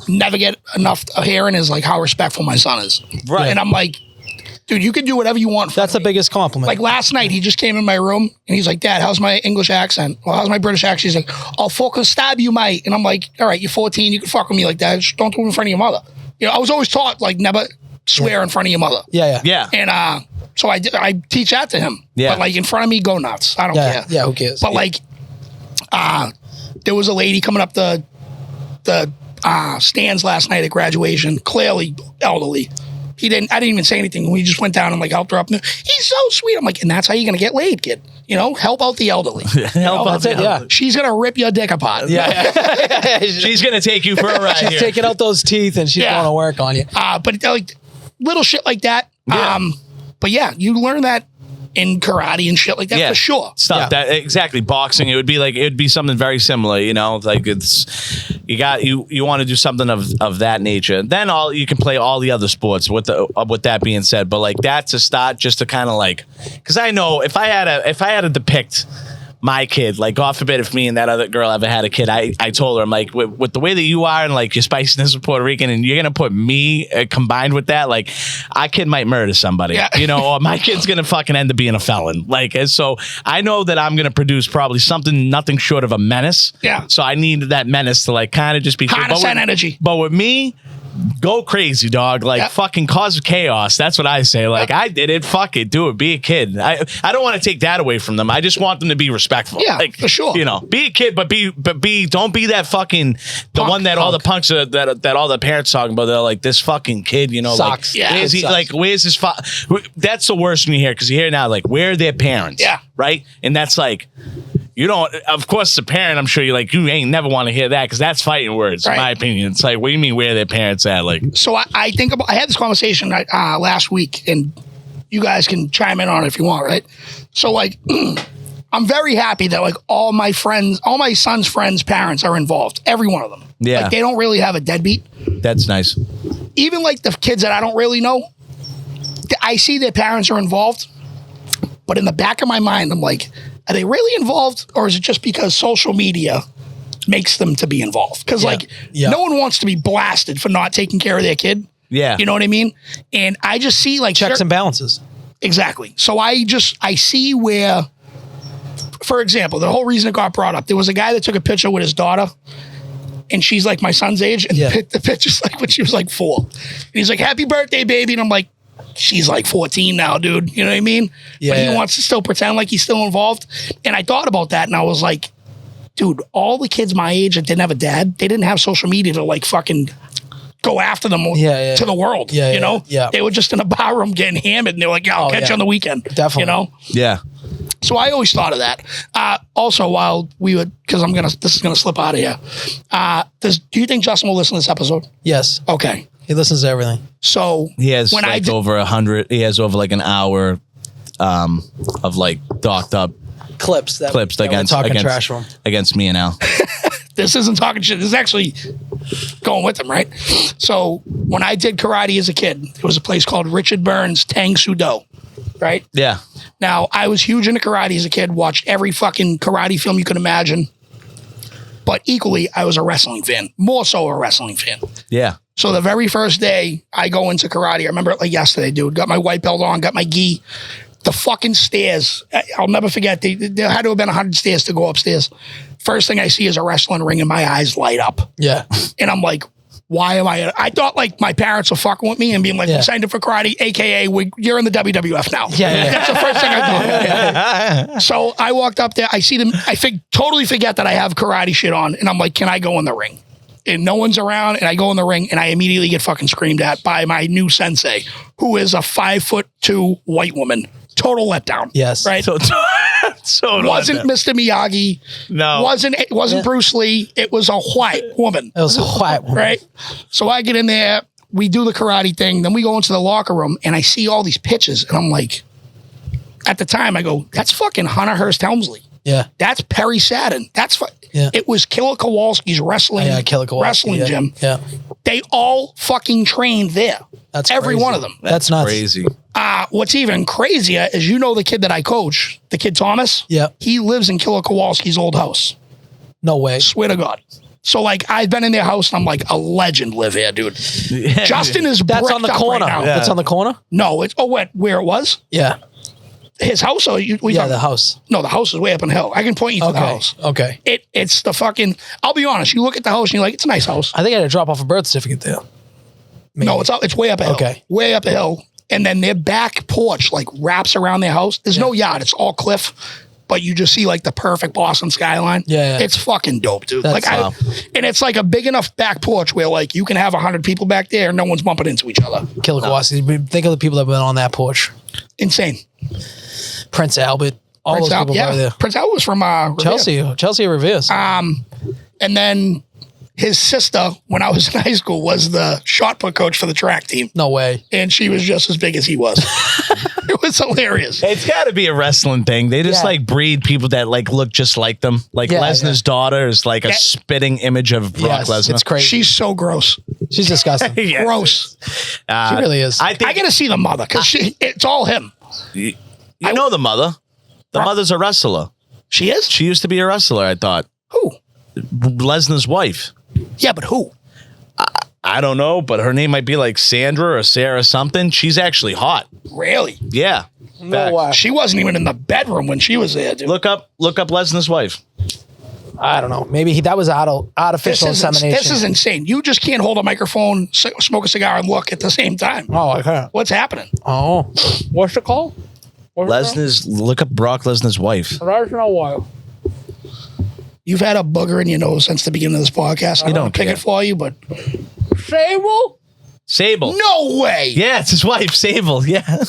never get enough of hearing is like how respectful my son is. Right. And I'm like, dude, you can do whatever you want. That's the biggest compliment. Like last night, he just came in my room and he's like, Dad, how's my English accent? Well, how's my British accent? He's like, I'll fucking stab you, mate. And I'm like, all right, you're 14. You can fuck with me like that. Just don't do it in front of your mother. You know, I was always taught, like, never swear in front of your mother. Yeah. And so I teach that to him. Yeah. But like in front of me, go nuts. I don't care. Yeah, who cares? But like, there was a lady coming up the stands last night at graduation, clearly elderly. I didn't even say anything. We just went down and like helped her up. He's so sweet. I'm like, and that's how you're going to get laid, kid. You know, help out the elderly. Help out the elderly. Yeah. She's going to rip your dick apart. Yeah. She's going to take you for a ride. She's taking out those teeth and she's going to work on you. But like little shit like that. Yeah. But yeah, you learn that in karate and shit like that for sure. Stuff that exactly. Boxing, it would be something very similar, you know, like it's you want to do something of that nature. Then you can play all the other sports with that being said, but like that's a start just to kind of like, because I know if I had to depict my kid, like God forbid if me and that other girl ever had a kid, I told her, I'm like, with the way that you are and like your spiciness of Puerto Rican and you're going to put me combined with that, like our kid might murder somebody, you know, or my kid's going to fucking end up being a felon. Like, and so I know that I'm going to produce probably nothing short of a menace. Yeah. So I need that menace to like kind of just be condescend energy. But with me, go crazy, dog. Like fucking cause chaos. That's what I say. Like I did it. Fuck it. Do it. Be a kid. I don't want to take that away from them. I just want them to be respectful. Yeah, like, for sure. You know, be a kid, but don't be that fucking one that all the punks that all the parents talking about. They're like this fucking kid. You know, sucks. Like, where's he? Like where's his? That's the worst when you hear because you hear now like where are their parents? Yeah. Right. And that's like. You don't, of course, the parent, I'm sure you ain't never want to hear that because that's fighting words, in my opinion. It's like, what do you mean where their parents at? Like, so I think I had this conversation last week, and you guys can chime in on it if you want, right? So like, I'm very happy that like all my son's friends' parents are involved. Every one of them. Yeah. Like they don't really have a deadbeat. That's nice. Even like the kids that I don't really know, I see their parents are involved, but in the back of my mind, I'm like, are they really involved, or is it just because social media makes them to be involved? Because no one wants to be blasted for not taking care of their kid. Yeah. You know what I mean? And I just see like checks and balances. Exactly. So I see where, for example, the whole reason it got brought up, there was a guy that took a picture with his daughter and she's like my son's age. And the picture's like when she was like 4. And he's like, happy birthday, baby. And I'm like, she's like 14 now, dude. You know what I mean? Yeah. But he wants to still pretend like he's still involved. And I thought about that and I was like, dude, all the kids my age that didn't have a dad, they didn't have social media to like fucking go after them to the world. Yeah, you know, they were just in a bar room getting hammered, and they were like, "Yeah, I'll catch you on the weekend." Definitely, you know. Yeah. So I always thought of that. Also, while we would, because this is gonna slip out of here. Do you think Justin will listen to this episode? Yes. Okay. He listens to everything. So he has over 100. He has over like an hour of like docked up clips against me and Al. This isn't talking shit. This is actually going with him, right? So when I did karate as a kid, there was a place called Richard Burns Tang Soo Do, right? Yeah. Now, I was huge into karate as a kid, watched every fucking karate film you could imagine. But equally, I was a wrestling fan, more so a wrestling fan. Yeah. So the very first day I go into karate, I remember it like yesterday, dude. Got my white belt on, got my gi. The fucking stairs, I'll never forget. There had to have been 100 stairs to go upstairs. First thing I see is a wrestling ring and my eyes light up. Yeah. And I'm like, why am I thought like my parents were fucking with me and being like, I'm signed up for karate, AKA, you're in the WWF now. Yeah. That's the first thing I thought. So I walked up there. I see them. I totally forget that I have karate shit on. And I'm like, can I go in the ring? And no one's around, and I go in the ring, and I immediately get fucking screamed at by my new sensei, who is a 5'2" white woman. Total letdown. Yes. Right? So wasn't Mr. Miyagi. No. Wasn't Bruce Lee. It was a white woman. It was a white woman. Right? So I get in there, we do the karate thing, then we go into the locker room, and I see all these pitches, and I'm like, at the time, I go, that's fucking Hunter Hearst Helmsley. Yeah. That's Perry Saturn. It was Killer Kowalski's wrestling gym. Yeah. They all fucking trained there. That's every one of them. That's nuts. Crazy. What's even crazier is the kid that I coach, the kid Thomas. Yeah. He lives in Killer Kowalski's old house. No way. Swear to God. So like I've been in their house and I'm like, a legend live here, dude. Yeah. Justin is that's on the corner. Right now. Yeah. That's on the corner? No, it's where it was? Yeah. His house or the house. No, the house is way up in the hill. I can point you to the house. Okay. It's the fucking, I'll be honest, you look at the house and you're like, it's a nice house. I think I had to drop off a birth certificate there. Maybe. No, it's way up a hill. Okay. Way up a hill. And then their back porch like wraps around their house. There's no yard. It's all cliff. But you just see like the perfect Boston skyline. Yeah. It's fucking dope, dude. And it's like a big enough back porch where like you can have 100 people back there and no one's bumping into each other. Killer Kowalski. Think of the people that have been on that porch. Insane. Prince Albert. All those people over there. Prince Albert was from Chelsea Revere's. And then his sister, when I was in high school, was the shot put coach for the track team. No way. And she was just as big as he was. It was hilarious. It's got to be a wrestling thing. They just like breed people that like look just like them. Like Lesnar's daughter is like a spitting image of Brock Lesnar. It's crazy. She's so gross. She's disgusting. Gross. She really is. I got to see the mother because it's all him. You know the mother. The mother's a wrestler. She is? She used to be a wrestler, I thought. Who? Lesnar's wife. Yeah, but who? I don't know, but her name might be like Sandra or Sarah something. She's actually hot. Really? Yeah. No, she wasn't even in the bedroom when she was there, dude. Look up Lesnar's wife. I don't know. Maybe that was artificial insemination. This is insane. You just can't hold a microphone, smoke a cigar, and look at the same time. Oh, I can't. What's happening? Oh. What's it called? Look up Brock Lesnar's wife. You've had a booger in your nose since the beginning of this podcast. I don't pick it for you, but Sable? No way. Yeah, it's his wife, Sable. Yeah.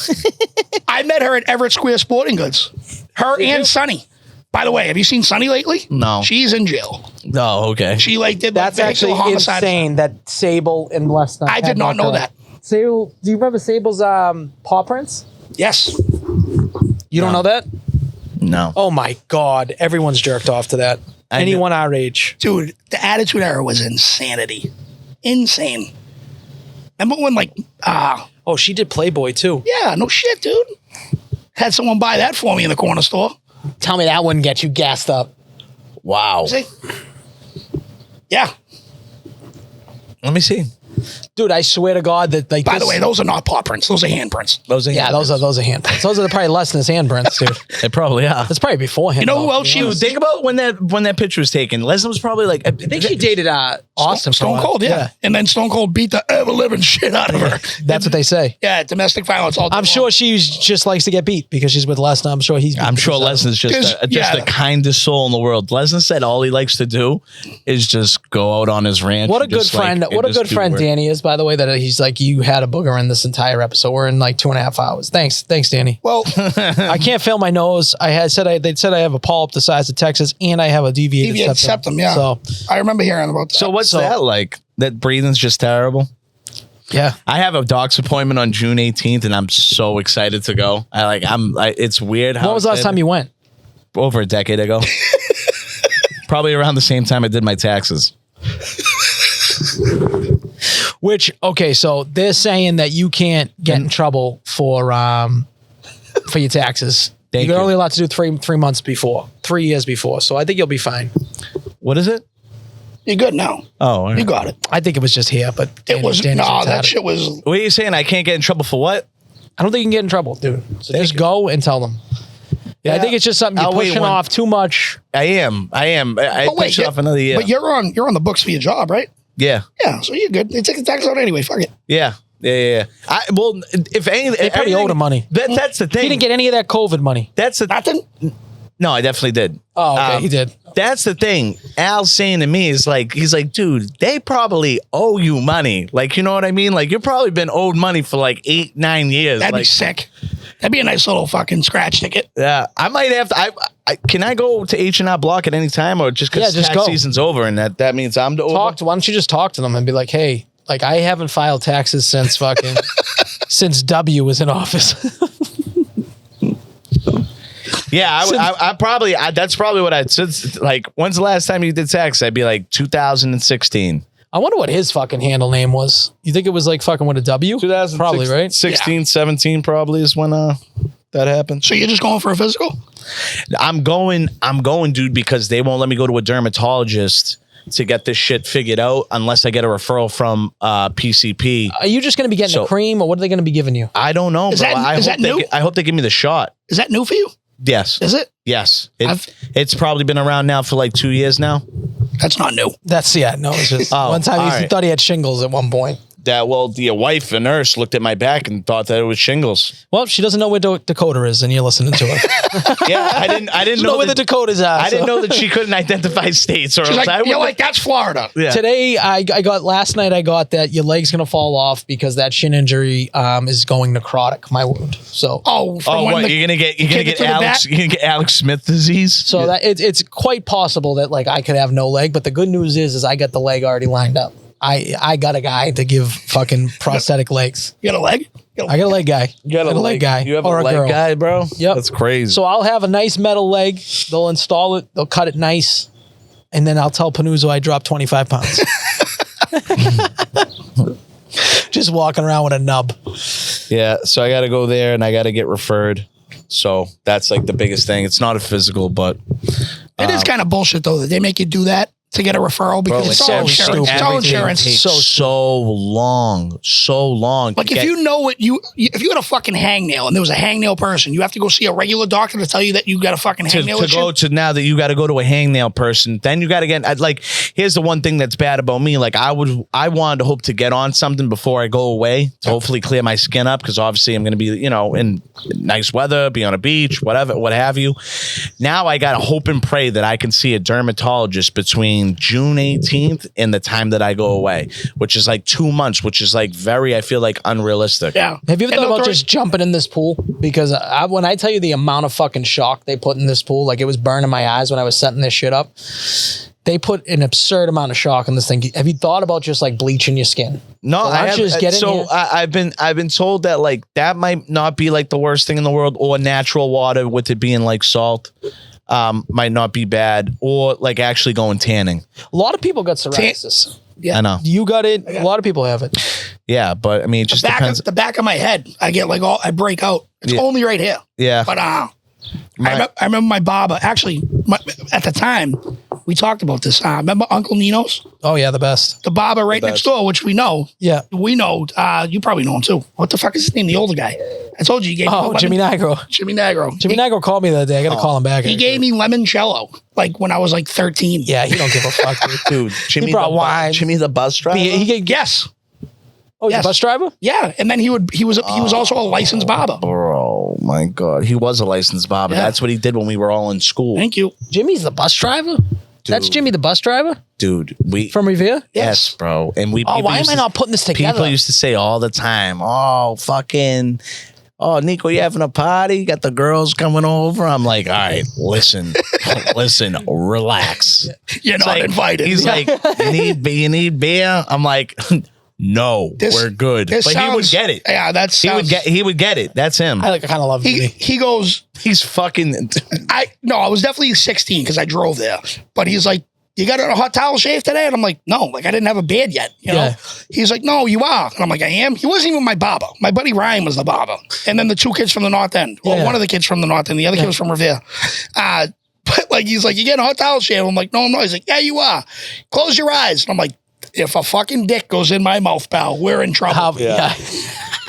I met her at Everett Square Sporting Goods. Her and Sonny. By the way, have you seen Sonny lately? No. She's in jail. No, okay. She did that's actually insane that Sable and Lesnar. I did not know that. Sable, do you remember Sable's paw prints? Yes. You don't know that? No. Oh my God. Everyone's jerked off to that. Anyone our age. Dude, the Attitude Era was insanity. Insane. Remember when oh, she did Playboy too. Yeah, no shit, dude. Had someone buy that for me in the corner store. Tell me that wouldn't get you gassed up. Wow. See? Yeah. Let me see. Dude, I swear to God that By the way, those are not paw prints. Those are handprints. Those are handprints. Those are probably Lesnar's handprints, dude. They probably are. That's probably before him. You know who else she was? Think about when that picture was taken. Lesnar was probably like, I think she dated Austin. Stone Cold, yeah. And then Stone Cold beat the ever-living shit out of her. That's what they say. Yeah, domestic violence all day I'm sure she just likes to get beat because she's with Lesnar. I'm sure Lesnar's just the kindest soul in the world. Lesnar said all he likes to do is just go out on his ranch. What a good friend. What a good friend Danny is, by the way, that he's like, you had a booger in this entire episode. We're in like 2.5 hours. Thanks, Danny. Well, I can't feel my nose. They said I have a polyp the size of Texas, and I have a deviated septum. Yeah. So I remember hearing about that. So what's that like? That breathing's just terrible. yeah, I have a doc's appointment on June 18th, and I'm so excited to go. It's weird. When was the last time you went? Over a decade ago. Probably around the same time I did my taxes. Which, okay, so they're saying that you can't get in trouble for your taxes. You're only allowed to do 3 months before, 3 years before. So I think you'll be fine. What is it? You're good now. Oh, all right. You got it. I think it was just here, but It was that shit was. What are you saying? I can't get in trouble for what? I don't think you can get in trouble, dude. So just go and tell them. Yeah, I think it's just something you're pushing off too much. I am. I push it off another year. But you're on the books for your job, right? Yeah. Yeah, so you're good. They take the tax out anyway. Fuck it. Yeah. If anything, They probably owed him money. That's the thing. He didn't get any of that COVID money. Nothing. No, I definitely did. Oh, okay, he did. That's the thing. Al's saying to me is like, he's like, dude, they probably owe you money. Like, you know what I mean? Like, you've probably been owed money for like 8-9 years. That'd like, be sick. That'd be a nice little fucking scratch ticket. Yeah, I might have to. Can I go to H&R Block at any time, or just because tax season's over and that means I'm over? Why don't you just talk to them and be like, hey, like I haven't filed taxes since fucking since W was in office. Yeah, I probably that's probably what I'd said. Like, when's the last time you did tax? I'd be like 2016. I wonder what his fucking handle name was. You think it was like fucking with a W? Probably, right? 16, 17 probably is when that happened. So you're just going for a physical? I'm going, dude, because they won't let me go to a dermatologist to get this shit figured out unless I get a referral from PCP. Are you just going to be getting a cream, or what are they going to be giving you? I don't know, bro. I hope they give me the shot. Is that new for you? Yes. Is it? Yes. It's probably been around now for like 2 years now. That's not new. It's just one time he thought he had shingles at one point. The wife, a nurse, looked at my back and thought that it was shingles. Well, she doesn't know where Dakota is, and you're listening to her. Yeah, I didn't know where the Dakotas are. I didn't know that she couldn't identify states. Or she's like, that's Florida. Yeah. Today, last night I got that your leg's gonna fall off because that shin injury is going necrotic, my wound. So you're gonna get Alex Smith disease. So that it's quite possible that like I could have no leg, but the good news is I got the leg already lined up. I got a guy to give fucking prosthetic legs. You got a leg? I got a leg guy. You got a leg guy. You have a leg guy, bro? Yep. That's crazy. So I'll have a nice metal leg. They'll install it. They'll cut it nice. And then I'll tell Panuzzo I dropped 25 pounds. Just walking around with a nub. Yeah. So I got to go there and I got to get referred. So that's like the biggest thing. It's not a physical, but it is kind of bullshit though that they make you do that to get a referral because it's all insurance. It's all insurance. So long. Like if you know what if you had a fucking hangnail and there was a hangnail person, you have to go see a regular doctor to tell you that you got a fucking hangnail. To now that you got to go to a hangnail person, then you got to get like. Here's the one thing that's bad about me. Like I wanted to hope to get on something before I go away to hopefully clear my skin up because obviously I'm going to be in nice weather, be on a beach, whatever, what have you. Now I got to hope and pray that I can see a dermatologist between June 18th and the time that I go away, which is like 2 months, which is like I feel like unrealistic. Yeah. Have you ever thought about just jumping in this pool? Because when I tell you the amount of fucking shock they put in this pool, like it was burning my eyes when I was setting this shit up. They put an absurd amount of shock in this thing. Have you thought about just like bleaching your skin? No, I've been told that like that might not be like the worst thing in the world, or natural water with it being like salt. Might not be bad, or like actually going tanning. A lot of people got psoriasis. Yeah, I know. You got it. A lot of people have it. Yeah, but I mean, it just depends. The back of my head, I get like I break out. It's only right here. Yeah, but I remember my barber. Actually, at the time, we talked about this. Remember Uncle Nino's? Oh yeah, the best. The barber next door, which we know. Yeah, we know. You probably know him too. What the fuck is his name? The older guy. I told you he gave me Jimmy Nigro. Jimmy Nigro called me the other day. I got to call him back. He gave me limoncello like when I was like 13. Yeah, he don't give a fuck, dude. Jimmy he brought wine. Jimmy the bus driver. Yes. Oh, yes. Bus driver? Yeah, and then he was also a licensed barber. Bro, my God, he was a licensed barber. Yeah. That's what he did when we were all in school. Thank you. Jimmy's the bus driver. That's Jimmy the bus driver? Dude, From Revere? Yes, bro. And we. Oh, why am I not putting this together? People used to say all the time, "Oh, fucking, oh, Nico, you having a party? You got the girls coming over?" I'm like, all right, listen, relax. You're not invited. He's like, you need beer? I'm like, no, we're good. But he would get it. Yeah, that sounds. He would get it. That's him. I kind of love Jimmy. He goes. He's fucking. I was definitely 16 because I drove there. But he's like, "You got a hot towel shave today?" And I'm like, "No, like I didn't have a beard yet." You know. He's like, "No, you are." And I'm like, "I am." He wasn't even my barber. My buddy Ryan was the barber, and then the two kids from the North End. Well, one of the kids from the North End, the other kid was from Revere. But like, he's like, "You getting a hot towel shave?" I'm like, "No, I'm not." He's like, "Yeah, you are. Close your eyes." And I'm like, if a fucking dick goes in my mouth, pal, we're in trouble.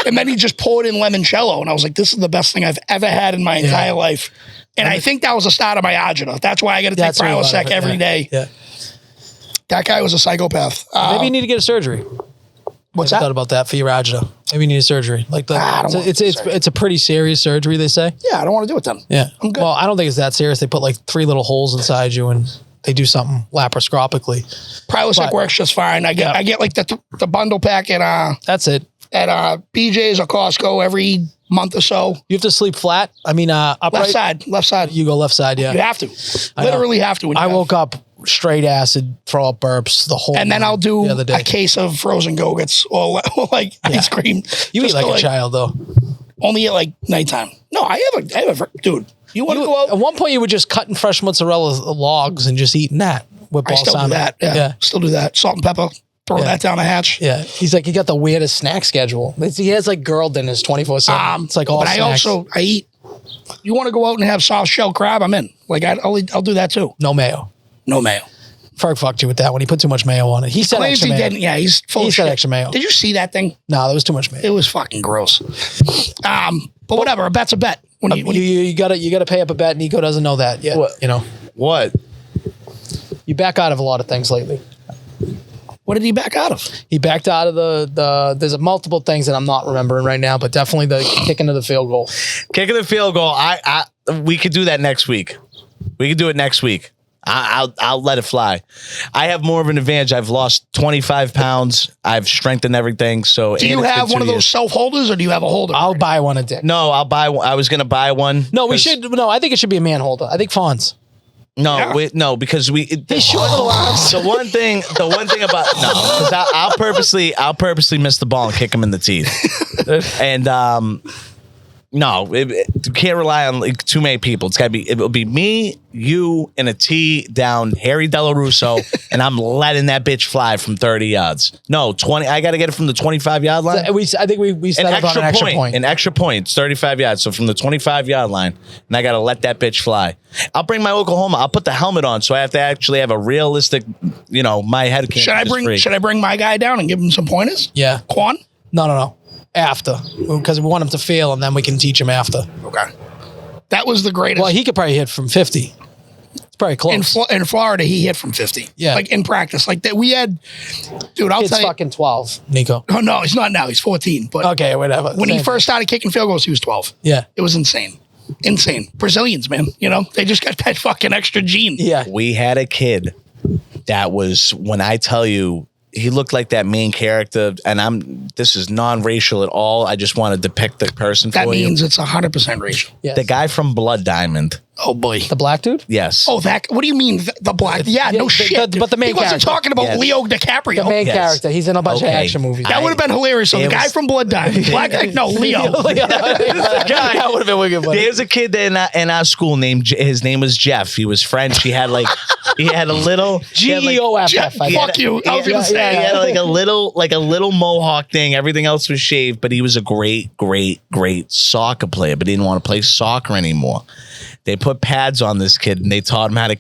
And then he just poured in limoncello, and I was like, this is the best thing I've ever had in my entire life. And I think that was the start of my agita. That's why I got to take Prilosec every day. Yeah. That guy was a psychopath. Maybe you need to get a surgery. What's that? I thought about that for your agita. Maybe you need a surgery. Like it's a pretty serious surgery, they say. Yeah, I don't want to do it then. Yeah. I'm good. Well, I don't think it's that serious. They put like 3 little holes inside you and they do something laparoscopically. Prilosec works just fine. I get like the bundle pack at that's it. At BJ's or Costco every month or so. You have to sleep flat. I mean, upright. Left side. You go left side, yeah. You have to. Literally have to. I woke up straight acid, throw up burps the whole. And then I'll do a case of frozen Go-Gurts or like ice cream. You eat like a child though. Only at like nighttime. No, I have a dude. You want to go out? At one point, you were just cutting fresh mozzarella logs and just eating that with balsamic. I still do that. Yeah. Still do that. Salt and pepper. Throw that down a hatch. Yeah. He's like, he got the weirdest snack schedule. He has like girl dinners 24/7. It's like all snacks. I eat. You want to go out and have soft shell crab? I'm in. Like I'll do that too. No mayo. No mayo. Ferg fucked you with that when he put too much mayo on it. He said extra mayo. Didn't. Yeah, he's full of shit. Extra mayo. Did you see that thing? No, there was too much mayo. It was fucking gross. But whatever. A bet's a bet. You gotta pay up a bet. Nico doesn't know that yet. What? You know what? You back out of a lot of things lately. What did he back out of? He backed out of the there's multiple things that I'm not remembering right now, but definitely the kicking of the field goal. Kicking the field goal. We could do that next week. We could do it next week. I'll let it fly. I have more of an advantage. I've lost 25 pounds. I've strengthened everything. So do you have one of those self holders, or do you have a holder? I'll buy one a dick. No, I'll buy one. I was gonna buy one. No, we should. No, I think it should be a man holder. I think Fonz. No, no, because he's short little arms. The one thing about because I'll purposely miss the ball and kick him in the teeth, and no, you can't rely on like too many people. It'll be me, you, and a tee down Harry Delarusso, and I'm letting that bitch fly from 30 yards. No, 20. I got to get it from the 25-yard line. I think we set up on an extra point. An extra point, 35 yards. So from the 25-yard line, and I got to let that bitch fly. I'll bring my Oklahoma. I'll put the helmet on, so I have to actually have a realistic, my head can't. Should I bring my guy down and give him some pointers? Yeah. Quan? No. After, because we want him to fail, and then we can teach him after. Okay. That was the greatest. Well, he could probably hit from 50. It's probably close. In Florida, he hit from 50. Yeah. Like in practice. Like that we had, dude, I'll tell you. fucking 12, Nico. Oh, no, he's not now. He's 14. But okay, whatever. When he first started kicking field goals, he was 12. Yeah. It was insane. Brazilians, man. They just got that fucking extra gene. Yeah. We had a kid that was, when I tell you, he looked like that main character, and this is non-racial at all. I just want to depict the person for you. That means it's 100% racial. Yes. The guy from Blood Diamond. Oh, boy. The black dude? Yes. Oh, what do you mean, the black? Yeah, no shit. But the main character. He wasn't talking about Leo DiCaprio. The main character. He's in a bunch of action movies. That would have been hilarious. So the guy from Blood Diamond. Black guy? No, Leo. That would have been wicked funny. There's a kid in our school his name was Jeff. He was French. He had a little GEOFF. Fuck you. I was going to say. He had like a little mohawk thing. Everything else was shaved, but he was a great soccer player, but he didn't want to play soccer anymore. They put pads on this kid and they taught him how to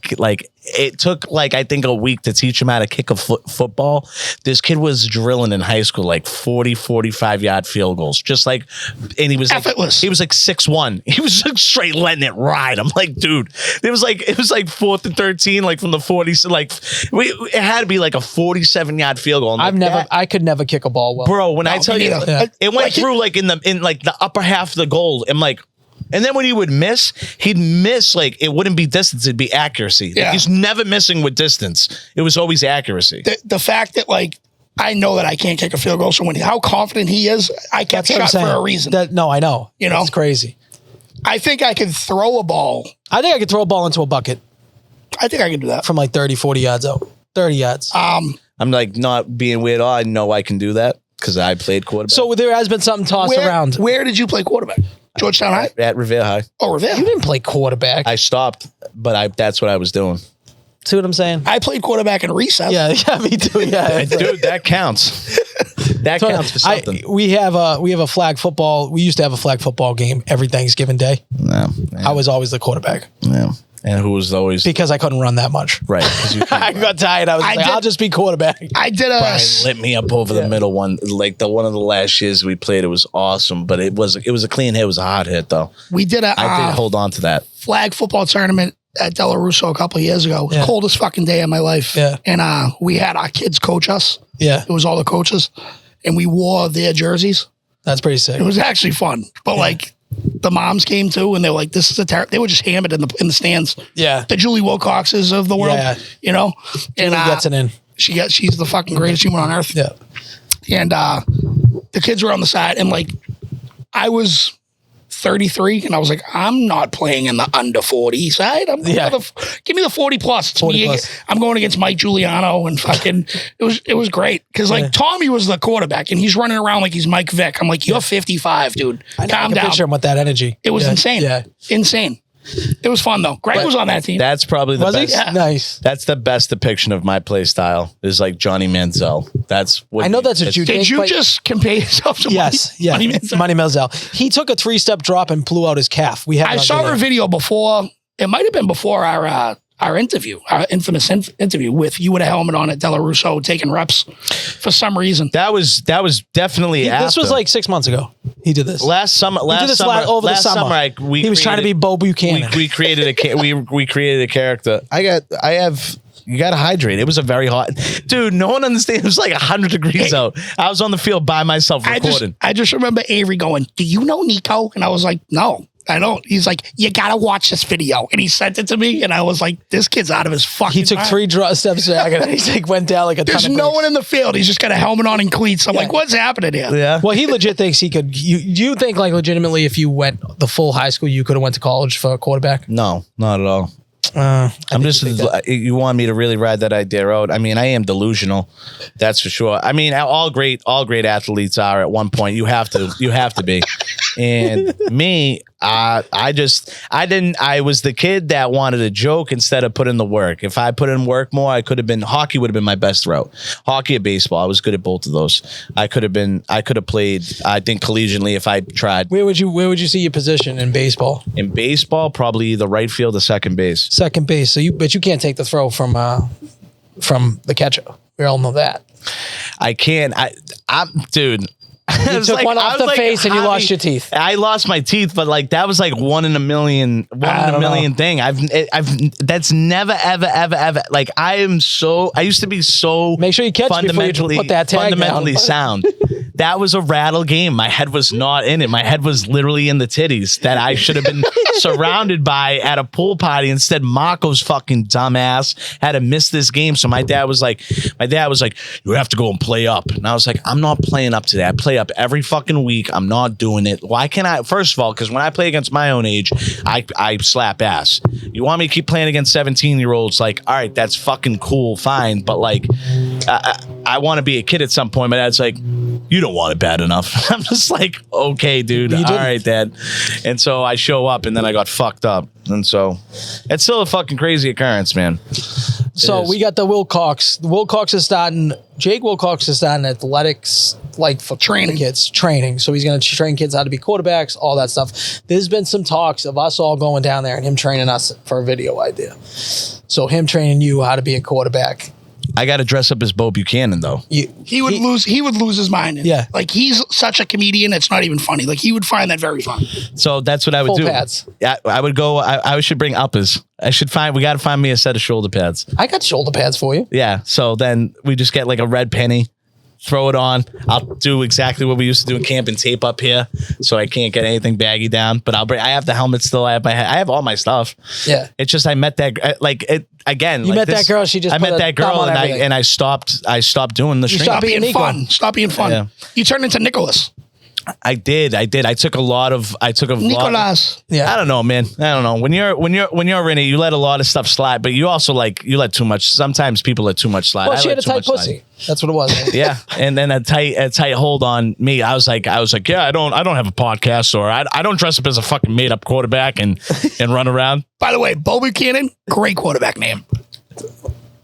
it took I think a week to teach him how to kick a football. This kid was drilling in high school 40, 45-yard field goals. Just and he was effortless. He was 6'1". He was straight letting it ride. I'm like, dude, it was 4th and 13, from the 40s. It had to be a 47-yard field goal. I could never kick a ball well. Bro, when I tell you, it went through in the upper half of the goal. I'm like, And then when he would miss, he'd miss like it wouldn't be distance, it'd be accuracy. Yeah. Like, he's never missing with distance. It was always accuracy. The fact that like I know that I can't kick a field goal, so how confident he is, I kept shot for a reason. No, I know. You know, it's crazy. I think I could throw a ball. I think I could throw a ball into a bucket. I think I can do that from like 30, 40 yards out. 30 yards. I'm like not being weird. I know I can do that because I played quarterback. So there has been something tossed around. Where did you play quarterback? Georgetown High? At Revere High. Oh, Revere. You didn't play quarterback. I stopped, but that's what I was doing. See what I'm saying? I played quarterback in recess. Yeah, me too. Yeah, dude, that counts. That counts for something. We have a flag football. We used to have a flag football game every Thanksgiving Day. No, I was always the quarterback. Yeah. And who was always because I couldn't run that much. Right. I got tired. I was like, I'll just be quarterback. I did Brian lit me up over the middle one. Like the one of the last years we played, it was awesome. But it was a clean hit. It was a hard hit though. I did hold on to that flag football tournament at Della Russo a couple of years ago. It was the coldest fucking day of my life. Yeah. And we had our kids coach us. Yeah. It was all the coaches. And we wore their jerseys. That's pretty sick. It was actually fun. But like the moms came too, and they were like, "This is they were just hammered in the stands." Yeah, the Julie Wilcoxes of the world. Yeah. You know, Julie gets it in. She's the fucking greatest human on earth. Yeah, and the kids were on the side, and like I was 33, and I was like, I'm not playing in the under 40 side. Give me the 40 plus. 40 plus. I'm going against Mike Giuliano and fucking. It was great because like Tommy was the quarterback and he's running around like he's Mike Vick. I'm like, you're 55, dude. I can picture him with that energy. It was insane. Yeah, insane. It was fun though. Greg was on that team. That's probably the best. Yeah. Nice. That's the best depiction of my play style. Is like Johnny Manziel. That's what I know. That's what you did. You just compare yourself to Money Manziel. He took a 3-step drop and blew out his calf. I saw a video before. It might have been before our interview, our infamous interview with you with a helmet on at Della Russo taking reps for some reason. That was definitely after. This was like 6 months ago. He did this last summer. Last summer, he was trying to be Bo Buchanan. We created we created a character. You got to hydrate. It was a very hot, dude. No one understands. It was like 100 degrees out. I was on the field by myself recording. I just remember Avery going, "Do you know Nico?" And I was like, "No, I don't." He's like, "You got to watch this video." And he sent it to me. And I was like, this kid's out of his fucking He took mind. 3 steps back and he like went down like a There's ton of no one in the field. He's just got a helmet on and cleats. I'm like, what's happening here? Yeah. Well, he legit thinks he could. You think like legitimately if you went the full high school, you could have went to college for a quarterback? No, not at all. I'm just, you want me to really ride that idea out? I mean, I am delusional. That's for sure. I mean, all great athletes are at one point. You have to be. And me, I was the kid that wanted a joke instead of put in the work. If I put in work more, hockey would have been my best route. Hockey or baseball. I was good at both of those. I could have played, I think, collegially if I tried. Where would you see your position in baseball? In baseball, probably either right field or second base. Second base. But you can't take the throw from the catcher. We all know that. I can't. I'm dude. You took one off the face and you lost your teeth. I lost my teeth, but like that was like one in a million thing. That's never ever like I used to be so make sure you catch fundamentally put that tag fundamentally sound. That was a rattle game. My head was not in it. My head was literally in the titties that I should have been surrounded by at a pool party. Instead, Marco's fucking dumbass had to miss this game. So my dad was like, you have to go and play up. And I was like, I'm not playing up to that. I play up every fucking week. I'm not doing it. Why can't I? First of all, because when I play against my own age, I slap ass. You want me to keep playing against 17-year-olds? Like, all right, that's fucking cool, fine. But like, I want to be a kid at some point. My dad's like, you don't want it bad enough. I'm just like, okay, dude. All right, Dad. And so I show up and then I got fucked up. And so it's still a fucking crazy occurrence, man. So we got the Wilcox. The Wilcox is starting. Jake Wilcox is starting athletics, like for training kids. So he's going to train kids how to be quarterbacks, all that stuff. There's been some talks of us all going down there and him training us for a video idea. So him training you how to be a quarterback. I got to dress up as Bo Buchanan though. He would lose his mind. Yeah. Like he's such a comedian. It's not even funny. Like he would find that very funny. So that's what I would Full do. pads. Yeah. I would go, I should bring uppers. We got to find me a set of shoulder pads. I got shoulder pads for you. Yeah. So then we just get like a red penny throw it on. I'll do exactly what we used to do in camp and tape up here, so I can't get anything baggy down. But I have the helmet still. I have my head. I have all my stuff. Yeah. It's just I met that like it again. You like met that girl. She just I met that girl and I stopped doing the stream. Stop being fun. Stop being fun. Yeah. You turned into Nicholas. I did. I took a lot of. Nicolas. Yeah. I don't know, man. I don't know. When you're in it, you let a lot of stuff slide, but you also you let too much. Sometimes people let too much slide. Well, she had a tight pussy. That's what it was. Right? Yeah, and then a tight hold on me. I was like, yeah, I don't have a podcast, or I don't dress up as a fucking made up quarterback and run around. By the way, Bo Buchanan, great quarterback name.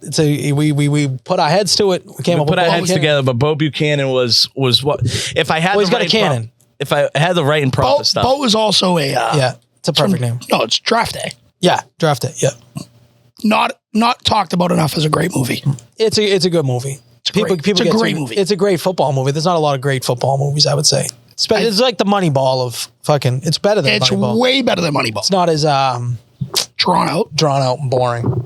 So we put our heads to it. We came up put with our Bo heads Buchanan. together, but Bo Buchanan was what if I had. Well, he's got a cannon. If I had the right and proper stuff. Bo is also a yeah, it's a perfect name. No, it's Draft Day. Yeah, Draft Day. Yeah, Not talked about enough as a great movie. it's a good movie. It's a great movie. It's a great football movie. There's not a lot of great football movies, I would say. It's like the Moneyball of fucking. It's better than It's Moneyball. way better than Moneyball. It's not as Drawn out. and boring.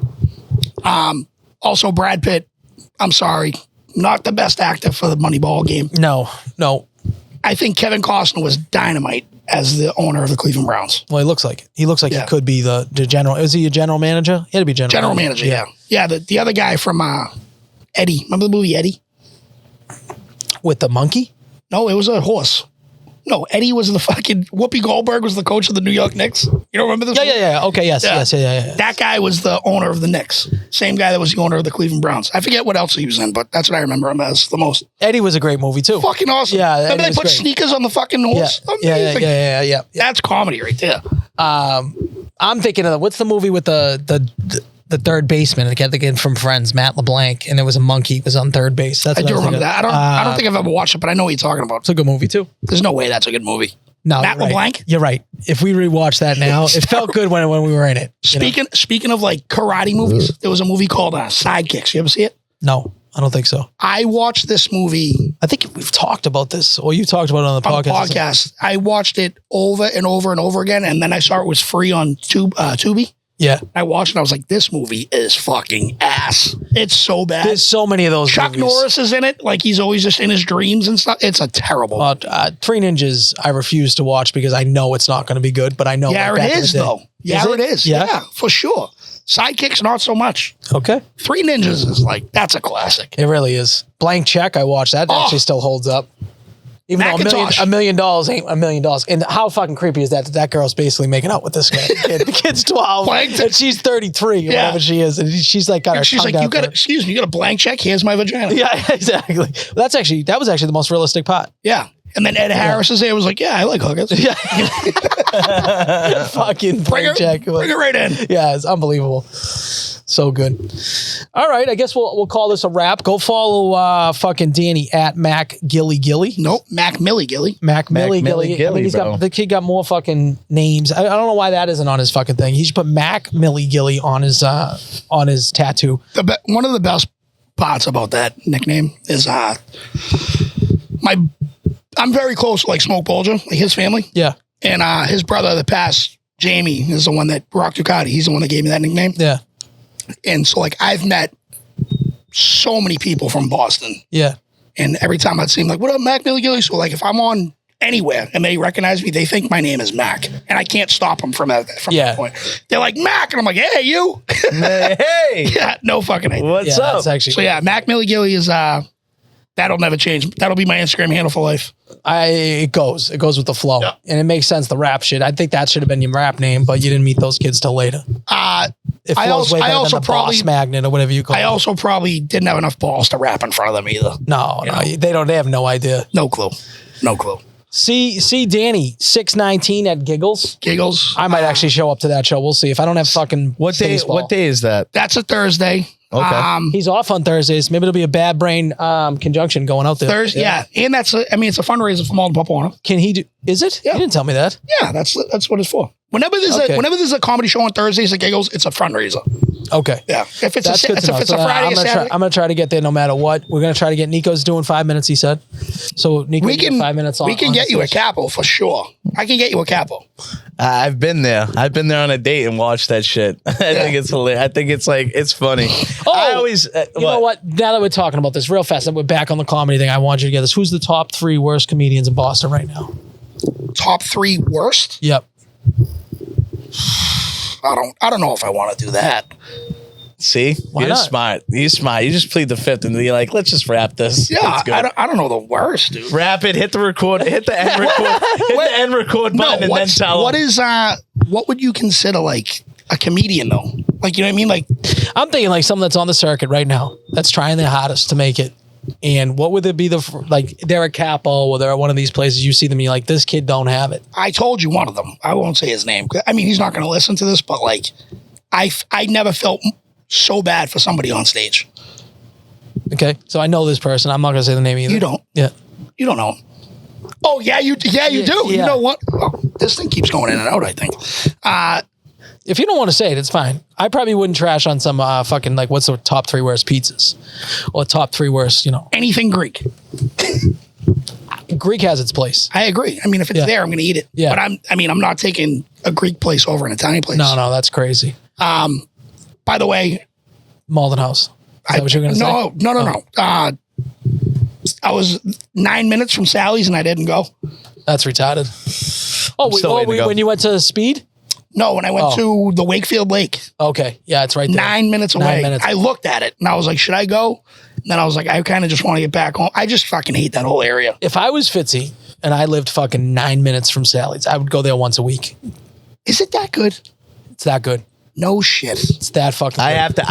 Also, Brad Pitt, I'm sorry, not the best actor for the Moneyball game. No. I think Kevin Costner was dynamite as the owner of the Cleveland Browns. Well, he looks like it. He looks like Yeah. he could be the general. Is he a general manager? He had to be General manager, yeah. Yeah, the other guy from Eddie. Remember the movie Eddie? With the monkey? No, it was a horse. No, Eddie was the fucking Whoopi Goldberg was the coach of the New York Knicks. You don't remember this? Yeah. Okay, yes. That guy was the owner of the Knicks. Same guy that was the owner of the Cleveland Browns. I forget what else he was in, but that's what I remember him as the most. Eddie was a great movie too. Fucking awesome. Yeah, Remember Eddie they was put great. sneakers on the fucking horse? Amazing. Yeah. That's comedy right there. I'm thinking of what's the movie with the third baseman again from Friends, Matt LeBlanc, and there was a monkey was on third base. That's I what do was remember thinking that. of. I don't think I've ever watched it, but I know what you're talking about. It's a good movie too. There's no way that's a good movie. No, Matt you're right. LeBlanc? You're right. If we rewatch that now, it felt good when we were in it. Speaking of like karate movies, there was a movie called Sidekicks. You ever see it? No, I don't think so. I watched this movie I think we've talked about this, or you talked about it on the on podcast. the podcast. I watched it over and over and over again, and then I saw it was free on Tubi. Yeah. I watched it. I was like, this movie is fucking ass. It's so bad. There's so many of those Chuck movies. Norris is in it. Like he's always just in his dreams and stuff. It's a terrible. Three Ninjas, I refuse to watch because I know it's not going to be good, but I know. Yeah, like, back it in is the day. though. Yeah, it is. Yeah? Yeah, for sure. Sidekicks, not so much. Okay. Three Ninjas is like, that's a classic. It really is. Blank Check, I watched. That actually still holds up. Even though Macintosh. $1 million ain't $1 million. And how fucking creepy is that? That girl's basically making out with this guy. The kid's 12 and she's 33 or whatever she is. And she's like got her She's tongue like, out there. excuse me, you got a blank check? Here's my vagina. Yeah, exactly. That was actually the most realistic part. Yeah. And then Ed Harris is there. Was like, yeah, I like hookers. Yeah. Fucking blank check. Bring it right in. Yeah, it's unbelievable. So good. All right, I guess we'll call this a wrap. Go follow fucking Danny at Mac Gilly. Nope, Mac Millie Gilly. Mac Millie Gilly. I think bro. the kid got more fucking names. I don't know why that isn't on his fucking thing. He should put Mac Millie Gilly on his tattoo. One of the best parts about that nickname is I'm very close to like Smoke Bolger, like his family. Yeah. And his brother that passed, Jamie, is the one that Rock Ducati. He's the one that gave me that nickname. Yeah. And so like I've met so many people from Boston. Yeah. And every time I'd see him like, what up, Mac Millie Gilly? So like if I'm on anywhere and they recognize me, they think my name is Mac. And I can't stop them from that point. They're like, Mac. And I'm like, hey, you. Hey. Yeah, no fucking idea. What's up? That's actually So yeah, Mac Millie Gilly is that'll never change. That'll be my Instagram handle for life. it goes with the flow. Yeah. And it makes sense, the rap shit. I think that should have been your rap name, but you didn't meet those kids till later. It flows way better than the Boss Magnet or whatever you call it. I also probably didn't have enough balls to rap in front of them either. No, they have no idea. No clue. See Danny 619 at Giggles. I might actually show up to that show. We'll see if I don't have fucking What day is that? That's a Thursday. Okay. He's off on Thursdays. Maybe it'll be a bad brain conjunction going out there. Thursday, yeah. And it's a fundraiser for Malden Pop Warner. Can he do? Is it? Yeah. You didn't tell me that. Yeah, that's what it's for. Whenever there's a comedy show on Thursdays at Giggles, it's a fundraiser. Okay. Yeah. If it's That's good to know. a Friday or Saturday, I'm gonna try to get there no matter what. We're gonna try to get Nico's doing 5 minutes. He said. So Nico, we can 5 minutes. We can get you a capo for sure. I can get you a capo. I've been there. I've been there on a date and watched that shit. I think it's hilarious. I think it's like, it's funny. I always, you know what? Now that we're talking about this real fast, and we're back on the comedy thing, I want you to get this. Who's the top 3 worst comedians in Boston right now? Top 3 worst? Yep. I don't know if I want to do that. See, Why you're not? smart. You're smart. You just plead the fifth and you're like, let's just wrap this. Yeah, I don't know the worst, dude. Wrap it. Hit the record. Hit the end record. Hit the end record button and then tell them. What would you consider like a comedian though? Like, you know what I mean? Like, I'm thinking like someone that's on the circuit right now that's trying their hardest to make it. And what would it be like they're at Capo or they're at one of these places you see them and you're like, this kid don't have it. I told you one of them. I won't say his name. I mean, he's not going to listen to this, but like, I never felt so bad for somebody on stage. Okay, so I know this person. I'm not gonna say the name either. You don't. Yeah. You don't know him. Oh yeah, you do. Yeah. You know what? Oh, this thing keeps going in and out, I think. If you don't want to say it, it's fine. I probably wouldn't trash on some fucking like what's the top 3 worst pizzas or top 3 worst, Anything Greek. Greek has its place. I agree. I mean, if it's there, I'm going to eat it. Yeah. But I'm not taking a Greek place over an Italian place. No, that's crazy. By the way, Malden House. Is that what you're going to say? No. I was 9 minutes from Sally's and I didn't go. That's retarded. When you went to Speed? No, when I went to the Wakefield Lake. Okay. Yeah, it's right there. 9 minutes away. 9 minutes. I looked at it and I was like, should I go? And then I was like, I kind of just want to get back home. I just fucking hate that whole area. If I was Fitzy and I lived fucking 9 minutes from Sally's, I would go there once a week. Is it that good? It's that good. No shit. It's that fucking good. I have to.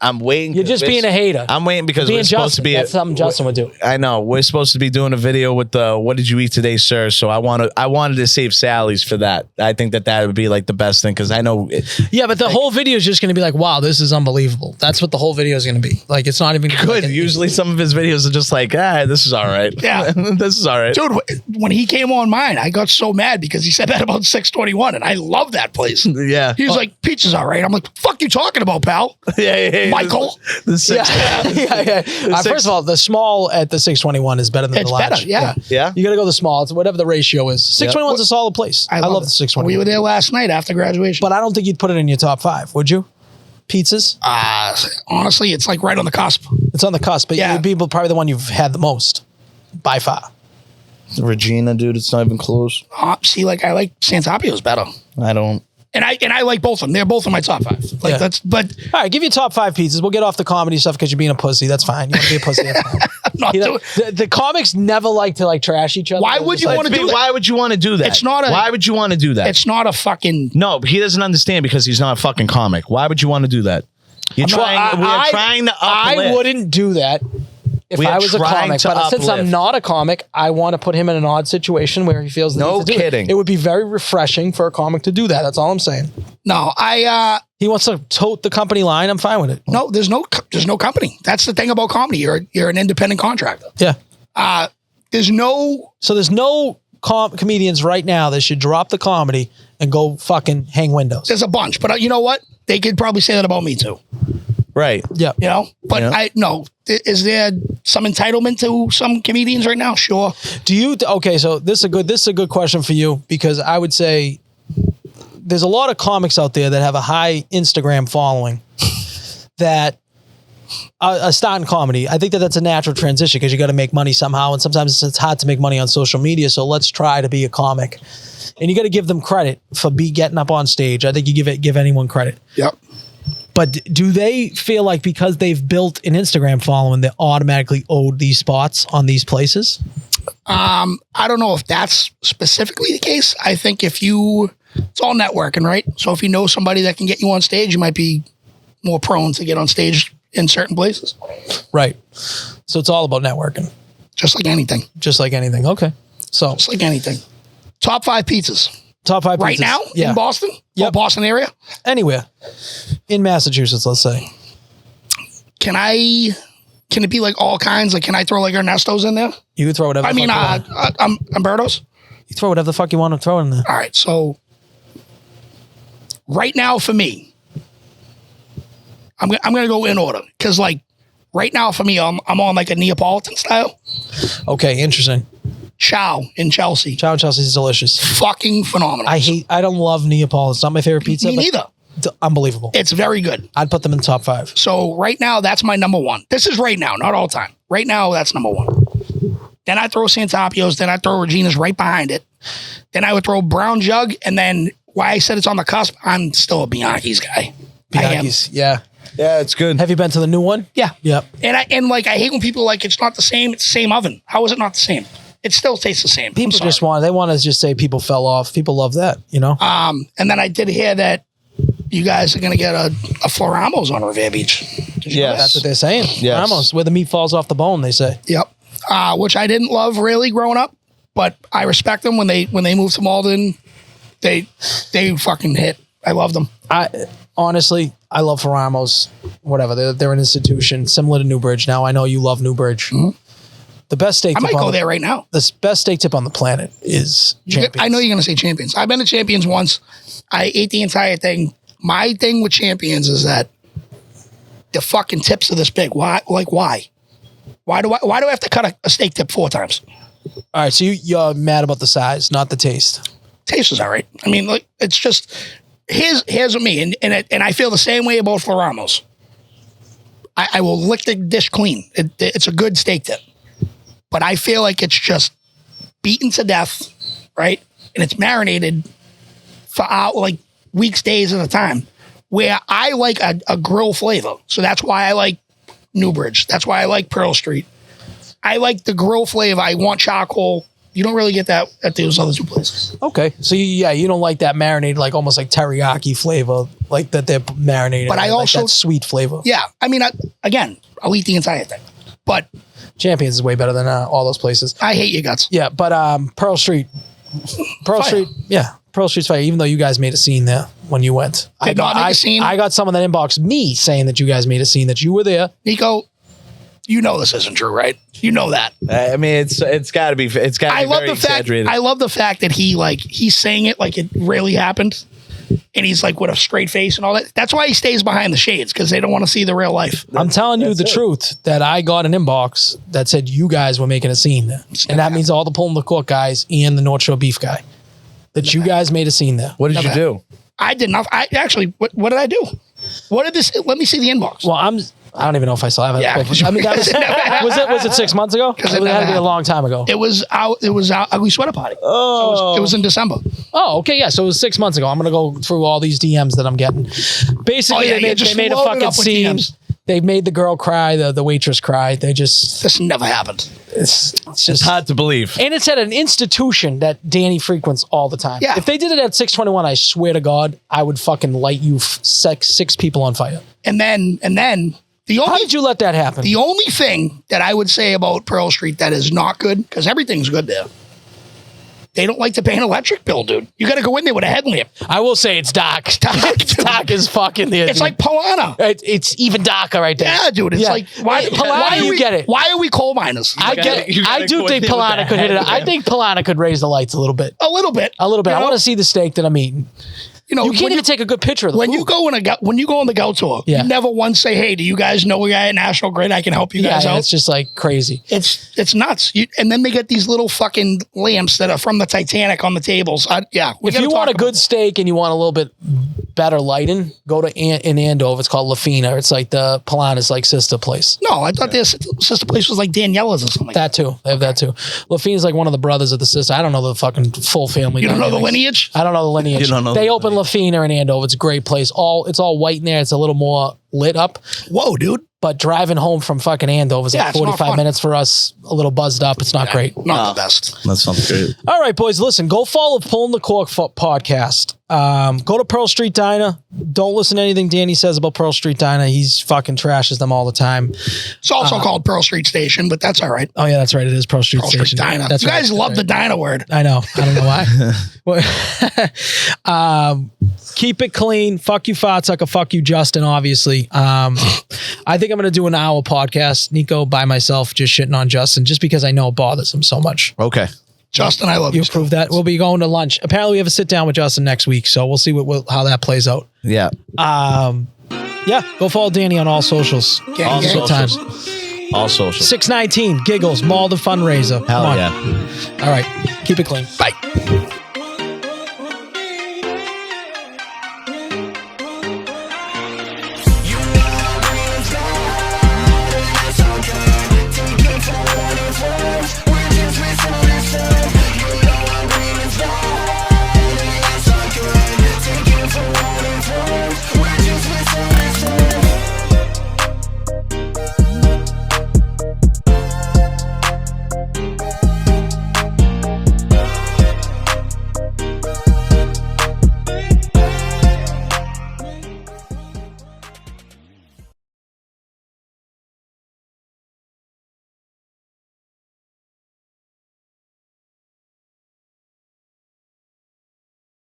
I'm waiting. You're just being a hater. I'm waiting because being we're supposed to be. That's something Justin would do. I know we're supposed to be doing a video with the "What did you eat today, sir?" So I wanted to save Sally's for that. I think that would be like the best thing because I know. Yeah, but the whole video is just going to be like, "Wow, this is unbelievable." That's what the whole video is going to be. Like, it's not even good. Usually, some of his videos are just like, this is all right. Yeah, this is all right, dude. When he came on mine, I got so mad because he said that about 621, and I love that place. Yeah, he was like, "Pizza's all right." I'm like, "Fuck you talking about, pal?" Yeah. Michael. Yeah. First of all, the small at the 621 is better than the large. Better, yeah. You got to go the small. It's whatever the ratio is. 621 is a solid place. I love the 621. We were there last night after graduation. But I don't think you'd put it in your top 5, would you? Pizzas? Honestly, it's like right on the cusp. It's on the cusp, but it would be probably the one you've had the most by far. Regina, dude, it's not even close. See, like I like Santapio's better. I don't. And I like both of them. They're both in my top 5. Like but all right, give you top 5 pizzas. We'll get off the comedy stuff because you're being a pussy. That's fine. You want to be a pussy. That's fine. The comics never like to like trash each other. Why would you want to do that? Why would you want to do that? It's not why would you want to do that? It's not a fucking. No, he doesn't understand because he's not a fucking comic. Why would you want to do that? We're trying to uplift. I wouldn't do that. If I was a comic, but since I'm not a comic, I want to put him in an odd situation where he feels the need to do it. It would be very refreshing for a comic to do that. That's all I'm saying. No, he wants to tote the company line. I'm fine with it. No, there's no company. That's the thing about comedy. You're an independent contractor. Yeah. There's no comedians right now that should drop the comedy and go fucking hang windows. There's a bunch, but you know what? They could probably say that about me too. Right. Yeah. You know, but is there some entitlement to some comedians right now? Sure. Okay, so this is a good question for you because I would say there's a lot of comics out there that have a high Instagram following that are starting comedy. I think that's a natural transition because you got to make money somehow, and sometimes it's hard to make money on social media. So let's try to be a comic, and you got to give them credit for getting up on stage. I think you give anyone credit. Yep. But do they feel like because they've built an Instagram following, they're automatically owed these spots on these places? I don't know if that's specifically the case. I think it's all networking, right? So if you know somebody that can get you on stage, you might be more prone to get on stage in certain places. Right. So it's all about networking. Just like anything. Okay. So just like anything. Top 5 pizzas. Top 5 pizzas. Right now? Yeah. In Boston? Yeah. Boston area? Anywhere. In Massachusetts, let's say. Can it be like all kinds? Like, can I throw like Ernesto's in there? You can throw whatever you want. Umberto's? You throw whatever the fuck you want to throw in there. All right. So right now for me, I'm going to go in order. Because like right now for me, I'm on like a Neapolitan style. Okay. Interesting. Chow in Chelsea. Chow in Chelsea is delicious. Fucking phenomenal. I don't love Neapolitan. It's not my favorite pizza. Me neither. Unbelievable. It's very good. I'd put them in the top 5. So right now, that's my number 1. This is right now, not all the time. Right now, that's number 1. Then I throw Santapio's. Then I throw Regina's right behind it. Then I would throw Brown Jug. And then why I said it's on the cusp, I'm still a Bianchi's guy. Bianchi's, yeah. Yeah, it's good. Have you been to the new one? Yeah. Yep. And I hate when people are like, it's not the same. It's the same oven. How is it not the same? It still tastes the same. People just want to just say people fell off. People love that, you know? And then I did hear that you guys are going to get a Floramos on Revere Beach. Yes. That's what they're saying. Yes. Floramos, where the meat falls off the bone, they say. Yep. Which I didn't love really growing up, but I respect them when they moved to Malden. They fucking hit. I love them. Honestly, I love Floramos. Whatever. They're an institution similar to Newbridge. Now I know you love Newbridge. Mm-hmm. The best steak tip. I might go there right now. The best steak tip on the planet is Champions. I know you're going to say Champions. I've been to Champions once. I ate the entire thing. My thing with Champions is that the fucking tips are this big. Why? Like, why? Why do I have to cut a steak tip 4 times? All right, so you're mad about the size, not the taste. Taste is all right. I mean, like, it's just here's with me, and I feel the same way about Floramos. I will lick the dish clean. It's a good steak tip, but I feel like it's just beaten to death, right? And it's marinated for like weeks, days at a time. Where I like a grill flavor, so that's why I like Newbridge. That's why I like Pearl Street. I like the grill flavor. I want charcoal. You don't really get that at those other 2 places. Okay. So you don't like that marinated, like almost like teriyaki flavor, like that they're marinated. But I like also that sweet flavor. Yeah. I mean, I'll eat the entire thing. But Champions is way better than all those places. I hate your guts. Yeah, but Pearl Street. Pearl Street, yeah. Pearl Street's fire, even though you guys made a scene there when you went. Did not make a scene? I got someone that inboxed me saying that you guys made a scene, that you were there. Nico, you know this isn't true, right? You know that. I mean, it's got to be. It's got to be very exaggerated. I love the fact that he's saying it like it really happened, and he's like with a straight face and all that. That's why he stays behind the shades, because they don't want to see the real life. I'm telling you the truth, that I got an inbox that said you guys were making a scene there, and that means all the Pulling the Cork guys and the North Shore Beef guy. That you guys made a scene there. What did you do? I did not. I actually, what did I do? What did this? Let me see the inbox. Well, I don't even know if I still have it. Yeah. I mean, was it 6 months ago? It had to be a long time ago. It was our Ugly Sweater Party. Oh, so it was in December. Oh, okay, yeah. So it was 6 months ago. I'm gonna go through all these DMs that I'm getting. Basically, they made a fucking scene. They made the girl cry, the waitress cry. This never happened. It's just hard to believe. And it's at an institution that Danny frequents all the time. Yeah. If they did it at 621, I swear to God, I would fucking light you six people on fire. And then how did you let that happen? The only thing that I would say about Pearl Street that is not good, because everything's good there, they don't like to pay an electric bill, dude. You got to go in there with a headlamp. I will say it's dark. It's dark as fucking there. It's like Polana. It's even darker right there. Yeah, dude. It's like why do you get it? Why are we coal miners? I get it. I do think Polana could hit it. I think Polana could raise the lights a little bit. A little bit. I want to see the steak that I'm eating. You can't even take a good picture of the food. When you go on the Go tour, you never once say, "Hey, do you guys know a guy at National Grid? I can help you guys out." It's just like crazy. It's nuts. And then they get these little fucking lamps that are from the Titanic on the tables. If you want a good steak and you want a little bit better lighting, go to in Andover. It's called Latina. It's like the Polana's like sister place. No, I thought their sister place was like Daniela's or something. That too. They have that too. Lafina's like one of the brothers of the sister. I don't know the fucking full family. You don't know the lineage? I don't know the lineage. They opened Lafina in Andover. It's a great place. It's all white in there. It's a little more lit up. Whoa, dude. But driving home from fucking Andover is like 45 minutes for us, a little buzzed up. It's not great. Not the best. That sounds great. All right, boys, listen, go follow Pulling the Cork podcast. Go to Pearl Street Diner. Don't listen to anything Danny says about Pearl Street Diner. He's fucking trashes them all the time. It's also called Pearl Street Station, but that's all right. Oh, yeah, that's right. It is Pearl Street Station. Street Diner. That's you guys love the diner word. I know. I don't know why. Keep it clean. Fuck you, Fartsucker. Fuck you, Justin, obviously. I think I'm going to do an hour podcast, Nico, by myself, just shitting on Justin, just because I know it bothers him so much. Okay. Justin, I love you. You approve that? We'll be going to lunch. Apparently, we have a sit down with Justin next week, so we'll see how that plays out. Yeah. Yeah, go follow Danny on all socials. All socials. All social. 619 Giggles, Mall the fundraiser. Hell Come on. yeah. All right. Keep it clean. Bye.